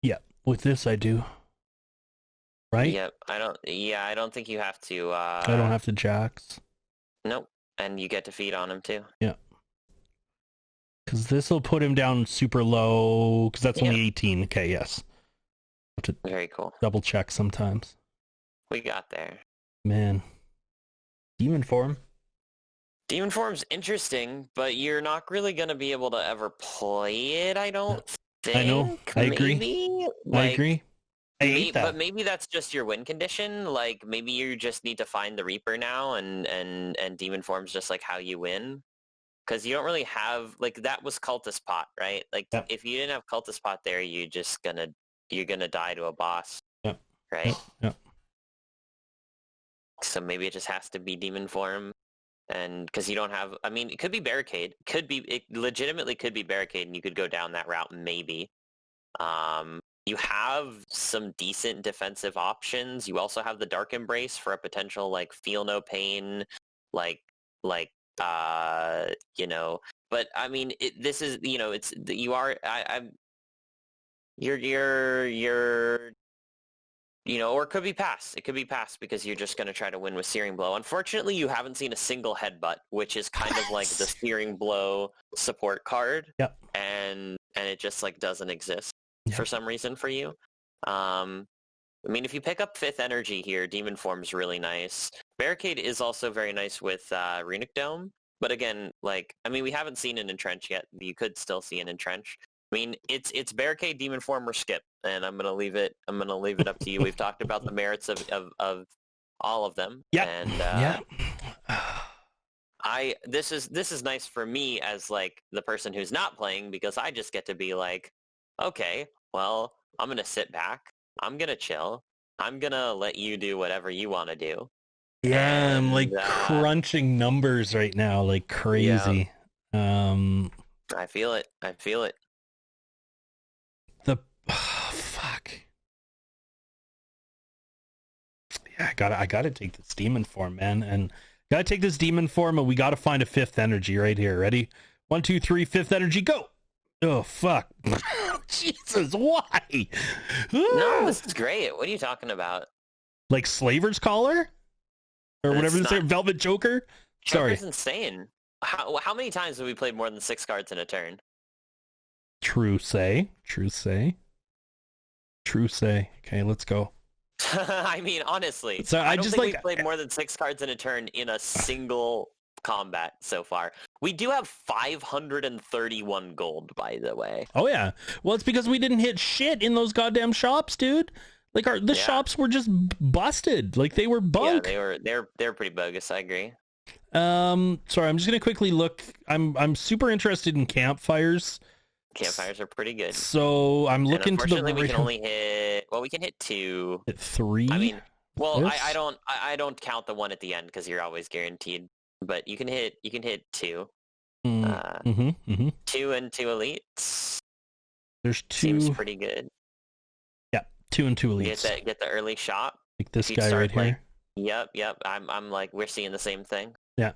Yeah, with this I do. Right? Yep. I don't think you have to. I don't have to jacks. Nope. And you get to feed on him too. Yeah. Because this will put him down super low. Because that's only 18. Okay, yes. Very cool. Double check sometimes. We got there. Man. Demon form. Demon form's interesting, but you're not really going to be able to ever play it, I don't think. I know. I agree. I agree. I hate that. But maybe that's just your win condition. Like, maybe you just need to find the Reaper now, and Demon form's just like how you win. Because you don't really have, like, that was Cultist Pot, right? Like, if you didn't have Cultist Pot there, you're gonna die to a boss, right? Yep. So maybe it just has to be Demon form. And because you don't have, I mean, it could be Barricade. It legitimately could be Barricade, and you could go down that route, maybe. You have some decent defensive options. You also have the Dark Embrace for a potential, like, feel no pain, but I mean, this is, or it could be pass. It could be pass because you're just going to try to win with Searing Blow. Unfortunately, you haven't seen a single headbutt, which is kind of like the Searing Blow support card. Yep. And it just, like, doesn't exist for some reason for you. I mean, if you pick up 5th Energy here, Demon Form's really nice. Barricade is also very nice with Runic Dome. But again, like, I mean, we haven't seen an Entrench yet. You could still see an Entrench. I mean, it's Barricade, Demon Form, or Skip, and I'm gonna leave it up to you. We've talked about the merits of all of them. Yeah. And this is nice for me as, like, the person who's not playing, because I just get to be like, okay, well, I'm gonna sit back, I'm gonna chill, I'm gonna let you do whatever you want to do, Yeah, I'm like And crunching numbers right now like crazy. I feel it. I feel it. Fuck. Yeah, I gotta take this demon form, man, and gotta take this demon form, and we gotta find a fifth energy right here. Ready? 1, 2, 3, fifth energy, go! Oh fuck! Jesus, why? No, this is great. What are you talking about? Like Slaver's Collar, or whatever this is, Velvet Joker. Sorry, Joker's insane. How many times have we played more than 6 cards in a turn? True say. Okay, let's go. I mean, honestly, So I don't just think like we've played more than 6 cards in a turn in a single combat so far. We do have 531 gold, by the way. Oh yeah, well it's because we didn't hit shit in those goddamn shops, dude. Like the shops were just busted. Like they were bunk. Yeah, they're pretty bogus. I agree. Sorry, I'm just gonna quickly look. I'm super interested in campfires. Campfires are pretty good. So I'm looking to the. Unfortunately, we can only hit. Well, we can hit 2. Hit 3. I mean, well, I don't count the one at the end because you're always guaranteed. But you can hit 2. 2 and 2 elites. There's 2. Seems pretty good. Yeah, 2 and 2 elites. Get the early shot. Like this guy right here. Yep. I'm like, we're seeing the same thing. Yeah.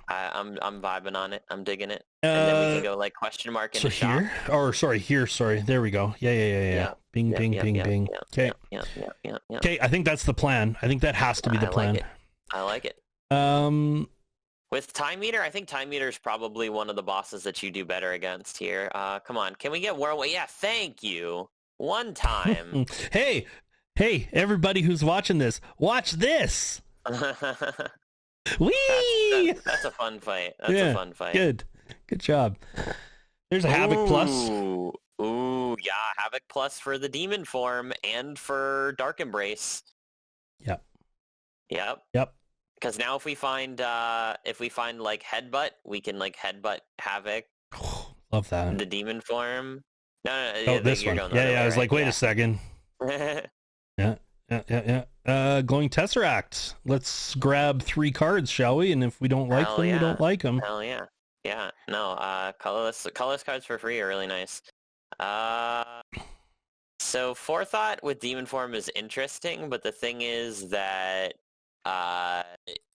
I'm vibing on it. I'm digging it. And then we can go like question mark in the shop. Here. Sorry. There we go. Yeah. Bing. Okay. Yeah. Okay, I think that's the plan. I think that has to be the plan. I like it. With Time Meter, I think Time Meter is probably one of the bosses that you do better against here. Come on, can we get Whirlwind? Yeah, thank you. One time. Hey, everybody who's watching this, watch this. Whee! That's a fun fight. That's a fun fight. Good job. There's a Havoc Plus. Ooh, yeah, Havoc Plus for the demon form and for Dark Embrace. Yep. Because now if we find like Headbutt, we can like Headbutt Havoc. Love that. The demon form. No. This one. Yeah. I was like, wait a second. Yeah. Glowing Tesseract. Let's grab 3 cards, shall we? And if we don't like them, we don't like them. Hell yeah. Yeah. No. Colorless cards for free are really nice. So Forethought with demon form is interesting, but the thing is that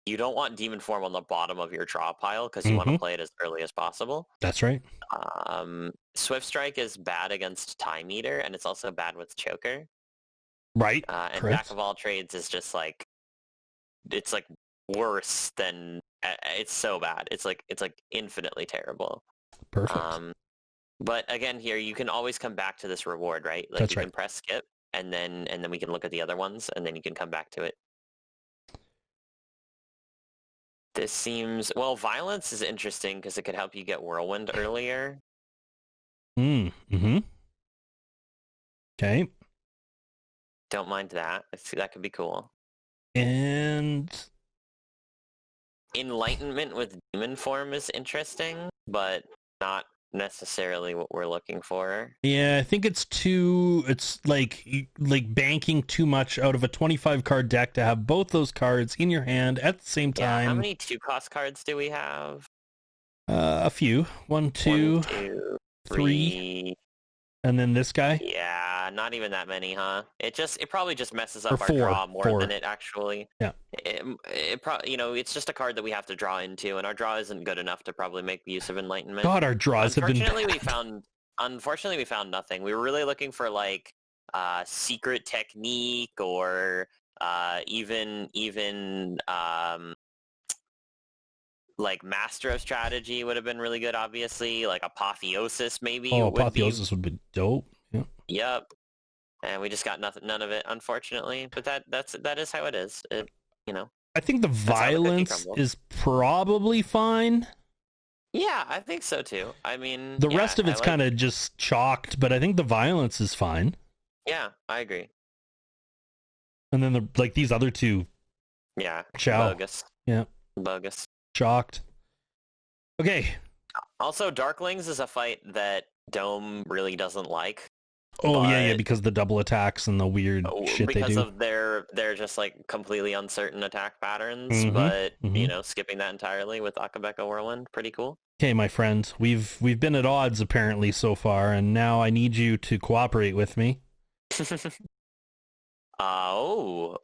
you don't want demon form on the bottom of your draw pile because you want to play it as early as possible. That's right. Swift Strike is bad against Time Eater, and it's also bad with Choker. Right. And Jack of All Trades is just like, it's like worse than, it's so bad. It's like infinitely terrible. Perfect. But again, here you can always come back to this reward, right? Like That's you can press skip, and then we can look at the other ones, and then you can come back to it. This seems... Well, Violence is interesting because it could help you get Whirlwind earlier. Okay. Don't mind that. That could be cool. And... Enlightenment with Demon Form is interesting, but not necessarily what we're looking for. Yeah, I think it's like banking too much out of a 25 card deck to have both those cards in your hand at the same time. How many 2-cost cards do we have? A few. 1, 2, 3. And then this guy? Yeah, not even that many, huh? It probably just messes up our 4, draw more than it actually. Yeah. It probably, it's just a card that we have to draw into, and our draw isn't good enough to probably make use of Enlightenment. God, our draws have been bad. Unfortunately, we found nothing. We were really looking for like secret technique or even like Master of Strategy would have been really good, obviously. Like Apotheosis, maybe. Oh, Apotheosis would be dope. Yeah. Yep. And we just got none of it, unfortunately. But that is how it is. I think the Violence is probably fine. Yeah, I think so too. I mean, the rest of it's kind of just chalked, but I think the Violence is fine. Yeah, I agree. And then these other two. Yeah. Bogus. Yeah. Bogus. Shocked. Okay. Also, Darklings is a fight that Dome really doesn't like. Oh yeah, but because the double attacks and the weird shit they because do. of their just like completely uncertain attack patterns, Mm-hmm. but Mm-hmm. skipping that entirely with Akabeko Whirlwind, pretty cool. Okay, my friend, we've been at odds apparently so far, and now I need you to cooperate with me. Ooh.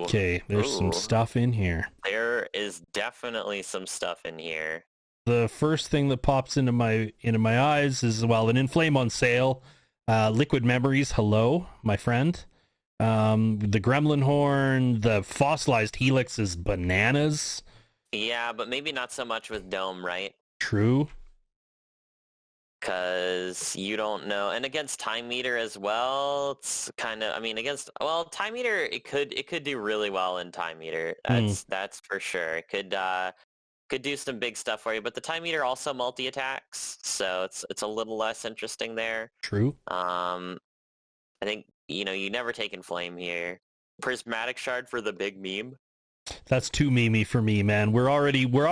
Okay, there's some stuff in here. There is definitely some stuff in here. The first thing that pops into my eyes is, well, an Inflame on sale. Liquid Memories, hello, my friend. The Gremlin Horn, the fossilized Helix is bananas. Yeah, but maybe not so much with Dome, right? True. Because you don't know, and against Time Meter as well, it's kind of, Time Meter, it could do really well in Time Meter. That's for sure. It could do some big stuff for you, but the Time Meter also multi-attacks, so it's a little less interesting there. True. I think, you never take Inflame here. Prismatic Shard for the big meme. That's too memey for me, man. We're already like we're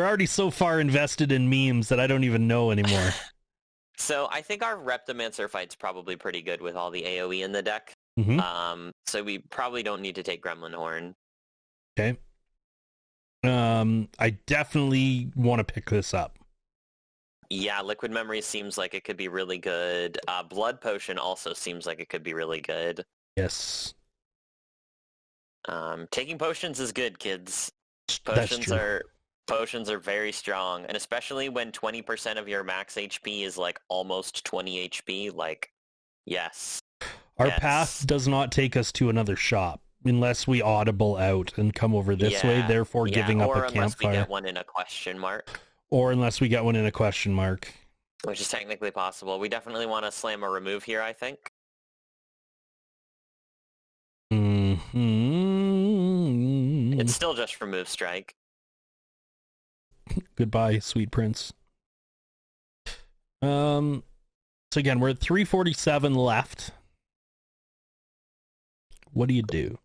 already so far invested in memes that I don't even know anymore. So I think our Reptomancer fight's probably pretty good with all the AoE in the deck. Mm-hmm. So we probably don't need to take Gremlin Horn. Okay. I definitely want to pick this up. Yeah, Liquid Memory seems like it could be really good. Blood Potion also seems like it could be really good. Yes. Taking potions is good, kids. Potions are very strong, and especially when 20% of your max HP is like almost 20 HP, like, yes. Our path does not take us to another shop unless we audible out and come over this way, therefore giving up a campfire. Or unless we get one in a question mark. Or unless we get one in a question mark. Which is technically possible. We definitely want to slam a remove here, I think. Mm-hmm. It's still just remove strike. Goodbye, sweet prince. So again, we're at 347 left. What do you do?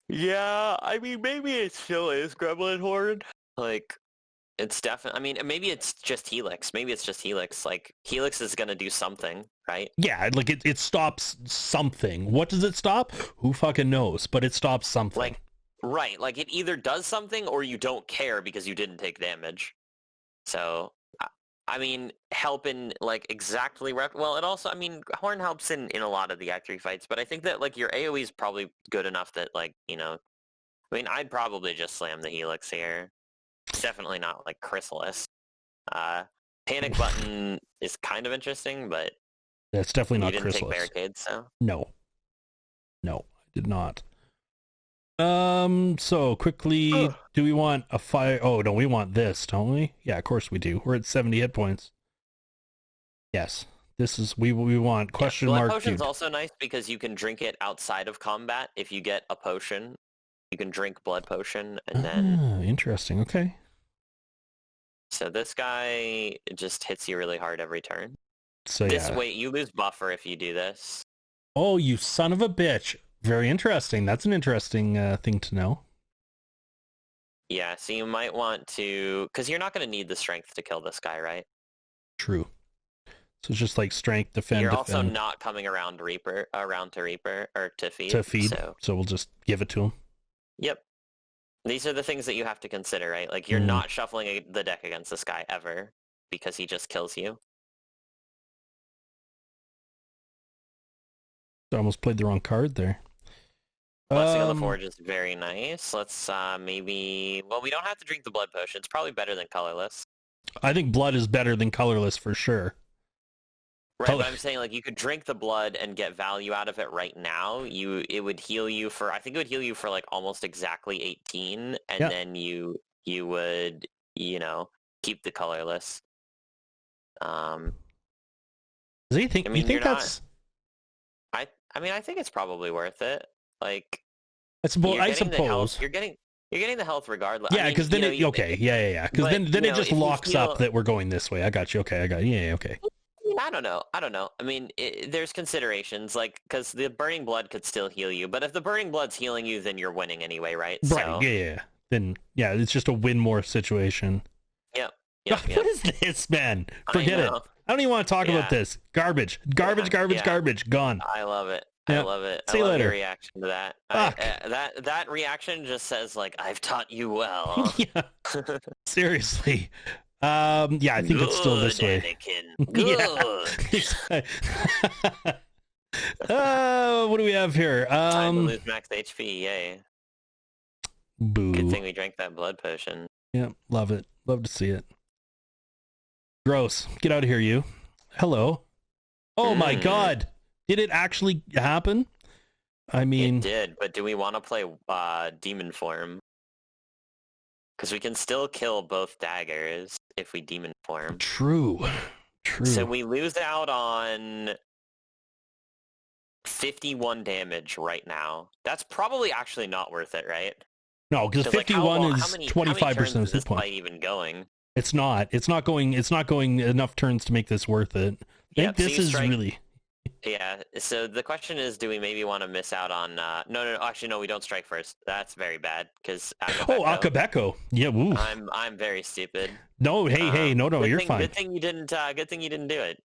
Yeah, maybe it still is Gremlin Horn. Like, it's definitely, maybe it's just Helix. Like, Helix is going to do something, right? Yeah, like it stops something. What does it stop? Who fucking knows? But it stops something. Like, right. Like, it either does something or you don't care because you didn't take damage. So, help in, like, exactly... Well, it also, Horn helps in a lot of the Act 3 fights, but I think that, like, your AoE is probably good enough that, like, I'd probably just slam the Helix here. It's definitely not like Chrysalis. Panic Button is kind of interesting, but that's definitely not Chrysalis. You didn't take Barricade, so? No, I did not. So quickly, do we want a fire? Oh, no, we want this, don't we? Yeah, of course we do. We're at 70 hit points. Yes, this is we want question mark. Blood Potion's also nice because you can drink it outside of combat. If you get a potion, you can drink Blood Potion and then... Interesting, okay. So this guy just hits you really hard every turn. So Wait, you lose buffer if you do this. Oh, you son of a bitch. Very interesting. That's an interesting thing to know. Yeah, so you might want to... Because you're not going to need the strength to kill this guy, right? True. So it's just like strength, defend, You're defend. also not coming around to Reaper, or to feed. So we'll just give it to him. Yep. These are the things that you have to consider, right? Like, you're not shuffling the deck against this guy ever because he just kills you. I almost played the wrong card there. Blessing on the Forge is very nice. Let's maybe... Well, we don't have to drink the Blood Potion. It's probably better than Colorless. I think Blood is better than Colorless for sure. Right, but I'm saying, like, you could drink the blood and get value out of it right now. It would heal you for... I think it would heal you for, like, almost exactly 18, and then you would, keep the Colorless. Do you think that's... I think it's probably worth it. Like, I suppose. You're getting the health regardless. Yeah, because then Because then it just locks up that we're going this way. I got you. Okay, Yeah, okay. I don't know. There's considerations, like, because the Burning Blood could still heal you, but if the Burning Blood's healing you, then you're winning anyway, right? Right, yeah. Then, it's just a win more situation. God, what is this, man? Forget it. I don't even want to talk about this. Garbage. Garbage. Gone. I love it. Yeah. I love it. See you I love later. your reaction to that. That reaction just says like, I've taught you well. Yeah. Seriously. Yeah, I think it's still this way. Anakin. Good. What do we have here? Time to lose max HP. Yay. Boo. Good thing we drank that blood potion. Yeah, love it. Love to see it. Gross. Get out of here, you. Hello. Oh my god. Did it actually happen? I mean... It did, but do we want to play demon form? Because we can still kill both daggers if we demon form. True. So we lose out on 51 damage right now. That's probably actually not worth it, right? No, because 51 is 25% of hit point. Even going? It's not. It's not going enough turns to make this worth it. I think this is really... Yeah, so the question is, do we maybe want to miss out on... No, actually, no, we don't strike first. That's very bad, because... Akabeko. Yeah, woo. I'm very stupid. No, hey, no, you're fine. Good thing you didn't do it.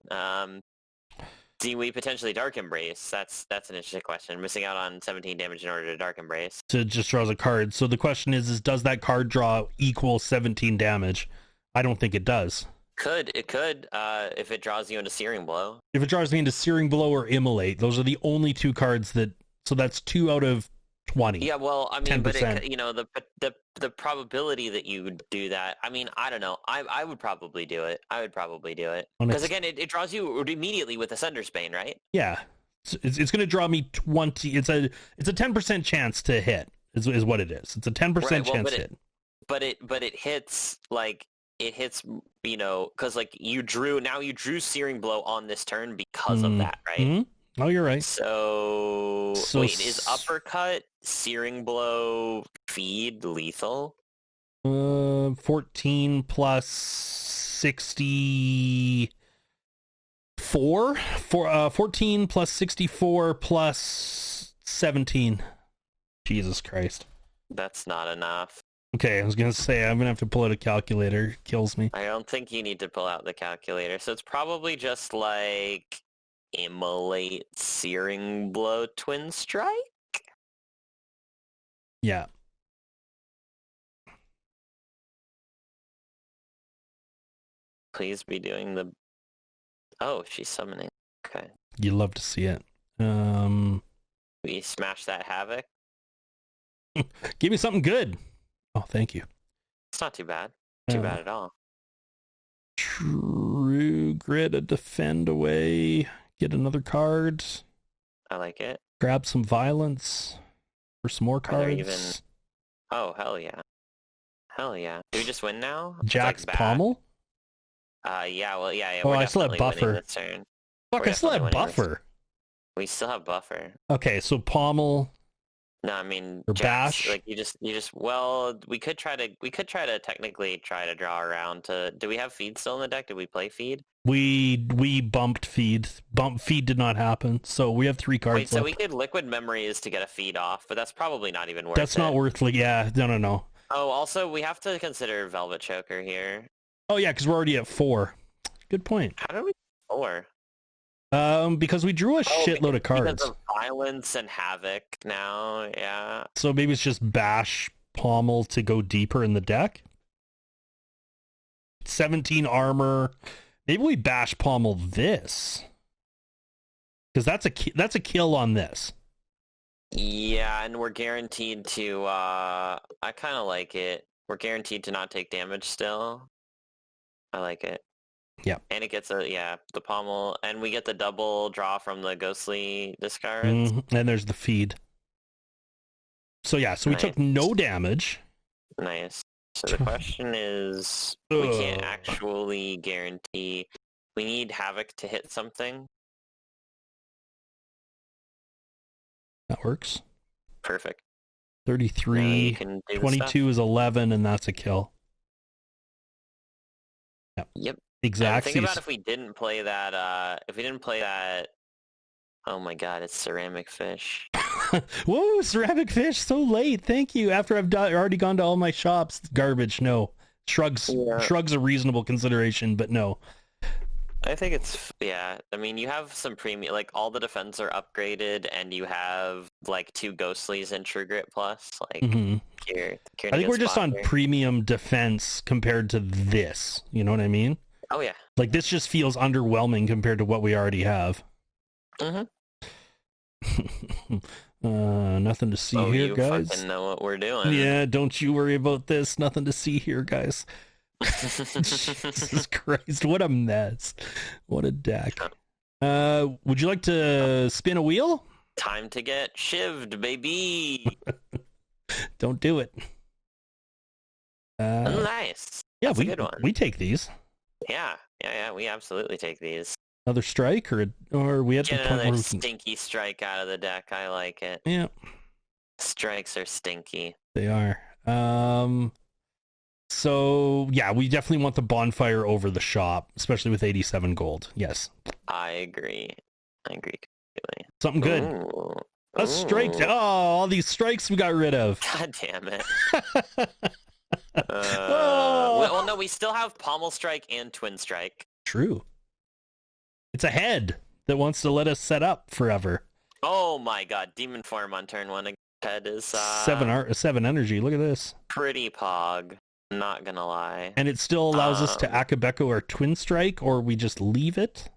Do we potentially Dark Embrace? That's an interesting question. Missing out on 17 damage in order to Dark Embrace. So it just draws a card. So the question is does that card draw equal 17 damage? I don't think it does. It could, if it draws you into Searing Blow. If it draws me into Searing Blow or Immolate, those are the only two cards that... So that's 2 out of 20. Yeah, well, I mean, 10%. but the probability that you would do that, I mean, I don't know. I would probably do it. Because again, it draws you immediately with Ascender's Bane, right? Yeah. It's going to draw me 20. It's a 10% chance to hit is what it is. It's a 10% chance to hit. But it hits, like... It hits, because like you drew Searing Blow on this turn because of that, right? Mm-hmm. Oh, you're right. So wait, is Uppercut, Searing Blow, Feed lethal? 14 plus 64. 14 plus 64 plus 17. Jesus Christ. That's not enough. Okay, I was going to say, I'm going to have to pull out a calculator. It kills me. I don't think you need to pull out the calculator. So it's probably just like Immolate, Searing Blow, Twin Strike? Yeah. Please be doing the... Oh, she's summoning. Okay. You love to see it. We smash that Havoc? Give me something good. Oh, thank you. It's not too bad. Too bad at all. True Grit, a defend away. Get another card. I like it. Grab some violence for some more cards. Oh, hell yeah. Hell yeah. Do we just win now? Jack's Pommel? Yeah, well, yeah. Oh, I still have Buffer. Fuck, I still have Buffer. We still have Buffer. Okay, so Pommel... No, I mean, or Bash. Like you just. Well, we could try to technically draw around to. Do we have Feed still in the deck? Did we play Feed? We bumped Feed. Feed did not happen, so we have 3 cards. Wait, so we could Liquid Memories to get a Feed off, but that's probably not even worth it. That's not worth. Like, yeah, no. Oh, also we have to consider Velvet Choker here. Oh yeah, because we're already at 4. Good point. How did we 4? Because we drew a shitload of cards. Because of Violence and Havoc now, yeah. So maybe it's just Bash Pommel to go deeper in the deck. 17 armor. Maybe we Bash Pommel this. Because that's a kill on this. Yeah, and we're guaranteed to, I kind of like it. We're guaranteed to not take damage still. I like it. Yeah. And it gets the Pommel, and we get the double draw from the Ghostly discards. Mm-hmm. And there's the Feed. So yeah, so we took no damage. Nice. So the question is, we can't actually guarantee. We need Havoc to hit something. That works. Perfect. 33, 22 is 11, and that's a kill. Yep. Exactly. Think about if we didn't play that. Oh my god, it's Ceramic Fish. Whoa, Ceramic Fish, so late. Thank you. After I've already gone to all my shops. Garbage. No. Shrugs Yeah. shrugs a reasonable consideration, but no. I think it's, yeah, I mean, you have some premium, like, all the defense are upgraded, and you have, like, 2 Ghostlies and True Grit Plus, like, Mhm. you're in I a think good we're just spot on here. premium defense compared to this. You know what I mean? Oh, yeah. Like, this just feels underwhelming compared to what we already have. Mm-hmm. Nothing to see Oh, here, you guys. fucking know what we're doing. Yeah, don't you worry about this. Nothing to see here, guys. Jesus Christ, what a mess. What a deck. Would you like to spin a wheel? Time to get shivved, baby. Don't do it. Nice. Yeah, That's a good one. we take these. Yeah, we absolutely take these. Another strike, or we had Get the point another where we can... stinky strike out of the deck. I like it. Yeah, Strikes are stinky. they are. So yeah, we definitely want the bonfire over the shop, especially with 87 gold. Yes, I agree. Completely. something good. Ooh. A strike. Ooh. Oh, all these strikes we got rid of. God damn it. Oh. Well, no, we still have Pommel Strike and Twin Strike. True. It's a head that wants to let us set up forever. Oh my god, Demon Form on turn 1 head is 7 energy. Look at this. pretty pog. Not gonna lie. And it still allows us to Akabeko or Twin Strike, or we just leave it?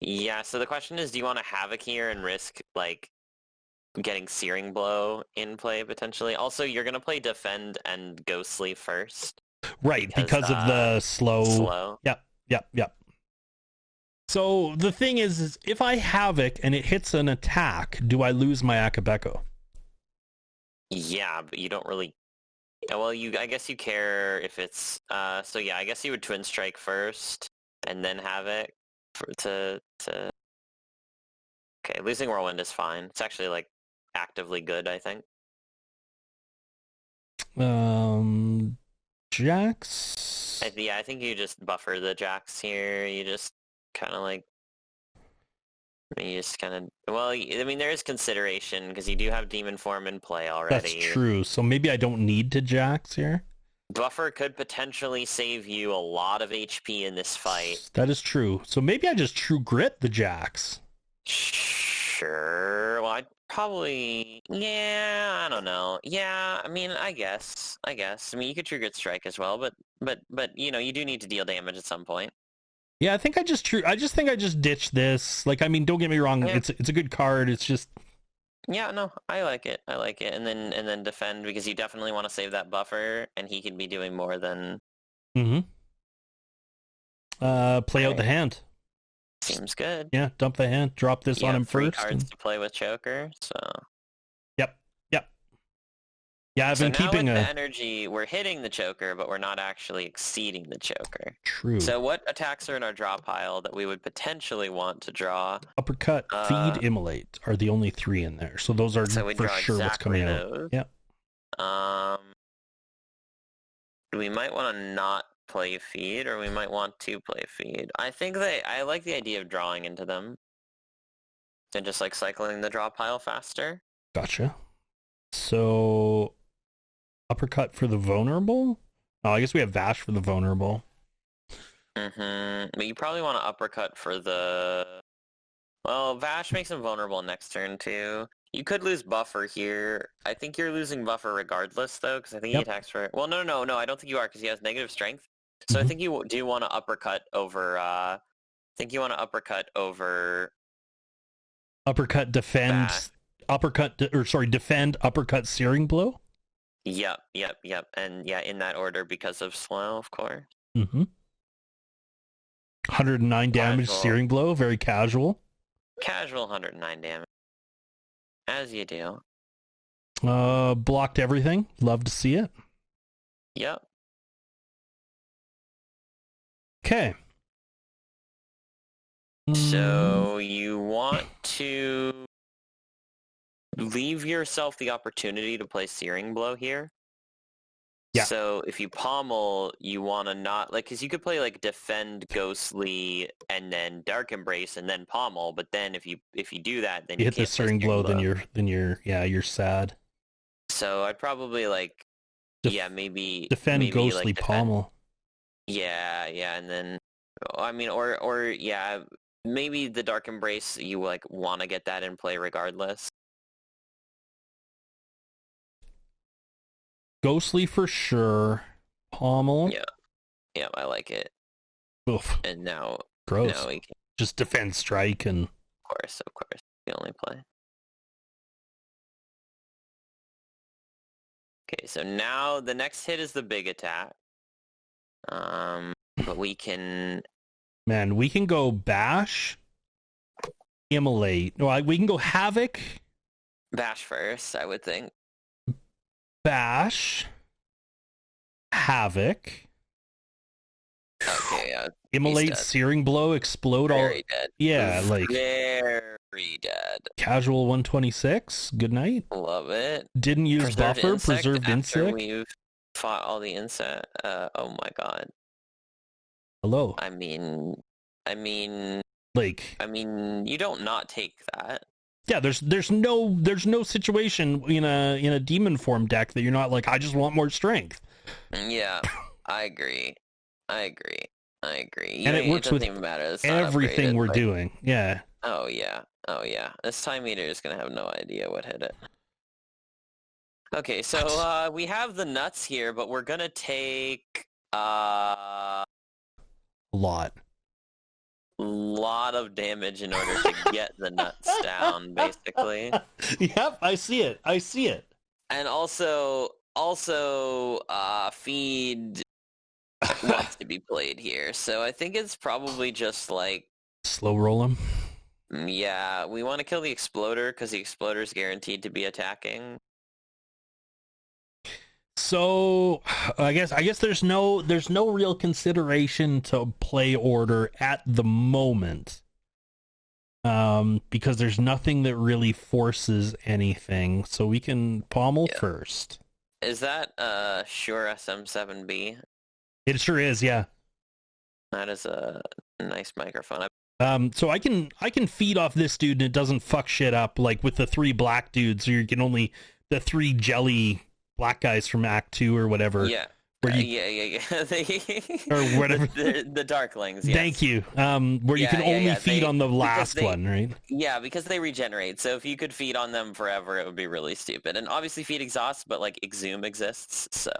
Yeah, so the question is, do you want to Havoc here and risk, like, getting Searing Blow in play, potentially? Also, you're gonna play Defend and Ghostly first. Right, because of the slow. Yep. So the thing is if I Havoc and it hits an attack, do I lose my Akabeko? Yeah, but you don't really... Well, I guess you care if it's... so yeah, I guess you would Twin Strike first, and then Havoc to... Okay, losing Whirlwind is fine. It's actually, like, actively good, I think. Jax? I think you just buffer the Jax here. You just kind of, like... You just kind of... Well, I mean, there is consideration, because you do have Demon Form in play already. That's true. So maybe I don't need to Jax here? Buffer could potentially save you a lot of HP in this fight. That is true. So maybe I just True Grit the Jax. Sure. Well, I'd probably... Yeah, I don't know. Yeah, I mean, I guess. I mean, you could True Grit Strike as well, but you know, you do need to deal damage at some point. Yeah, I think I just ditch this. Like, I mean, don't get me wrong, Yeah. it's a good card. It's just... Yeah, no, I like it. And then defend, because you definitely want to save that buffer, and he could be doing more than... Mm-hmm. Play out the hand. Seems good. Yeah, dump the hand. Drop this on him three first. cards to play with Choker, so... Yep. Yeah, I've been keeping now with the energy, we're hitting the Choker, but we're not actually exceeding the Choker. True. So what attacks are in our draw pile that we would potentially want to draw? Uppercut, feed, immolate are the only 3 in there. So those are we for draw sure what's exactly coming those. out. Yep. We might want to not play feed, or we might want to play feed. I think I like the idea of drawing into them. And just, like, cycling the draw pile faster. Gotcha. So, uppercut for the vulnerable? Oh, I guess we have Vash for the vulnerable. Mm-hmm. But you probably want to uppercut for the... Well, Vash makes him vulnerable next turn, too. You could lose Buffer here. I think you're losing Buffer regardless, though, because I think he attacks for... Well, no, I don't think you are, because he has negative strength. So I think you do want to uppercut over... Uppercut, defend... Vash. Defend, uppercut, searing blow? Yep. And yeah, in that order because of slow, of course. Mm-hmm. 109 damage, Casual. searing blow, very casual. Casual 109 damage. As you do. Blocked everything. Love to see it. Yep. Okay. So you want to leave yourself the opportunity to play Searing Blow here? Yeah. So if you pommel, you want to not, like, because you could play, like, Defend, Ghostly, and then Dark Embrace, and then pommel, but then if you do that, then you hit can't the play searing blow, then you're sad. So I'd probably, like, maybe defend maybe ghostly like pommel. Yeah, and then I mean, or yeah, maybe the Dark Embrace. You like want to get that in play regardless. Ghostly for sure. Pommel. Yeah, I like it. Oof. And now Gross. we can, just defend strike and. Of course, the only play. Okay, so now the next hit is the big attack. But we can... Man, we can go Bash, Immolate. No, we can go Havoc. Bash first, I would think. Bash. Havoc. Okay, yeah. Immolate, Searing Blow, Explode all... Very dead. Yeah, like... Very dead. Casual 126. Good night. Love it. Didn't use buffer. Preserved insect. We've fought all the insect. Oh my god. Hello. I mean, like, you don't not take that. Yeah, there's no situation in a demon form deck that you're not like, I just want more strength. Yeah, I agree. And it works with even matter. everything we're doing. Yeah. Oh yeah. This time meter is gonna have no idea what hit it. Okay, so we have the nuts here, but we're gonna take a lot of damage in order to get the nuts down, basically. Yep, I see it. And also feed wants to be played here, so I think it's probably just like slow roll him. Yeah, we want to kill the exploder because the exploder is guaranteed to be attacking. So I guess there's no real consideration to play order at the moment, because there's nothing that really forces anything. So we can pommel first. Is that Shure SM7B? It sure is, yeah. That is a nice microphone. So I can feed off this dude and it doesn't fuck shit up like with the 3 black dudes. Or you can only the 3 jelly black guys from Act 2 or whatever. Yeah. Where you, yeah. or whatever. The Darklings. Yes. Thank you. Where you can only feed on the last one, right? Yeah, because they regenerate. So if you could feed on them forever, it would be really stupid. And obviously feed exhaust, but like Exhume exists, so.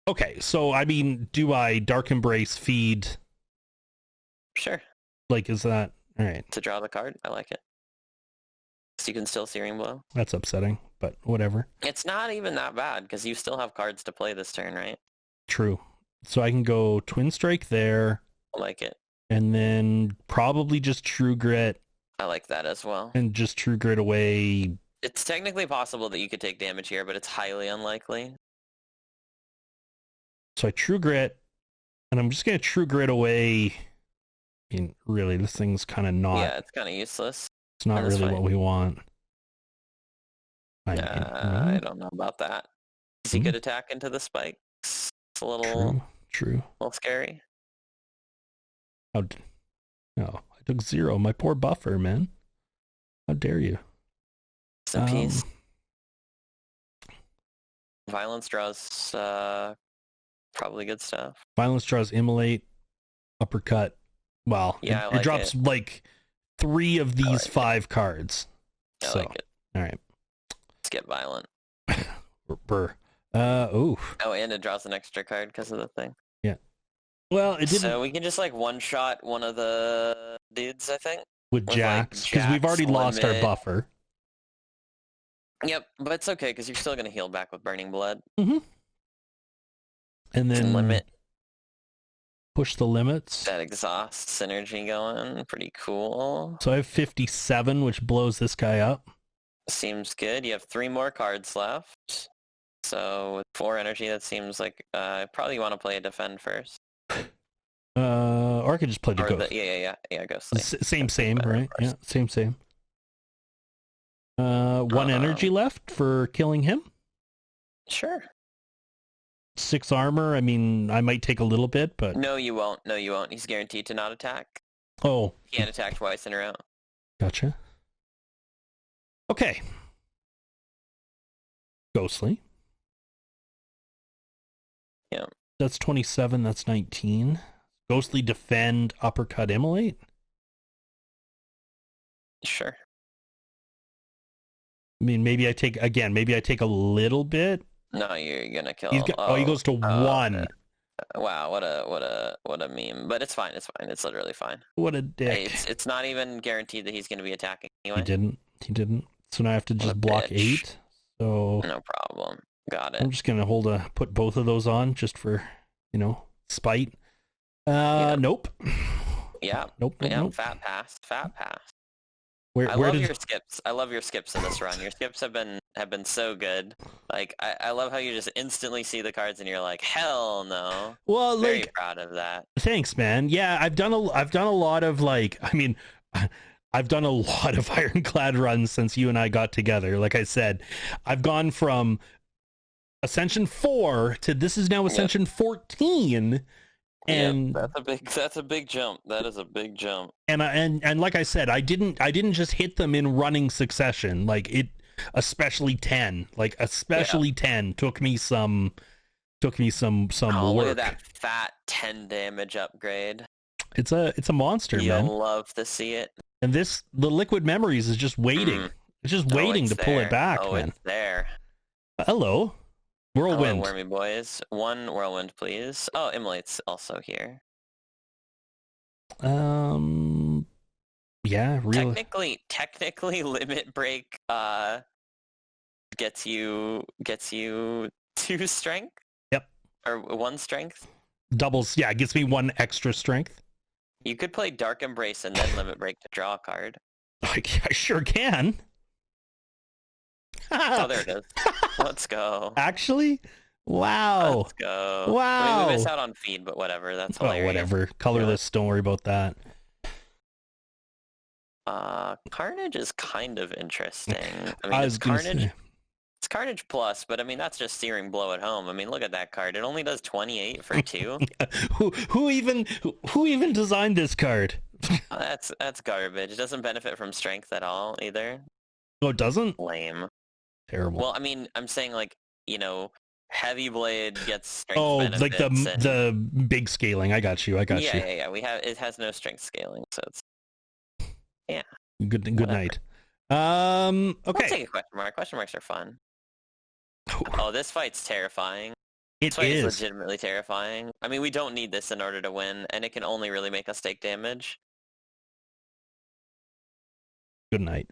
Okay, so I mean, do I Dark Embrace feed? Sure. Like, is that all right? To draw the card, I like it. So you can still Searing Blow. That's upsetting, but whatever. It's not even that bad because you still have cards to play this turn, right? True. So I can go Twin Strike there. I like it. And then probably just True Grit. I like that as well. And just True Grit away. It's technically possible that you could take damage here, but it's highly unlikely. So I True Grit, and I'm just going to True Grit away. I mean, really, this thing's kind of not... Yeah, it's kind of useless. It's not really what we want. I don't know about that. He could attack into the spikes. It's a little... True. A little scary. No, I took 0. My poor buffer, man. How dare you? Some peace. Violence draws probably good stuff. Violence draws Immolate, Uppercut. Well, yeah, it drops like 3 of these 5 cards. I like it. All right. Let's get violent. Brr. Oh, and it draws an extra card because of the thing. Yeah. Well, it didn't. So we can just like one-shot one of the dudes, I think. With Jax, because we've already lost our buffer. Yep, but it's okay because you're still going to heal back with Burning Blood. Mm-hmm. And then limit. Push the limits. That exhaust synergy going. Pretty cool. So I have 57, which blows this guy up. Seems good. You have 3 more cards left. So with 4 energy, that seems like probably want to play a defend first. Or I could just play the ghost. Yeah, ghost. Same, right? First. Yeah, same. 1 energy left for killing him. Sure. 6 armor. I mean, I might take a little bit, but no, you won't. He's guaranteed to not attack. Oh, he can't attack twice in a row. Gotcha. Okay. Ghostly. Yeah. That's 27. That's 19. Ghostly Defend, Uppercut, Immolate. Sure. I mean, maybe I take a little bit. No, you're gonna kill. He goes to 1. Wow, what a meme. But it's fine. It's fine. It's literally fine. What a dick. It's not even guaranteed that he's gonna be attacking anyway. He didn't. So now I have to just block bitch. 8. So no problem. Got it. I'm just gonna put both of those on just for, spite. Nope. Yeah. Nope. Fat pass. I love your skips. I love your skips in this run. Your skips have been so good. Like I love how you just instantly see the cards and you're like, hell no. Well, very proud of that. Thanks, man. Yeah, I've done a lot of I've done a lot of Ironclad runs since you and I got together. Like I said, I've gone from Ascension 4 to this is now Ascension 14. And that's a big jump. That is a big jump. And like I said, I didn't just hit them in running succession. Like it, especially 10. Like especially 10 took me some work. Look at that fat 10 damage upgrade. It's a monster, man. You'll love to see it. And the Liquid Memories is just waiting. It's just waiting to pull it back, man. It's there. Hello. Whirlwind. Hello, wormy boys. 1 whirlwind, please. Oh, Immolate's also here. Yeah, really. Technically, Limit Break gets you 2 strength. Yep. Or 1 strength. Doubles. Yeah, it gives me 1 extra strength. You could play Dark Embrace and then Limit Break to draw a card. I sure can. Oh, there it is. Let's go. Actually? Wow. Let's go. Wow. I mean, we miss out on feed, but whatever. That's hilarious. Whatever. Colorless, don't worry about that. Carnage is kind of interesting. I mean, it's Carnage. It's Carnage Plus, but I mean, that's just Searing Blow at home. I mean, look at that card. It only does 28 for 2. Who even designed this card? That's garbage. It doesn't benefit from strength at all either. Oh, it doesn't? Lame. Terrible. Well, I mean, I'm saying like, Heavy Blade gets strength benefits. Like the big scaling. I got you. Yeah. It has no strength scaling, so it's Good night. Okay. I'll take a question mark. Question marks are fun. Oh, this fight's terrifying. It is legitimately terrifying. I mean, we don't need this in order to win, and it can only really make us take damage. Good night.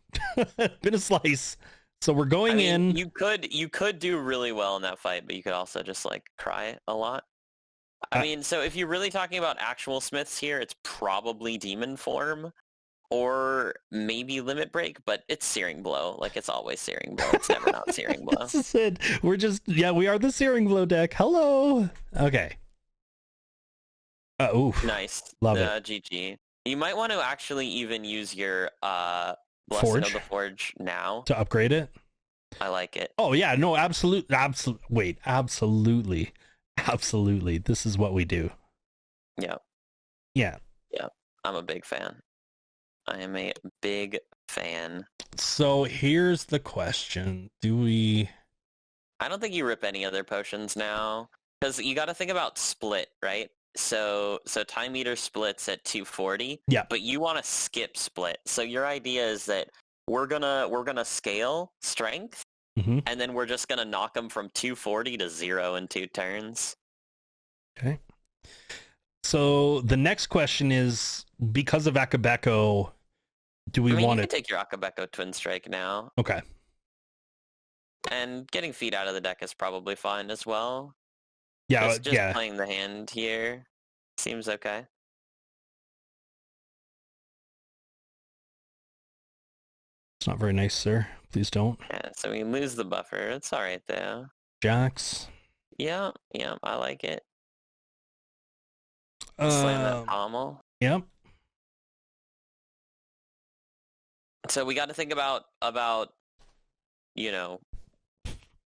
Been a slice. So we're going in. You could do really well in that fight, but you could also just like cry a lot. I mean, so if you're really talking about actual smiths here, it's probably demon form. Or maybe Limit Break, but it's Searing Blow. Like, it's always Searing Blow. It's never not Searing Blow. This is it. We are the Searing Blow deck. Hello. Okay. Oof. Nice. Love it. GG. You might want to actually even use your Blessing of the Forge now. To upgrade it? I like it. Oh, yeah. No, absolutely. Absolutely. This is what we do. Yeah. Yeah. Yeah. I'm a big fan. I am a big fan. So here's the question. I don't think you rip any other potions now. Because you got to think about split, right? So Time Eater splits at 240. Yeah. But you want to skip split. So your idea is that we're gonna scale strength, and then we're just gonna knock them from 240 to 0 in 2 turns. Okay. So the next question is, because of Akabeko, do we want to take your Akabeko Twin Strike now? Okay. And getting feet out of the deck is probably fine as well. Yeah, just playing the hand here seems okay. It's not very nice, sir. Please don't. Yeah, so we lose the buffer. It's all right though. Jacks. Yeah, I like it. Slam that pommel. Yep. So we got to think about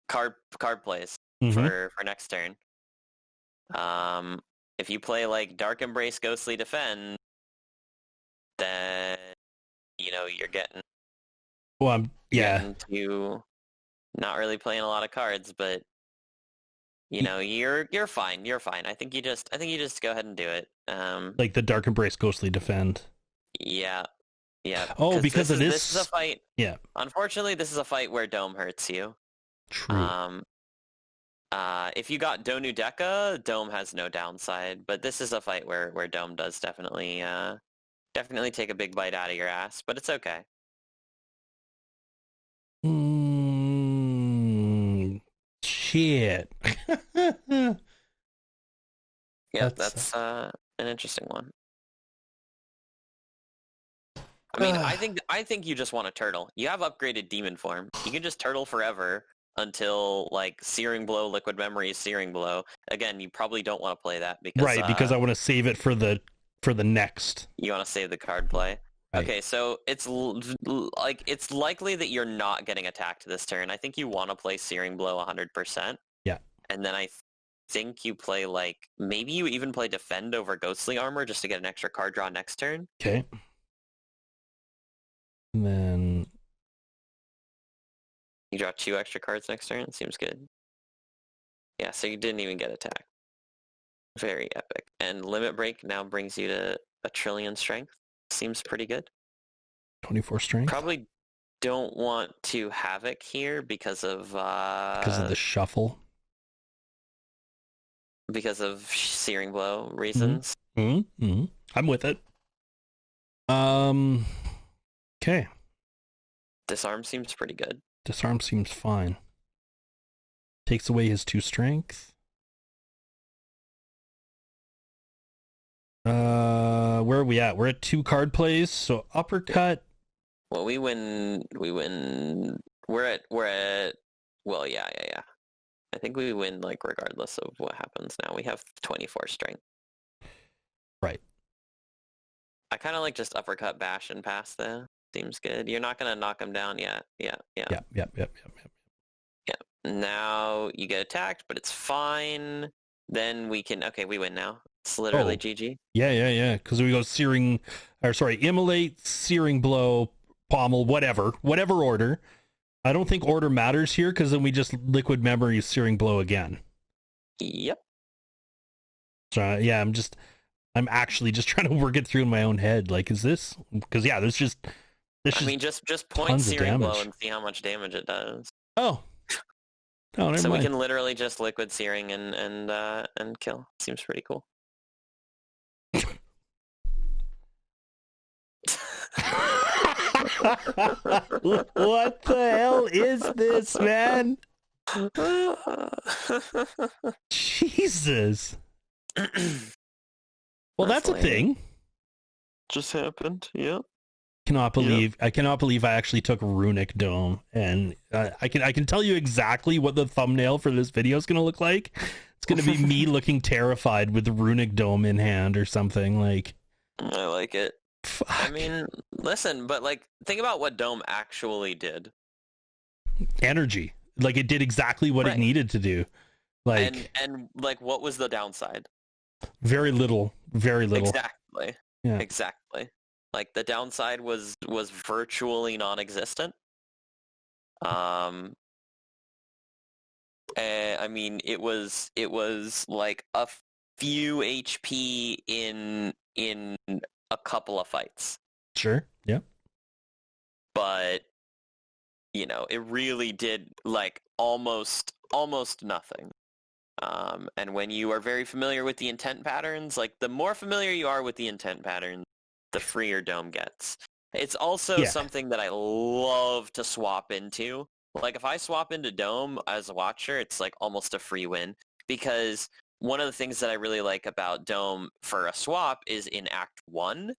card plays for next turn. If you play like Dark Embrace, Ghostly Defend, then you're getting. Well, yeah. You not really playing a lot of cards, but you're fine. You're fine. I think you just go ahead and do it. Like the Dark Embrace Ghostly Defend. Yeah. Yeah. Oh, because this is a fight. Yeah. Unfortunately, this is a fight where Dome hurts you. True. If you got Donu Deka, Dome has no downside, but this is a fight where Dome does definitely take a big bite out of your ass, but it's okay. Shit. Yeah, that's an interesting one. I mean, I think you just want to turtle. You have upgraded demon form. You can just turtle forever until like Searing Blow, Liquid Memory, Searing Blow. Again, you probably don't want to play that because I want to save it for the next. You want to save the card play. Right. Okay, so it's likely that you're not getting attacked this turn. I think you want to play Searing Blow 100%. Yeah. And then I think you play maybe you even play Defend over Ghostly Armor just to get an extra card draw next turn. Okay. And then you draw 2 extra cards next turn. Seems good. Yeah, so you didn't even get attacked. Very epic. And Limit Break now brings you to 1 trillion strength. Seems pretty good. 24 strength. Probably don't want to Havoc here because of the shuffle. Because of Searing Blow reasons. Mm-hmm. Mm-hmm. I'm with it. Okay. Disarm seems pretty good. Disarm seems fine. Takes away his 2 strength. Where are we at? We're at 2 card plays, so uppercut. Well, we win. We're at well, yeah. I think we win regardless of what happens now. We have 24 strength. Right. I kind of like just uppercut, bash, and pass though. Seems good. You're not gonna knock him down yet. Yeah. Yep. Yeah. Now you get attacked, but it's fine. Then we win now. It's literally GG. Yeah. Because we go Immolate, Searing Blow, Pommel, whatever order. I don't think order matters here because then we just Liquid Memory, Searing Blow again. Yep. So yeah, I'm actually just trying to work it through in my own head. Like, is this? Because yeah, there's just. Just point Searing Blow and see how much damage it does. Oh, never so mind. We can literally just Liquid Searing and kill. Seems pretty cool. What the hell is this, man? Jesus. Well, that's a thing. Just happened. Yeah. I cannot believe I actually took Runic Dome, and I can tell you exactly what the thumbnail for this video is going to look like. It's going to be me looking terrified with the Runic Dome in hand or something like. I like it. Fuck. I mean, listen, but think about what Dome actually did. Energy. It did exactly what it needed to do. And what was the downside? Very little. Exactly. Yeah. Exactly. The downside was virtually non-existent. I mean, it was a few HP in a couple of fights. Sure. Yeah. But it really did almost nothing. And when you are very familiar with the intent patterns, the more familiar you are with the intent patterns, the freer Dome gets. It's also something that I love to swap into. If I swap into Dome as a watcher, it's almost a free win, because one of the things that I really like about Dome for a swap is in Act 1,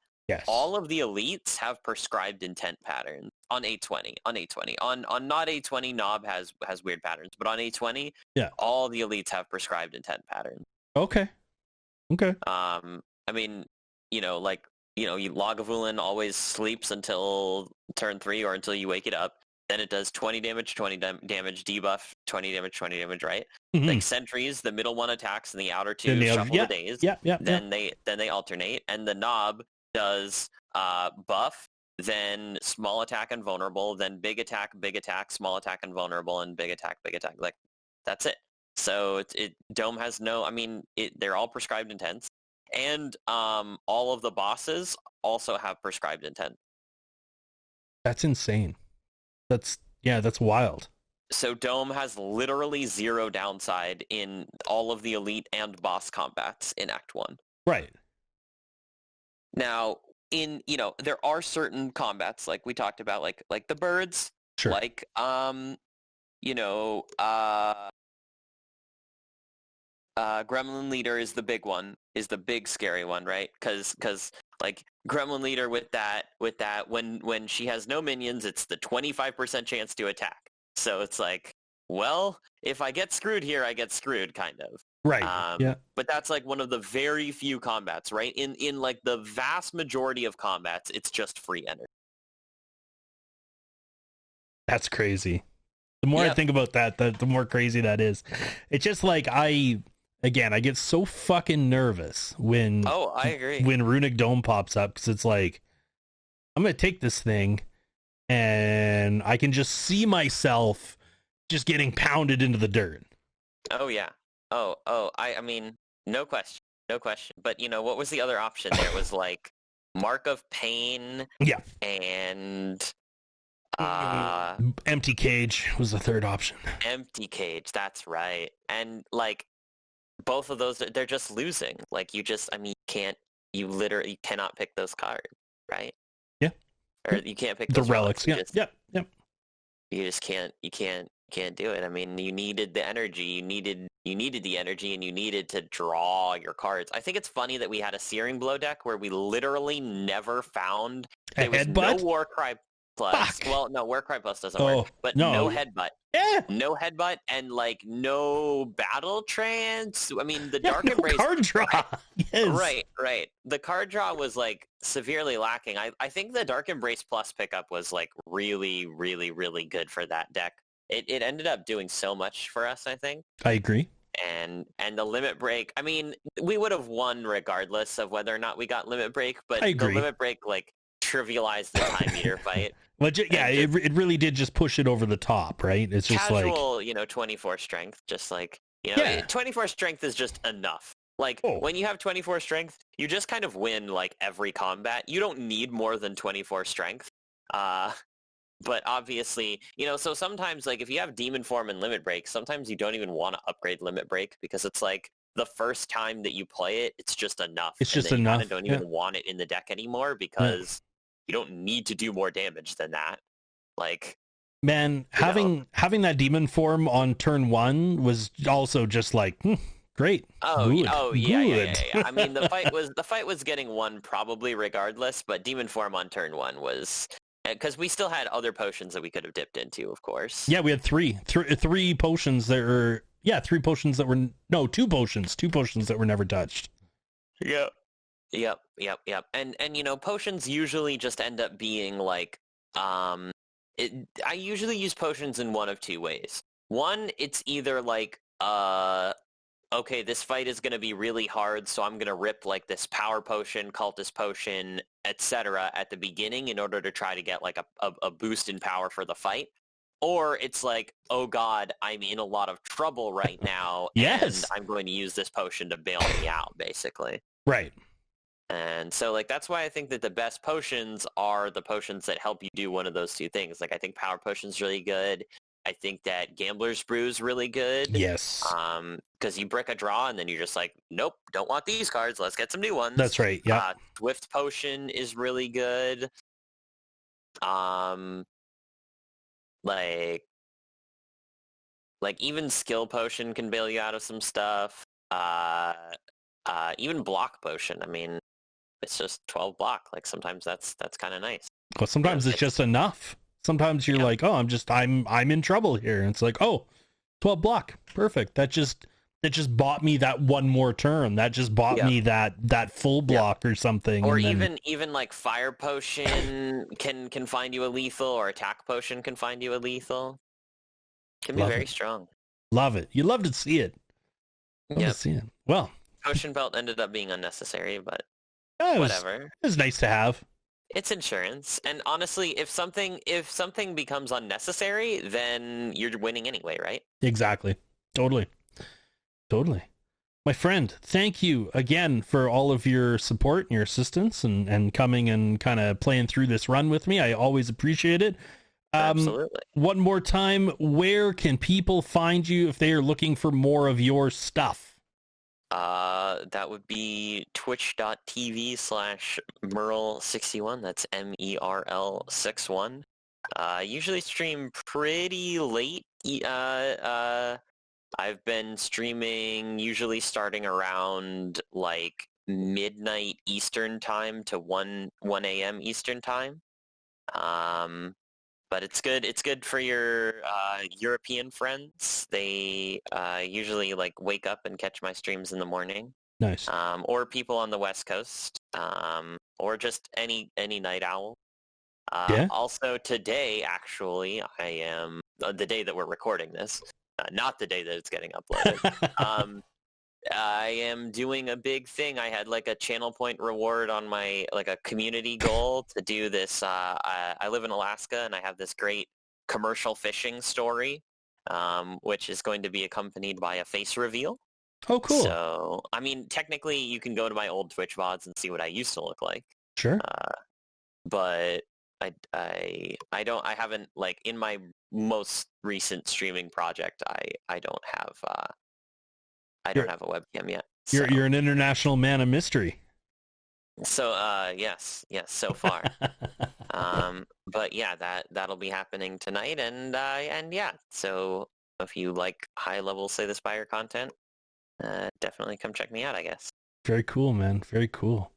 all of the elites have prescribed intent patterns on A20. On not A20, Knob has weird patterns, but on A20, all the elites have prescribed intent patterns. Okay. I mean, Lagavulin always sleeps until turn 3 or until you wake it up. Then it does 20 damage, 20 damage, debuff, 20 damage, right? Mm-hmm. Sentries, the middle one attacks and the outer two shuffle the days. Then they alternate, and the Knob does buff, then small attack and vulnerable, then big attack, small attack and vulnerable, and big attack. That's it. So Dome has no. I mean, they're all prescribed intents, and all of the bosses also have prescribed intent. That's insane. That's wild. So Dome has literally zero downside in all of the elite and boss combats in Act 1. Right. Now, there are certain combats like we talked about, like the birds, Sure. like Gremlin Leader is the big one, is the big scary one, right? Because like Gremlin Leader with that when she has no minions, it's the 25% chance to attack. So it's like, well, if I get screwed here, I get screwed, kind of. Right. Yeah. But that's like one of the very few combats, right? In like the vast majority of combats, it's just free energy. That's crazy. The more I think about that, the more crazy that is. It's just like I get so fucking nervous when I agree. When Runic Dome pops up, because it's like, I'm gonna take this thing and I can just see myself just getting pounded into the dirt. Oh yeah. I mean, no question. But what was the other option? There was like Mark of Pain. Yeah. And Empty Cage was the third option. Empty Cage, that's right. And like both of those, they're just losing. Like you literally cannot pick those cards, right? Yeah. Or you can't pick the those relics. Yeah. Yep. You just can't do it. I mean, you needed the energy. You needed the energy, and you needed to draw your cards. I think it's funny that we had a Searing Blow deck where we literally never found there was no Warcry Plus. Fuck. Well, no, Warcry Plus doesn't work. But no Headbutt. Yeah. No Headbutt and like no Battle Trance. I mean, the Dark Embrace card draw. Yes. Right. The card draw was like severely lacking. I think the Dark Embrace Plus pickup was like really, really, really good for that deck. It ended up doing so much for us, I think. I agree. And the Limit Break, I mean, we would have won regardless of whether or not we got Limit Break, but the Limit Break like trivialized the Time Meter fight. Well, it really did just push it over the top, right? It's just casual, 24 strength, just like, 24 strength is just enough. Like, when you have 24 strength, you just kind of win, like, every combat. You don't need more than 24 strength. But obviously, so sometimes, like, if you have Demon Form and Limit Break, sometimes you don't even want to upgrade Limit Break because it's, like, the first time that you play it, it's just enough. It's just enough. You don't even want it in the deck anymore because you don't need to do more damage than that. Like... Man, having that Demon Form on turn 1 was also just like, great. Yeah. I mean, the fight was getting won probably regardless, but Demon Form on turn 1 was... Because we still had other potions that we could have dipped into, of course. Yeah, we had three potions that were... Yeah, two potions that were never touched. Yep. And potions usually just end up being like... I usually use potions in one of two ways. One, it's either like, okay, this fight is going to be really hard, so I'm going to rip like this power potion, cultist potion, etc. at the beginning in order to try to get like a boost in power for the fight. Or it's like, oh god, I'm in a lot of trouble right now, and I'm going to use this potion to bail me out, basically. Right. And so, like, that's why I think that the best potions are the potions that help you do one of those two things. Like, I think Power Potion's really good. I think that Gambler's Brew's really good. Yes. Because you brick a draw, and then you're just like, nope, don't want these cards. Let's get some new ones. That's right, yeah. Swift Potion is really good. Like even Skill Potion can bail you out of some stuff. Even Block Potion, I mean... It's just 12 block. Like sometimes that's kind of nice. Well, sometimes it's just enough. Sometimes you're like, oh, I'm in trouble here. And it's like, oh, 12 block. Perfect. That just bought me that one more turn. That just bought me that full block or something. Or even like Fire Potion can find you a lethal, or Attack Potion can find you a lethal. Can be very strong. Love it. You love to see it. Love to see it. Well, Potion Belt ended up being unnecessary, but whatever. It was nice to have. It's insurance, and honestly, if something becomes unnecessary, then you're winning anyway, right? Exactly. Totally. Totally. My friend, thank you again for all of your support and your assistance and coming and kind of playing through this run with me. I always appreciate it. Absolutely. One more time, where can people find you if they are looking for more of your stuff? That would be twitch.tv/Merle61. That's MERL61. Usually stream pretty late. I've been streaming usually starting around like midnight Eastern time to 1 a.m. Eastern time. But it's good. It's good for your European friends. They usually like wake up and catch my streams in the morning. Nice. Or people on the West Coast, or just any night owl. Yeah. Also today, actually, I am the day that we're recording this, not the day that it's getting uploaded. I am doing a big thing. I had like a channel point reward on my, like a community goal to do this. I live in Alaska and I have this great commercial fishing story, which is going to be accompanied by a face reveal. Oh, cool. So, I mean, technically you can go to my old Twitch VODs and see what I used to look like. Sure. But I haven't, like, in my most recent streaming project, I don't have a webcam yet. So. You're an international man of mystery. So yes, so far. But yeah, that'll be happening tonight, and yeah. So if you like high level Slay the Spire content, definitely come check me out, I guess. Very cool, man. Very cool.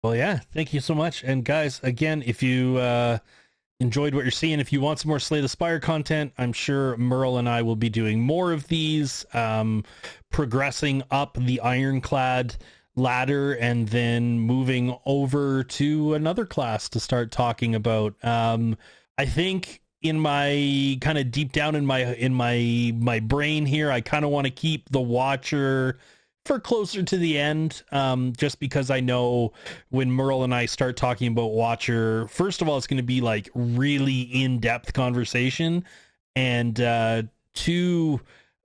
Well, yeah, thank you so much. And guys, again, if you enjoyed what you're seeing, if you want some more Slay the Spire content, I'm sure Merle and I will be doing more of these, progressing up the Ironclad ladder and then moving over to another class to start talking about. I think in my kind of deep down in my brain here, I kind of want to keep the Watcher for closer to the end, just because I know when Merle and I start talking about Watcher, first of all, it's going to be like really in-depth conversation, and two,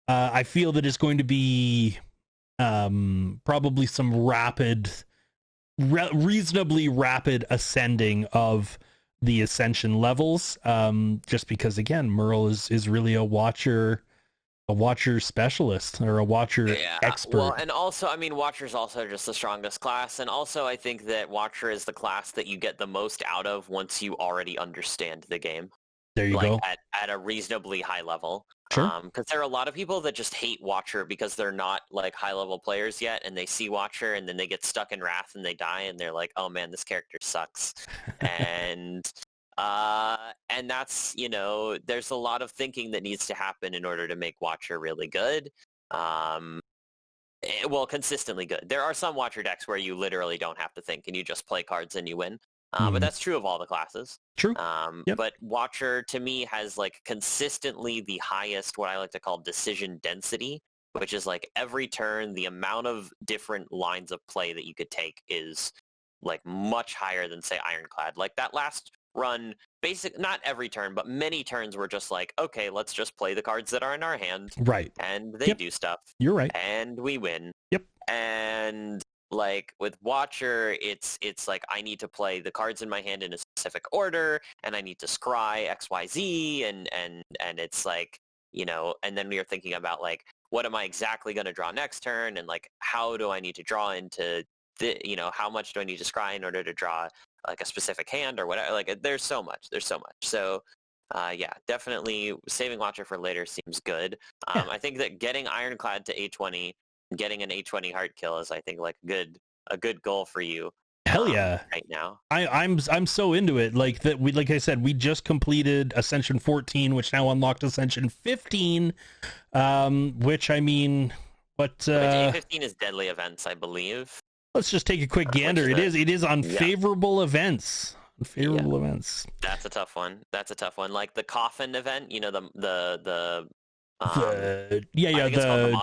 I feel that it's going to be probably some reasonably rapid ascending of the Ascension levels, just because again, Merle is really a Watcher specialist or a Watcher expert. Well, and also, I mean, Watcher's also just the strongest class, and also I think that Watcher is the class that you get the most out of once you already understand the game. There you go. At a reasonably high level. Sure. Because there are a lot of people that just hate Watcher because they're not like high level players yet, and they see Watcher and then they get stuck in Wrath and they die and they're like, oh man, this character sucks. And that's, there's a lot of thinking that needs to happen in order to make Watcher really good. Well, consistently good. There are some Watcher decks where you literally don't have to think and you just play cards and you win. But that's true of all the classes. True. Yep. But Watcher, to me, has like consistently the highest, what I like to call decision density, which is like every turn, the amount of different lines of play that you could take is like much higher than, say, Ironclad. Like that last run, not every turn, but many turns were just like, okay, let's just play the cards that are in our hand. Right. And they do stuff. You're right. And we win. Yep. And like with Watcher, it's like I need to play the cards in my hand in a specific order, and I need to scry XYZ, and it's like, and then we are thinking about like, what am I exactly going to draw next turn, and like, how do I need to draw into how much do I need to scry in order to draw like a specific hand or whatever. Like there's so much. So yeah, definitely saving Watcher for later seems good. I think that getting Ironclad to A20, getting an A20 heart kill is, I think, like a good goal for you. Hell yeah. Right now. I'm so into it. Like that like I said, we just completed Ascension 14, which now unlocked Ascension 15. Which I mean, A15 is deadly events, I believe. Let's just take a quick gander. It is on favorable events. Favorable events. That's a tough one. Like the coffin event, the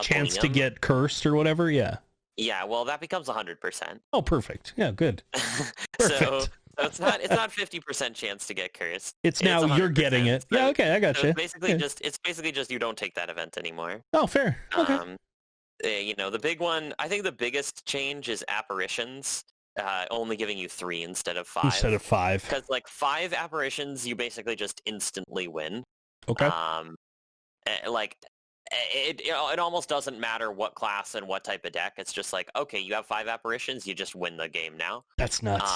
chance to get cursed or whatever. Yeah, well, that becomes 100%. Oh, perfect. Yeah, good. So it's not 50% chance to get cursed. It's now you're getting it. So, yeah, okay, I got you. It's basically just you don't take that event anymore. Oh, fair. Okay. the big one, I think the biggest change is apparitions, only giving you 3 instead of 5. Instead of 5. Because, like, 5 apparitions, you basically just instantly win. Okay. Like, it almost doesn't matter what class and what type of deck. It's just like, okay, you have 5 apparitions, you just win the game now. That's nuts.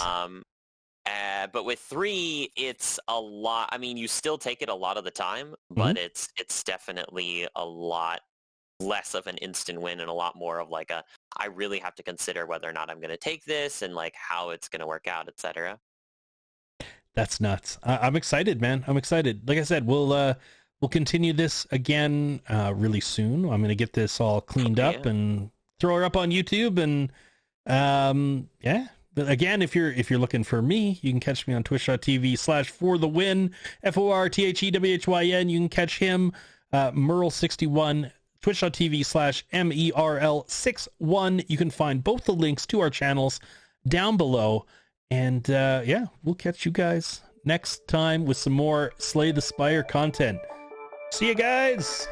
But with 3, it's a lot. I mean, you still take it a lot of the time, but it's definitely a lot less of an instant win and a lot more of like I really have to consider whether or not I'm going to take this and like how it's going to work out, etc. That's nuts. I'm excited, man. I'm excited. Like I said, we'll continue this again really soon. I'm going to get this all cleaned up and throw her up on YouTube. And yeah. But again, if you're looking for me, you can catch me on twitch.tv/forthewin, FORTHEWHYN. You can catch him, Merle61, twitch.tv/MERL61. You can find both the links to our channels down below. And yeah, we'll catch you guys next time with some more Slay the Spire content. See you guys!